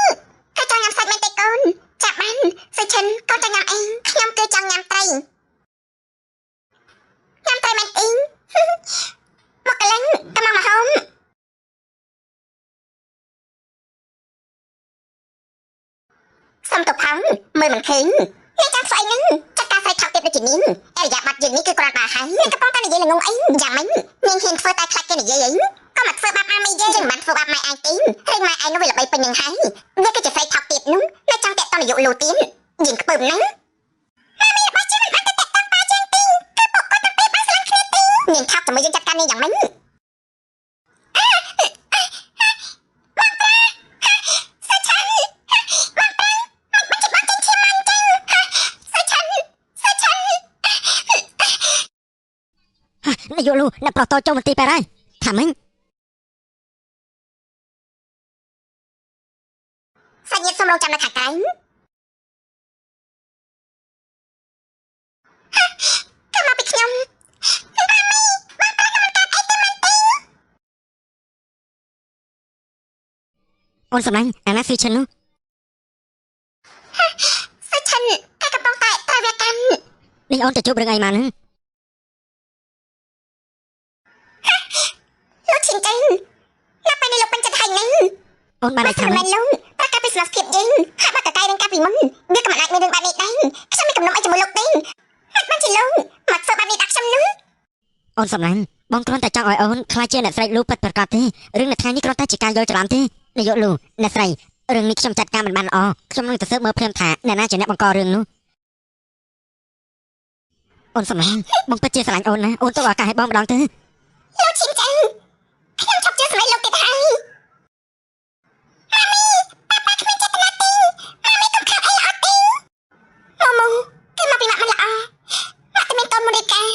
ក៏ចង់ញ៉ាំសាច់មែនទេកូនចាប់បានសុឈិនកូនចង់ញ៉ាំអីខ្ញុំគឺចង់ញ៉ាំត្រីញ៉ាំត្រីមែនអីមកកលែងកំងមកហូមសំទុកផងមើលមិនឃើញអ្នកចាំស្អីហ្នឹងចាក់ការស្រីថោកទៀតដូចជានាងអរិយាប័ត្រយើងនេះគឺគ្រាន់តែហើយនាងកំពុងតែនិយាយល្ងងអីយ៉ាងម៉េចនាងហ៊ានធ្វើតែខ្លាចគេនិយាយអីក៏មកធ្វើបាបម៉ាមីយើងមិនបានធ្វើបាបម៉ែឯងទេរឿងម៉ែឯងនោះវាល្បីពេញនឹងហើយវាគឺជាស្រីថោកទៀតនោះនៅចង់តាក់តនយុលូទៀតយើងខ្ពើមណាស់ម៉ាមីរបស់ជាមិនបានទៅតាក់តងប៉ាយើងទេគឺពួកគាត់ទាំងពីរបានស្លាប់គ្នាទេនាងថោកជាមួយយើងចាត់ការនាងយ៉ាងម៉េចនាយកលូអ្នកប្រុសតូចចូលមន្ទីរពេទ្យហើយថាម៉េចសាច់ញាតិសូមរងចាំនៅខាងក្រៅcomeមកពីខ្ញុំអូនសម្លាញ់អាណាស៊ីឈិននោះស៊ីឈិនតែកំពុងតែត្រូវវាកម្មនេះអូនទៅជួបរឿងអីមកហ្នឹងលោកឈិនចឹងនៅពេលនេះលោកពេញចិត្តហើយហ្នឹងអូនបានថាម៉េចលោកប្រកាសពីស្លាប់ភាពយើងហើយបាត់តកែរឿងកាលពីមុនវាក៏មិនអាចមានរឿងបែបនេះដែរខ្ញុំមានកំណត់អីជាមួយលោកទេមិនបានជាលោកមកធ្វើបែបនេះដាក់ខ្ញុំនោះអូនសម្លាញ់បងគ្រាន់តែចង់ឲ្យអូនខ្លាចជាអ្នកស្រីលូពិតប្រាកដទេរឿងនៅថ្ងៃនេះគ្រាន់តែជាការយល់ច្រឡំទេនាយកលូអ្នកស្រីរឿងនេះខ្ញុំចាត់ការមិនបានល្អខ្ញុំនឹងទៅស៊ើបមើលភ្លាមថាអ្នកណាជាអ្នកបង្ករឿងនោះ អូនសម្លាញ់បងពិតជាស្រឡាញ់អូនណាអូនទៅឱកាសឲ្យបងម្ដងទៅ លោកឈិនចឹងខ្ញុំឈប់ជឿសម្ដីលោកទៀតហើយម៉ាមីប៉ាប៉ាគ្មានចេតនាទេម៉ាមីកុំខឹងអីអត់ទេម៉ូម៉ូគឺមកពីម៉ាក់មិនល្អម៉ាក់តែមានកូនមួយរៀបការ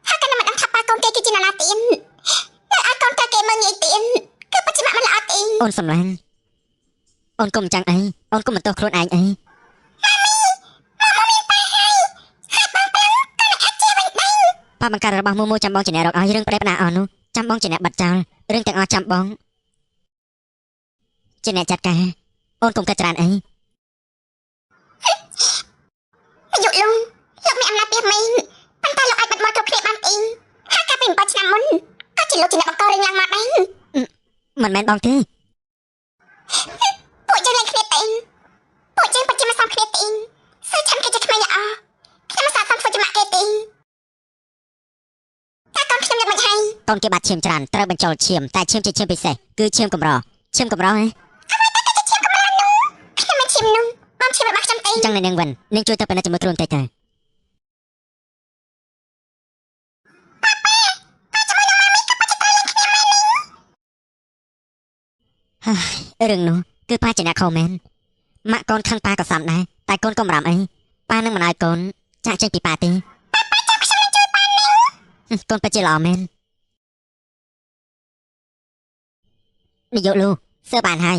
ហើយក៏មិនដឹងថាប៉ាកូនគេគឺជានរណាទៀតនៅឲ្យកូនតើគេមើលងាយទៀតគឺពិតជាម៉ាក់មិនល្អទេ អូនសម្លាញ់អូនកុំចាំងអីអូនកុំបន្ទោសខ្លួនឯងអីប៉ាបង្ការរបស់មូចាំបងជាអ្នករកឲ្យរឿងប្តីប្តាអស់នោះចាំបងជាអ្នកបាត់ចោលរឿងទាំងអស់ចាំបងជាអ្នកចាត់ការអូនកុំគិតច្រើនអី អាយុលោកមានអំណាចពីមែនប៉ុន្តែលោកអាចបាត់មាត់គ្រប់គ្នាបានអីហើយកាលពី7ឆ្នាំមុនក៏ជាលោកជាអ្នកបង្ករឿងឡើងមកដែរ មិនមែនបងទេ ពួកយើងលែងគ្នាទេពួកយើងពិតជាមិនសមគ្នាទេសើឆាន់គេជាក្មេងល្អខ្ញុំមិនសាកសមធ្វើជាម៉ាក់គេទេតែកូនខ្ញុំយកមិនហើយក ូនគេបាត់ឈាមច្រើនត្រូវបញ្ចូលឈាមតែឈាមជាឈាមពិសេសគឺឈាមកម្រឈាមកម្រហ៎ ខ្ញុំមិនឈាមនោះបងឈាមរបស់ខ្ញុំទេ អញ្ចឹងនៅនាងវិននាងជួយទៅពិនិត្យជាមួយគ្រូបន្តិចទៅហើយរឿងនោះគឺប៉ាជាអ្នកខុសមែនម៉ាក់កូនខឹងប៉ាក៏សមដែរតែកូនកុំបារម្ភអីប៉ានឹងមិនឲ្យកូនចាក់ចេញពីប៉ាទេកូនពិតជាល្អមែននាយកលូសើបានហើយ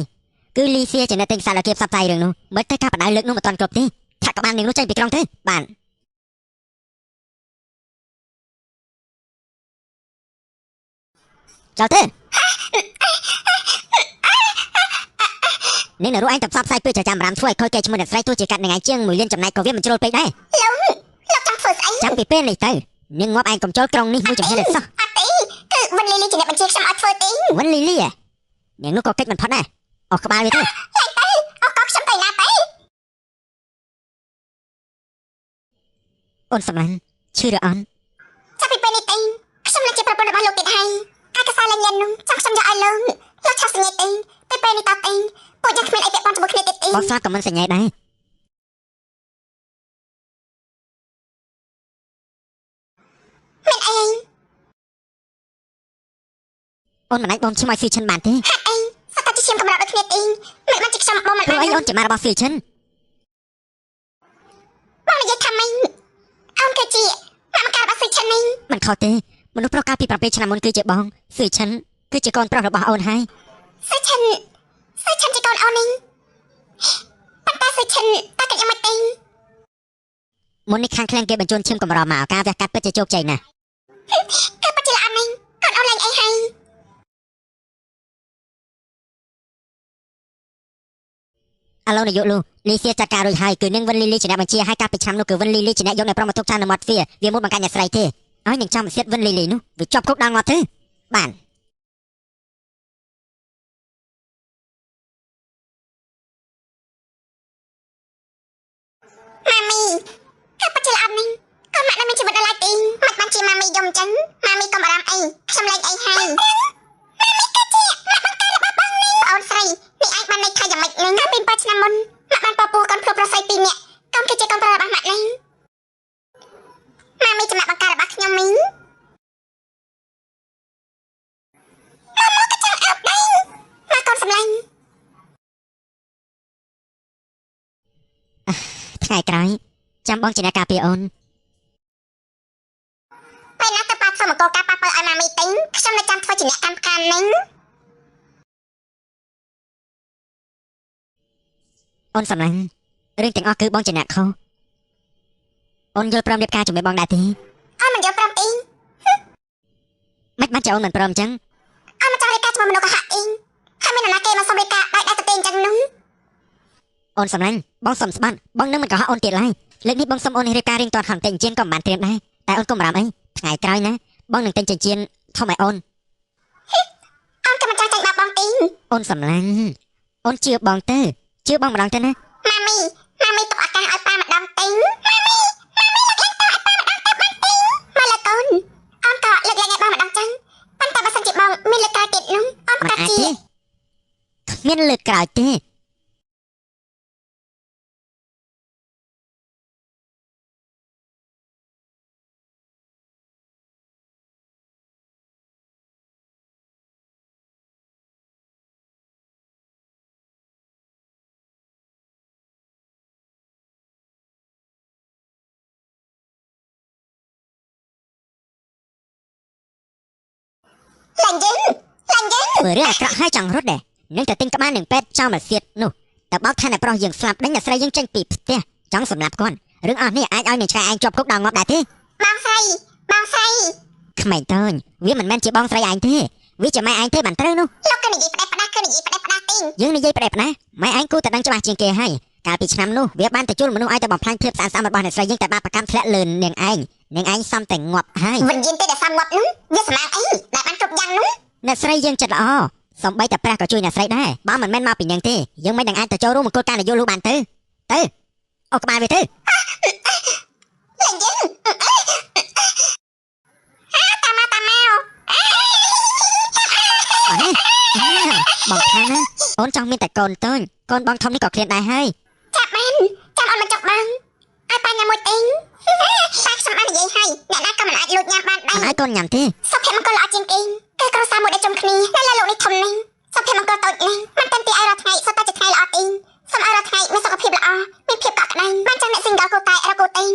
គឺលីសៀជាអ្នកទិញសារលើគេផ្សព្វផ្សាយរឿងនោះមិនតែការបដៅលើកនោះមិនតាន់គ្រប់ទេថាក់ក៏បាននាងនោះចេញពីក្រុងទៅបានចោលទៅនាងនៅរស់ឯងតែផ្សព្វផ្សាយពីចចាំរាមធ្វើឲ្យខូចកេរ្តិ៍ឈ្មោះអ្នកស្រីទោះជាកាត់នឹងឯងជាង1លានចំណែកក៏វាមិនជ្រុលពេកដែរ លោកចង់ធ្វើស្អី ចាំពីពេលនេះទៅនាងងាប់ឯងកុំចូលក្រុងនេះមួយចំហៀនទេសោះ អត់ទេគឺវិនលីលីជាអ្នកបញ្ជាខ្ញុំឲ្យធ្វើទេ វិនលីលីនាងនោះក៏កិច្ចមិនផុតដែរអស់ក្បាលវាទៅ អត់ក៏ខ្ញុំទៅណាទេ អូនសម្លាញ់ឈឺឬអន់ ចាប់ពីពេលនេះទេខ្ញុំនឹងជាប្រពន្ធរបស់លោកទៀតហើយឯកសារលែងញ៉ាំនោះចង់ខ្ញុំយកឲ្យលោកឆាប់សញ្ញាទេពេលពេលនេះតទេពួកយើងគ្មានអីពាក់ព័ន្ធជាមួយគ្នាទៀតទេ បងស្លាប់ក៏មិនសញ្ញេដែរ មានអី អូនមិនអាចបងឈ្មោះស៊ីឈិនបានទេ ហាក់អីសត្វតែជាឈាមកម្រដូចគ្នាទេមិនបានជាខ្ញុំបងមិន ព្រោះ បាន អីអូនជាម៉ារបស់ស៊ីឈិន បងនិយាយថាម៉េចអូនគឺជាម៉ាក់ការរបស់សុយឆានេះ មិនខុសទេមនុស្សប្រុសកាលពី7ឆ្នាំមុនគឺជាបងស៊ីឈិនគឺជាកូនប្រុសរបស់អូនហើយ សុយឆាជាកូនអូននេះប៉ុន្តែសុយឆាតែក៏ยังមិនទេ មុននេះខាងក្លែងគេបញ្ជូនឈាមកម្រមកការវះកាត់ពិតជាជោគជ័យណាស់ គឺពិតជាល្អណាស់កូនអូនលែងអីហើយ ឥឡូវនាយកលូលីសៀចាត់ការរួចហើយគឺនាងវិនលីលីជាអ្នកបញ្ជាឲ្យកាលពីឆ្នាំនោះគឺវិនលីលីជាអ្នកយកអ្នកប្រុសមកទុកចោលនៅមាត់ទ្វារវាមួយបង្កាច់អ្នកស្រីទេឲ្យនឹងចាំសៀតវិនលីលីនោះវាជាប់គុកដល់ងាប់ទៅបាន ម៉ាមីគឺពិតជាល្អណាស់កូនម៉ាក់នៅមានជីវិតដល់ឡើយទេមិនបានជាម៉ាមីយំអញ្ចឹងម៉ាមីកុំបារម្ភអីខ្ញុំលែងអីហើយម៉ាមីគឺជាម៉ាក់បង្ការរបស់បងនេះបងអូនស្រីនេះអាចបានន័យថាយ៉ាងម៉េចនឹងកាលពី7ឆ្នាំមុនម៉ាក់បានពពោះកូនភ្លោះប្រស័យ2នាក់កូនគឺជាកូនប្រុសរបស់ម៉ាក់នេះម៉ាមីជាម៉ាក់បង្ការរបស់ខ្ញុំមីម៉ាម៉ាក៏ចង់អើបដែរម៉ាកូនសម្លាញ់ ថ្ងៃក្រោយចាំបងជាអ្នកការពារអូន ពេលណាទៅប៉ាធ្វើមកកការប៉ាបើឲ្យម៉ាមីទិញខ្ញុំនៅចាំធ្វើជាអ្នកកម្មការនឹង អូនសម្លាញ់រឿងទាំងអស់គឺបងជាអ្នកខុសអូនយល់ព្រមរៀបការជាមួយបងដែរទេ អូនមិនយកព្រមទេ មិនបានជាអូនមិនព្រមអញ្ចឹង អូនមិនចង់រៀបការជាមួយមនុស្សកុហកអីហើយមាននរណាគេមកសុំរៀបការដោយតែទៅទេអញ្ចឹងនោះ អូនសម្លាញ់បងសុំស្បាត់បងនឹងមិនកុហកអូនទៀតឡើយលើកនេះបងសុំអូនរៀបការរៀងទាត់ខំទិញចិញ្ចៀនក៏មិនបានត្រៀមដែរតែអូនកុំបារម្ភអីថ្ងៃក្រោយណាបងនឹងទិញចិញ្ចៀនធំឲ្យអូន អូនក៏មិនចង់ចាញ់បាបបងទេ អូនសម្លាញ់អូនជឿបងទៅជឿបងម្ដងទៅណា ម៉ាមីទុកឱកាសឲ្យប៉ាម្ដងទេម៉ាមីលើកឡើងតើឲ្យប៉ាម្ដងទៅបានទេមកលើកូនអូនក៏លើកឡើងឲ្យបងម្ដងចឹងប៉ុន្តែបើសិនជាបងមានលើកក្រោយទៀតនោះអូន មិន ក៏ អាច ជា ទេគ្មានលើកក្រោយទេ ឡើងយើងឡើងយើង ធ្វើរឿងអាក្រក់ឲ្យចង់រត់ដែរនឹងតែទិញក្បាលនឹងពេទ្យចោលមកសៀតនោះតែបោកថាអ្នកប្រុសយើងស្លាប់ដេញអ្នកស្រីយើងចេញពីផ្ទះចង់សម្លាប់គាត់រឿងអស់នេះអាចឲ្យនឹងឆ្កែឯងជាប់គុកដល់ងាប់ដែរទេ បងស្រី ក្មេងតូចវាមិនមែនជាបងស្រីឯងទេវាជាម៉ែឯងទេបានត្រូវនោះ លោកគឺនិយាយផ្ដេសផ្ដាស់គឺនិយាយផ្ដេសផ្ដាស់ទី យើងនិយាយផ្ដេសផ្ដាស់ម៉ែឯងគូតែដឹងច្បាស់ជាងគេហើយកាលពីឆ្នាំនោះវាបានទៅជួលមនុស្សឲ្យទៅបំផ្លាញភាពស្អាតស្អំរបស់អ្នកស្រីយើងតែបាបកម្មធ្លាក់លើនាងឯងសំតែងាប់ហើយ វិញ្ញាណទេដែលសំងាប់នោះវាសម្រាប់អីដែលបានគ្រប់យ៉ាងនោះ អ្នកស្រីយើងចិត្តល្អសំបីតែព្រះក៏ជួយអ្នកស្រីដែរបើមិនមែនមកពីនាងទេយើងមិននឹងអាចទៅចូលរួមមង្គលការនយោបាយបានទៅអូក្បាលវាទៅ ឡើងយើងតាមមក អស់នេះបងថាណាអូនចង់មានតែកូនតូចកូនបងធំនេះក៏ឃ្លានដែរហើយ ចាំអូនមកចុកបងឲ្យបាញ់ញ៉ាំមួយទិញសាក់សំបាននិយាយហើយអ្នកណាក៏មិនអាចលួចញ៉ាំបានដែរ មិនឲ្យកូនញ៉ាំទេ សុភមង្គលល្អជាងគេគឺគ្រួសារមួយដែលជុំគ្នាតែលើលោកនេះធំនេះសុភមង្គលតូចនេះមិនតែទីឲ្យរាល់ថ្ងៃសុទ្ធតែជាថ្ងៃល្អទីសូមឲ្យរាល់ថ្ងៃមានសុខភាពល្អមានភាពកក់ក្ដៅបានចាំអ្នក single គូតែរកគូទី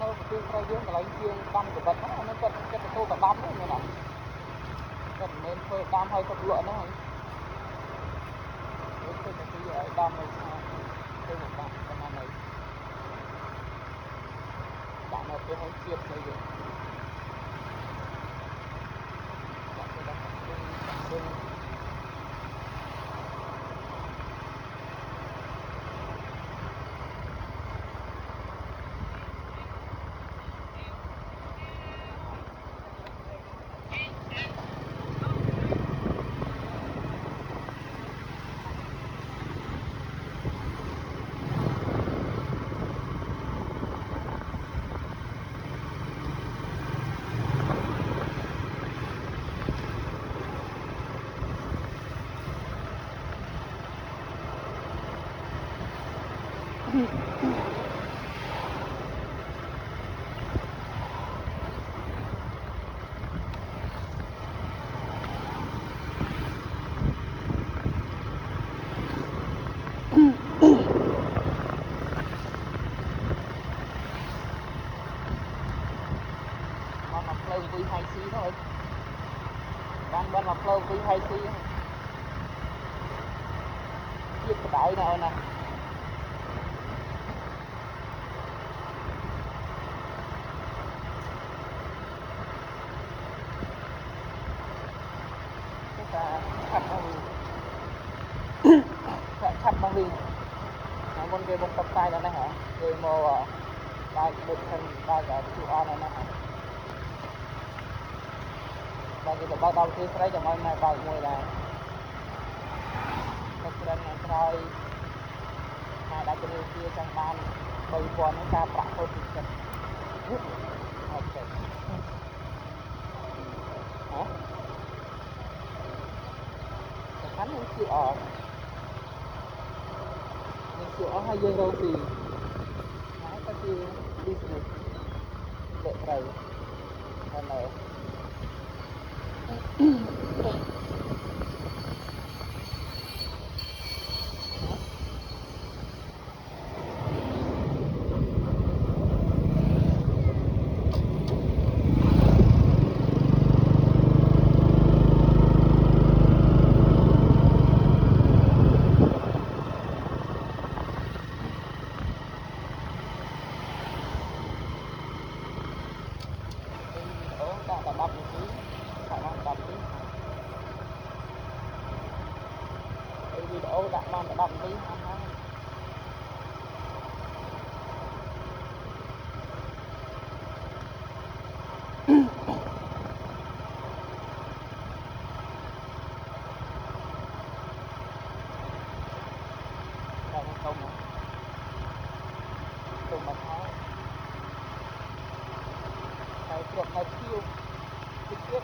នៅប្រទេសក្រៅយើងកន្លែងជាងដាំកបិតហ្នឹងអានោះគាត់ទទួលកដាំហ្នឹងមែនអត់គាត់មិនមែនធ្វើដាំឲ្យគាត់លក់ហ្នឹងហើយធ្វើតែពីឲ្យដាំឲ្យស្អាតធ្វើមកដាំប៉ុណ្ណាហើយដាក់នៅពេលឲ្យជាតិទៅយើងដាក់ទៅដល់ខ្លួន ផ្លូវអង្គុយហៃស៊ីនោះបានមកផ្លូវអង្គុយហៃស៊ីជាតិបដៅណាអូនណាតែឆាប់មកឆាប់មកវិញមុនគេមកតបតាយដល់ហ្នឹងហ៎គេមកបាយដូចខាងបាយតែជួអនហ្នឹងហ៎បើគេទៅបើកដល់ប្រទេសស្រីចាំឲ្យម៉ែបើកមួយដែរតែព្រឹងថ្ងៃក្រោយហើយដាក់ជំនួយជាចង់បាន 3000 នេះការប្រាក់ហូតពីចិត្តអូខេហ៎សំខាន់នឹងជាអត់នឹង chỗ hai dương đâu thì hái cái kia business để rồi còn này đã đập một tí khả năng đập tí cái video đã mang đã đập tí không mà thái cái chuyện này chiêu trực tiếp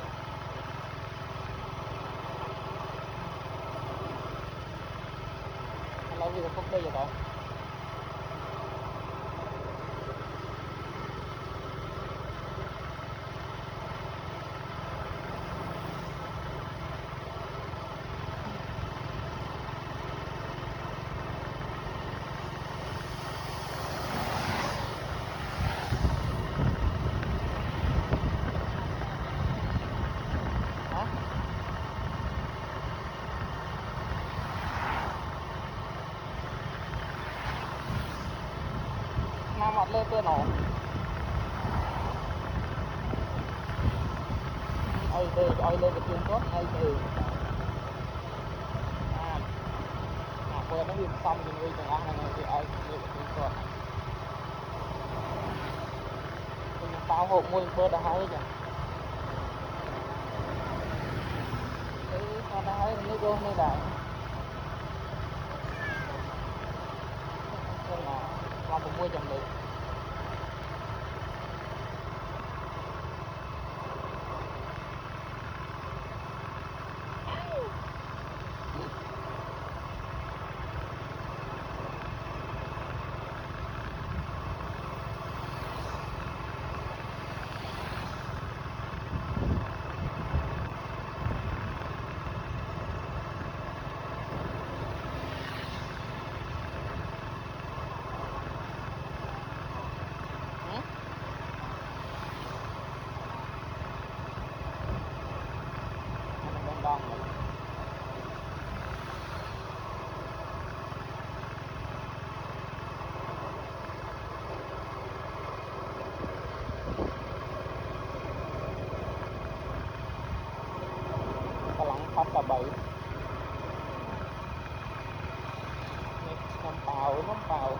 lâu gì không đây rồi đó mặt lên tên nó ai lên cái tiếng tốt ai từ vừa nó đi xong thì người từng ăn này thì ai lên cái tiếng tốt tao hộp mua bơ đã hái chứ cái đã hái nó vô nơi đại nên là làm một mua chồng được phát cả bảy năm tàu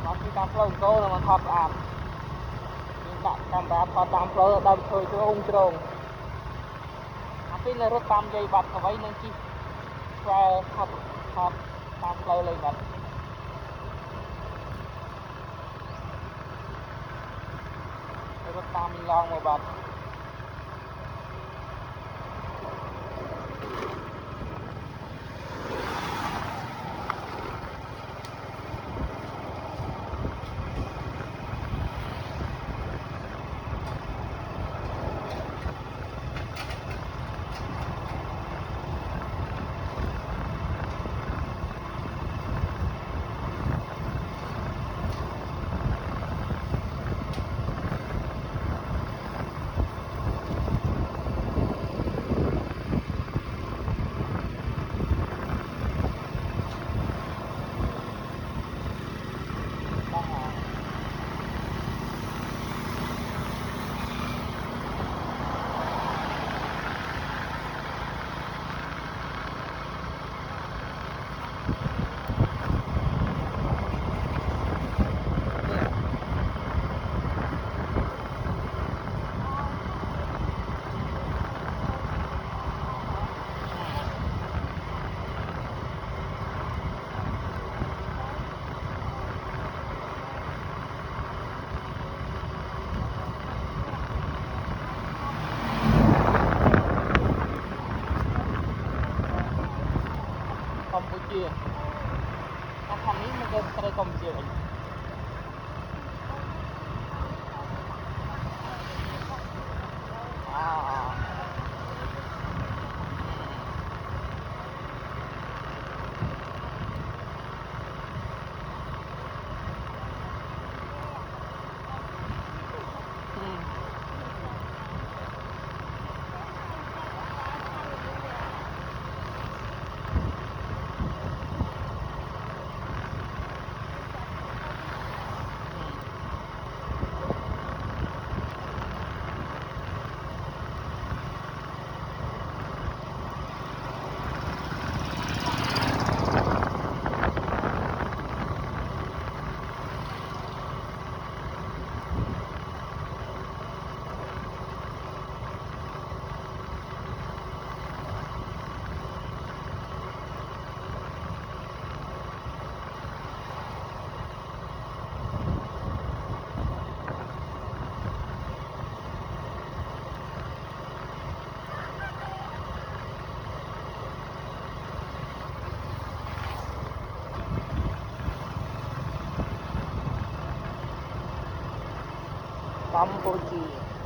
nó khi tam flow cô là mà thọt ảm đặt camera thọt tam flow đâm thôi trông khi là rút tam dây bật vào nên chi và thọt tam flow lên bật rút tam mình long mà bật ជាអាខាងនេះមិនទៅស្រីកម្ពុជាវិញកម្ពុជា